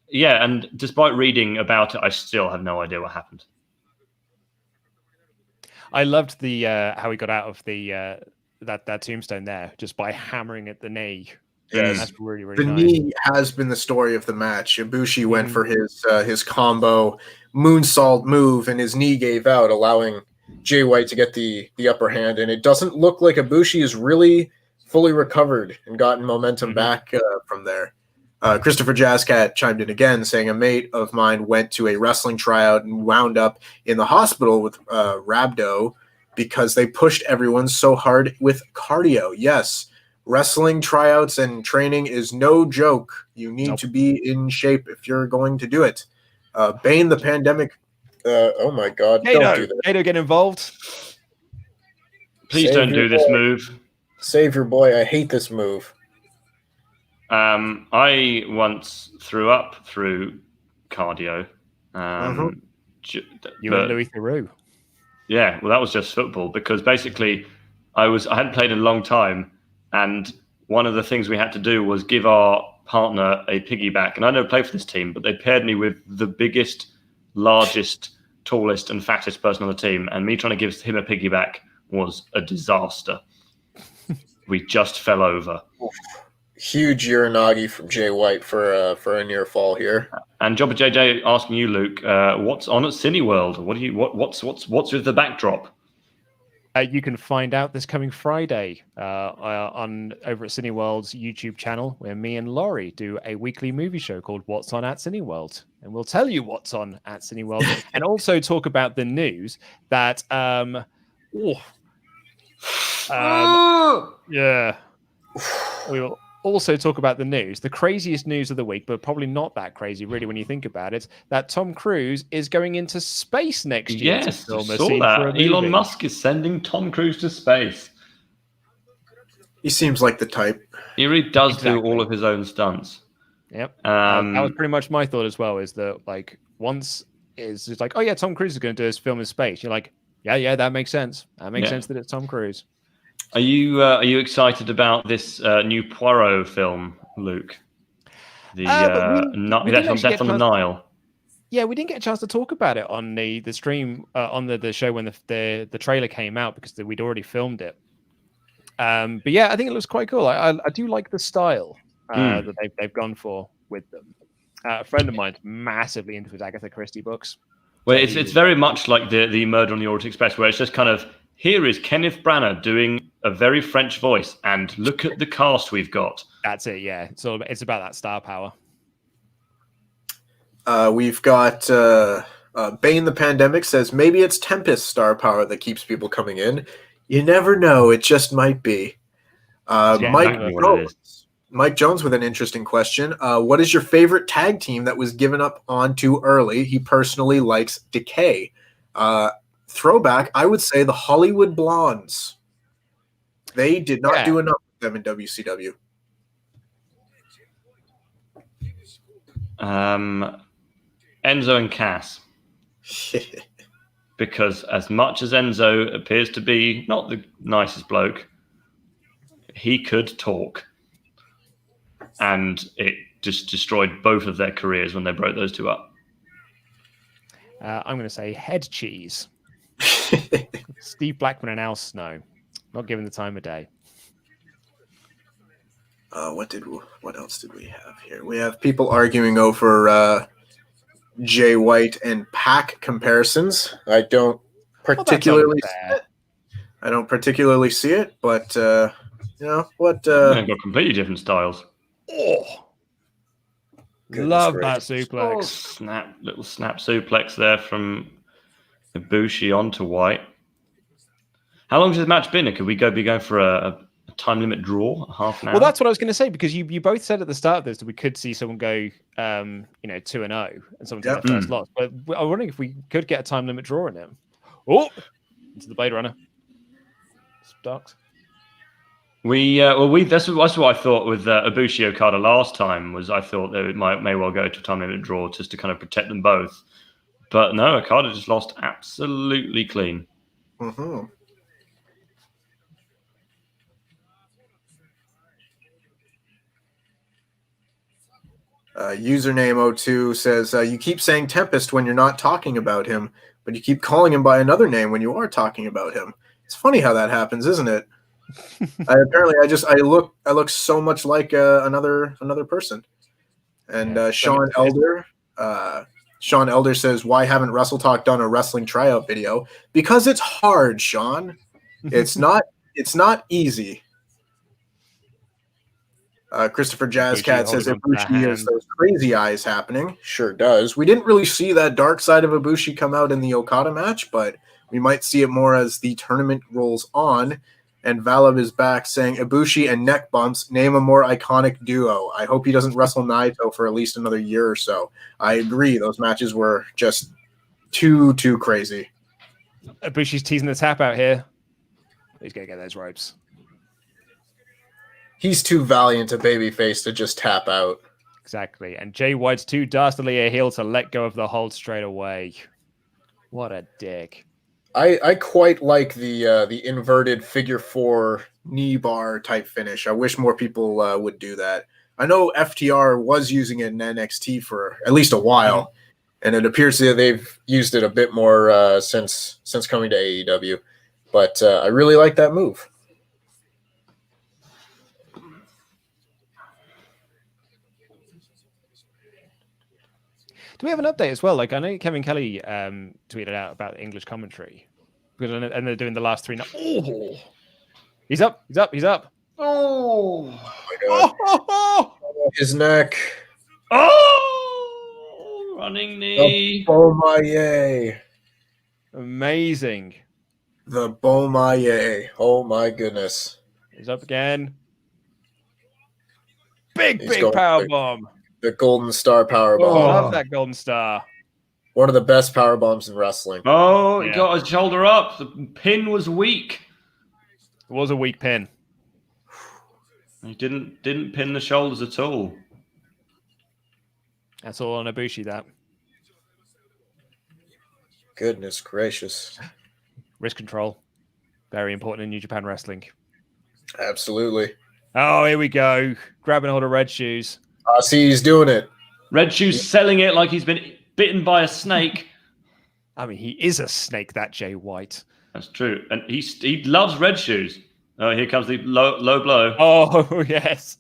yeah, and despite reading about it, I still have no idea what happened. I loved the how he got out of the that tombstone there just by hammering at the knee. Yes. That's really, really the nice. knee has been the story of the match. Ibushi went for his combo moonsault move, and his knee gave out, allowing Jay White to get the upper hand. And it doesn't look like Ibushi is really fully recovered and gotten momentum back from there. Christopher Jazzcat chimed in again, saying a mate of mine went to a wrestling tryout and wound up in the hospital with rhabdo because they pushed everyone so hard with cardio. Yes. Wrestling tryouts and training is no joke. You need to be in shape if you're going to do it. Bane the Pandemic. Oh my God! Kato, don't do that. Kato, get involved. Please don't do this move. Save your boy. I hate this move. I once threw up through cardio. You and Louis Theroux. Yeah, well, that was just football because basically I hadn't played in a long time. And one of the things we had to do was give our partner a piggyback. And I never played for this team, but they paired me with the biggest, largest, tallest, and fattest person on the team. And me trying to give him a piggyback was a disaster. We just fell over. Huge Uranagi from Jay White for a near fall here. And Jobber JJ asking you, Luke, what's on at Cineworld? What's with the backdrop? You can find out this coming Friday on over at Cineworld's YouTube channel, where me and Laurie do a weekly movie show called What's On at Cineworld, and we'll tell you what's on at Cineworld, and also talk about the news that yeah, we will also talk about the news, the craziest news of the week, but probably not that crazy, really, when you think about it, that Tom Cruise is going into space next year. Yes, to film I a saw scene that. for a movie. Elon Musk is sending Tom Cruise to space. He seems like the type. He really does do all of his own stunts. Yep. That was pretty much my thought as well, is that like once it's like, oh yeah, Tom Cruise is going to do his film in space. You're like, yeah, that makes sense. That makes sense that it's Tom Cruise. Are you excited about this new Poirot film, Luke? The Death on the Nile. Yeah, we didn't get a chance to talk about it on the stream on the show when the trailer came out because we'd already filmed it. But yeah, I think it looks quite cool. I do like the style that they've gone for with them. A friend of mine's massively into his Agatha Christie books. Well, it's very much like the Murder on the Orient Express, where it's just kind of, here is Kenneth Branagh doing a very French voice, and look at the cast we've got. That's it, yeah. It's about that star power. We've got Bane the Pandemic says, maybe it's Tempest star power that keeps people coming in. You never know. It just might be. Mike Jones with an interesting question. What is your favorite tag team that was given up on too early? He personally likes Decay. Throwback, I would say the Hollywood Blondes. They did not do enough with them in WCW. Enzo and Cass. Because as much as Enzo appears to be not the nicest bloke, he could talk. And it just destroyed both of their careers when they broke those two up. I'm going to say head cheese. Steve Blackman and Al Snow. Not given the time of day. What else did we have here? We have people arguing over Jay White and Pac comparisons. I don't particularly see it. I don't particularly see it, but you know what? They've got completely different styles. Love that suplex. Little snap suplex there from Ibushi onto White. How long has the match been? Could we be going for a time limit draw, half an hour? Well, that's what I was going to say, because you both said at the start of this that we could see someone go 2-0 and someone take their first loss. But I'm wondering if we could get a time limit draw in him. Oh, into the Blade Runner. Starks. That's what I thought with Ibushi Okada last time. I thought that it may well go to a time limit draw just to kind of protect them both. But no, Okada just lost absolutely clean. Mm-hmm. Username 02 says, you keep saying Tempest when you're not talking about him, but you keep calling him by another name when you are talking about him. It's funny how that happens, isn't it? I look so much like another person. And Sean Elder says, why haven't WrestleTalk done a wrestling tryout video? Because it's hard, Sean. It's not easy. Christopher Jazzcat says Ibushi has those crazy eyes happening. Sure does. We didn't really see that dark side of Ibushi come out in the Okada match, but we might see it more as the tournament rolls on. And Valab is back saying Ibushi and neck bumps, name a more iconic duo. I hope he doesn't wrestle Naito for at least another year or so. I agree. Those matches were just too crazy. Ibushi's teasing the tap out here. He's going to get those ropes. He's too valiant a babyface to just tap out. Exactly. And Jay White's too dastardly a heel to let go of the hold straight away. What a dick. I quite like the inverted figure 4 knee bar type finish. I wish more people would do that. I know FTR was using it in NXT for at least a while, and it appears that they've used it a bit more since coming to AEW. But I really like that move. Do we have an update as well? Like, I know Kevin Kelly tweeted out about the English commentary, and they're doing the last 3 now. Oh, he's up. Oh my God! Oh, his neck. Oh, running knee. The Bomaye. Amazing. The Bomaye. Oh my goodness. He's up again. Big power bomb. The Golden Star powerbomb. Oh, I love that Golden Star. One of the best powerbombs in wrestling. Oh, he got his shoulder up. The pin was weak. It was a weak pin. He didn't pin the shoulders at all. That's all on Ibushi, that. Goodness gracious. Wrist control. Very important in New Japan Wrestling. Absolutely. Oh, here we go. Grabbing hold of Red Shoes. See, he's doing it. Red Shoes selling it like he's been bitten by a snake. I mean, he is a snake, that Jay White. That's true. And he loves Red Shoes. Oh, here comes the low blow. Oh, yes.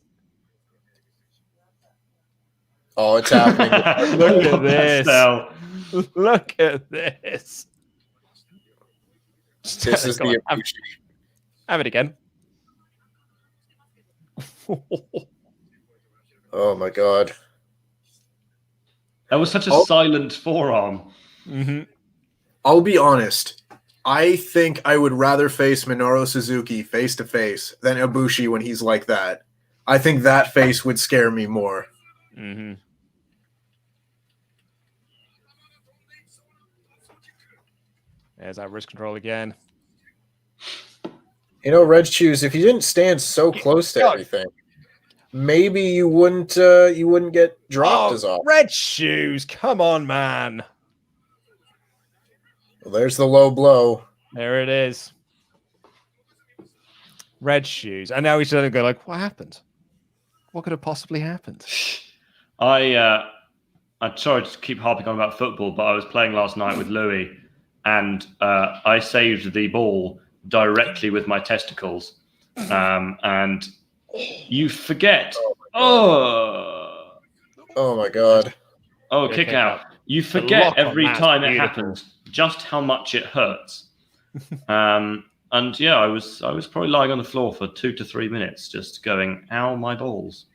Oh, it's happening. Look at this. Look at this. This is the Ibushi. Have it again. Oh my God. That was such a silent forearm. Mm-hmm. I'll be honest. I think I would rather face Minoru Suzuki face to face than Ibushi when he's like that. I think that face would scare me more. Mm-hmm. There's that wrist control again. You know, Red Shoes, if you didn't stand so close to everything, maybe you wouldn't get dropped as often. Red Shoes, come on, man. Well, there's the low blow. There it is. Red Shoes. And now he's going to go like, what happened? What could have possibly happened? I'm sorry to keep harping on about football, but I was playing last night with Louis, and I saved the ball directly with my testicles, and you forget. Oh my god! Oh, kick out! You forget every time it happens just how much it hurts. And yeah, I was probably lying on the floor for 2 to 3 minutes, just going, "Ow, my balls."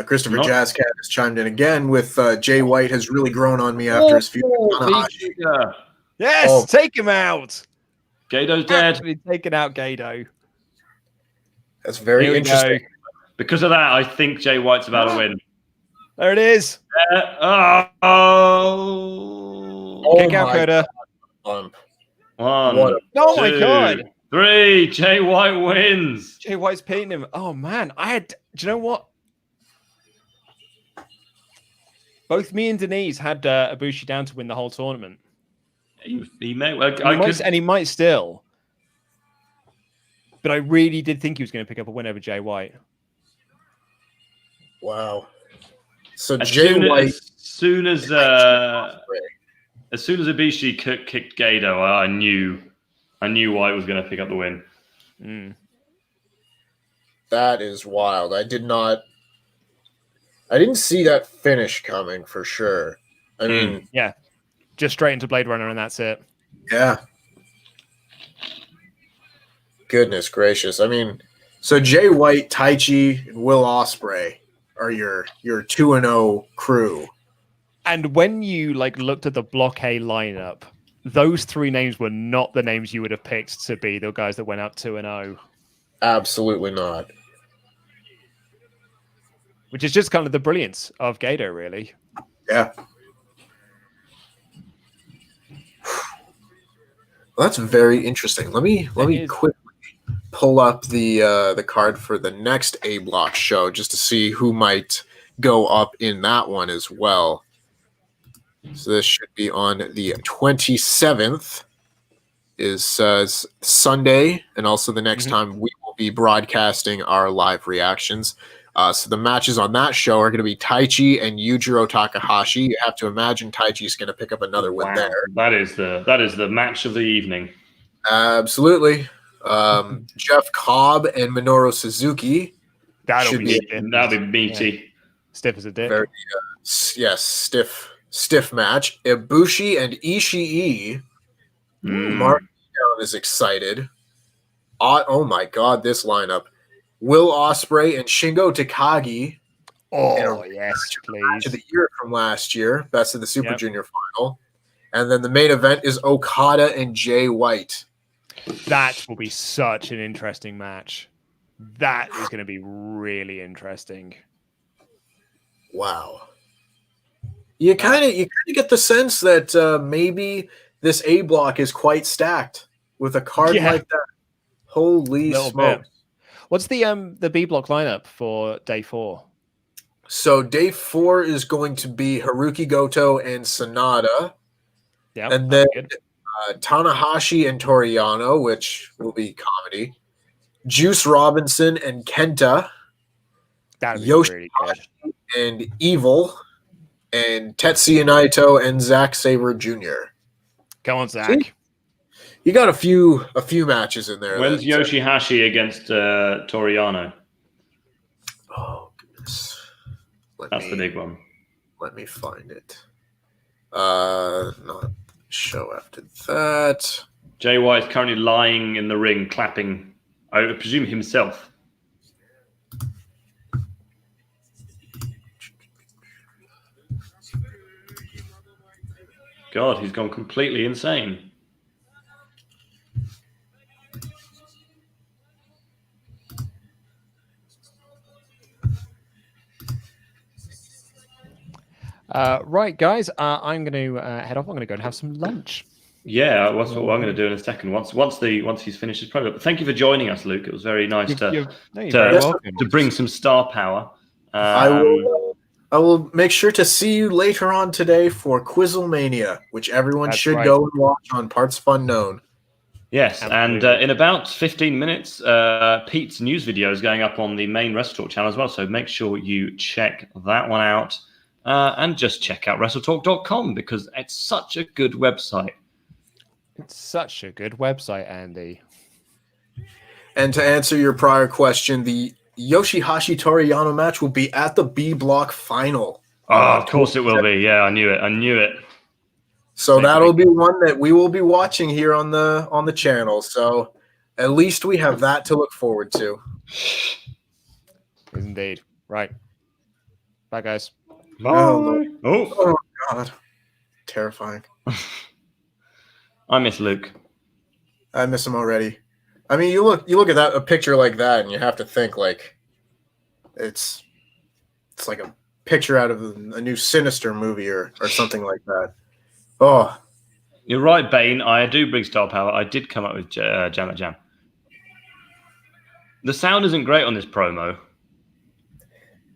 Christopher Jazzcat has chimed in again with Jay White has really grown on me after his feud with Tanahashi. Yes, take him out. Gado's dead. Actually taking out Gado. That's very interesting. Because of that, I think Jay White's about to win. There it is. Kick out Coda. 1, oh 2, my god. 3. Jay White wins. Jay White's beating him. Oh man, do you know what? Both me and Denise had Ibushi down to win the whole tournament. He may. And he might still. But I really did think he was going to pick up a win over Jay White. Wow. So as soon as Ibushi kicked Gado, I knew White was going to pick up the win. That is wild. I didn't see that finish coming for sure. I mean, yeah, just straight into Blade Runner and that's it. Yeah. Goodness gracious. I mean, so Jay White, Taichi, and Will Osprey are your 2-0 crew. And when you looked at the Block A lineup, those 3 names were not the names you would have picked to be the guys that went up 2-0. Absolutely not. Which is just kind of the brilliance of Gado, really. Yeah. Well, that's very interesting. Let me quickly pull up the card for the next A Block show just to see who might go up in that one as well. So this should be on the 27th is Sunday, and also the next time we will be broadcasting our live reactions. So the matches on that show are going to be Taichi and Yujiro Takahashi. You have to imagine Taichi's going to pick up another win there. That is the match of the evening. Absolutely. Jeff Cobb and Minoru Suzuki. That'll be meaty. Yeah. Stiff as a dick. Very, yes, stiff match. Ibushi and Ishii. Mark Down is excited. Oh my god, this lineup. Will Osprey and Shingo Takagi. Oh, yes, please. Match of the year from last year. Best of the Super Junior final. And then the main event is Okada and Jay White. That will be such an interesting match. That is going to be really interesting. Wow. You kind of get the sense that maybe this A Block is quite stacked with a card like that. Holy smokes. What's the B Block lineup for day 4? So day 4 is going to be Haruki Goto and Sanada. Yeah, and then Tanahashi and Toriano, which will be comedy. Juice Robinson and Kenta. That would be really good. And Evil. And Tetsuya Naito and Zack Sabre Jr. Come on, Zack. You got a few matches in there. When's Yoshihashi against Toriano? Oh, goodness. That's the big one. Let me find it. Not show after that. Jay White's currently lying in the ring, clapping, I presume himself. God, he's gone completely insane. Right, guys, I'm going to head off. I'm going to go and have some lunch. Yeah, that's what I'm going to do in a second. Once he's finished his program. But thank you for joining us, Luke. It was very nice to bring some star power. I will make sure to see you later on today for Quizzlemania, which everyone should go and watch on Parts of Unknown. Yes, and in about 15 minutes, Pete's news video is going up on the main WrestleTalk channel as well, so make sure you check that one out. And just check out WrestleTalk.com because it's such a good website. It's such a good website, Andy. And to answer your prior question, the Yoshihashi Toriyama match will be at the B block final. Oh, of course it will be. Yeah, I knew it. So that'll be one that we will be watching here on the channel. So at least we have that to look forward to. Indeed. Right. Bye, guys. Bye. Oh God. Terrifying. I miss Luke. I miss him already. I mean, you look at a picture like that, and you have to think like it's like a picture out of a new Sinister movie or something like that. Oh, you're right, Bane. I do bring star power. I did come up with Jam at Jam. The sound isn't great on this promo.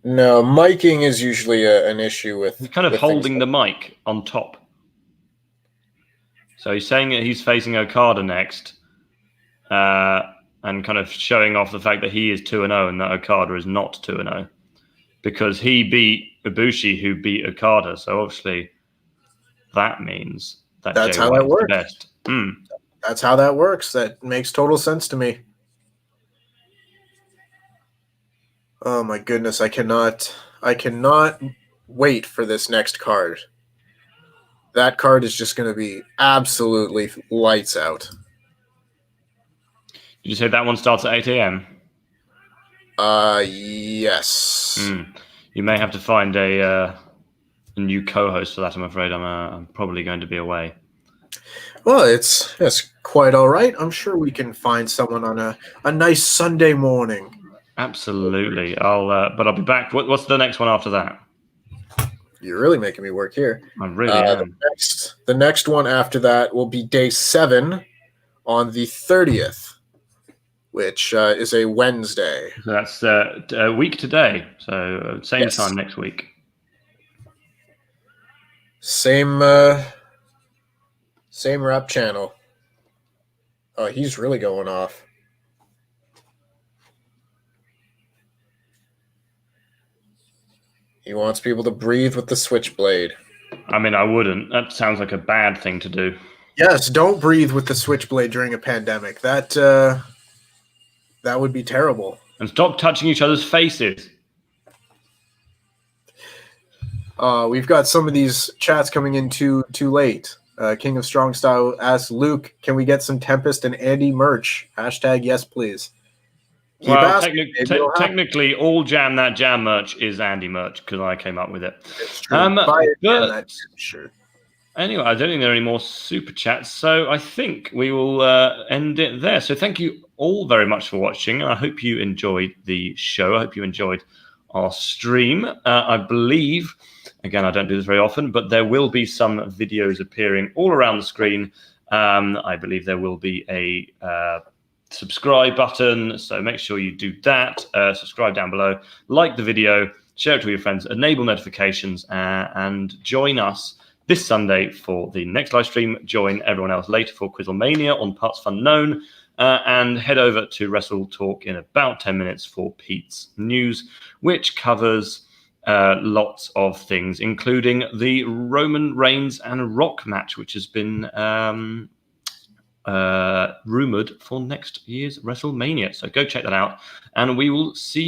No, miking is usually an issue with. He's kind of holding the mic on top. So he's saying that he's facing Okada next, and kind of showing off the fact that he is 2-0 and that Okada is not 2-0 because he beat Ibushi, who beat Okada. So obviously, that means that's how that works. The best. That's how that works. That makes total sense to me. Oh my goodness, I cannot wait for this next card. That card is just going to be absolutely lights out. Did you say that one starts at 8 a.m.? Yes. You may have to find a new co-host for that. I'm afraid I'm probably going to be away. Well, it's quite all right. I'm sure we can find someone on a nice Sunday morning. Absolutely. But I'll be back. What's the next one after that? You're really making me work here. I really am. The next one after that will be day 7 on the 30th, which is a Wednesday. So that's a week today. So same time next week. Same rap channel. Oh, he's really going off. He wants people to breathe with the switchblade. I mean, I wouldn't. That sounds like a bad thing to do. Yes, don't breathe with the switchblade during a pandemic. That would be terrible. And stop touching each other's faces. We've got some of these chats coming in too late. King of Strong Style asks Luke, can we get some Tempest and Andy merch? # yes, please. Well, technically, all Jam That Jam merch is Andy merch because I came up with it. It's true. But sure. Anyway, I don't think there are any more super chats, so I think we will end it there. So thank you all very much for watching. I hope you enjoyed the show. I hope you enjoyed our stream. I believe, again, I don't do this very often, but there will be some videos appearing all around the screen. I believe there will be a subscribe button, so make sure you do that. Subscribe down below, like the video, share it with your friends, enable notifications, and join us this Sunday for the next live stream. Join everyone else later for Quizlemania on Parts Unknown, and head over to WrestleTalk in about 10 minutes for Pete's news, which covers lots of things, including the Roman Reigns and Rock match, which has been rumored for next year's WrestleMania. So go check that out, and we will see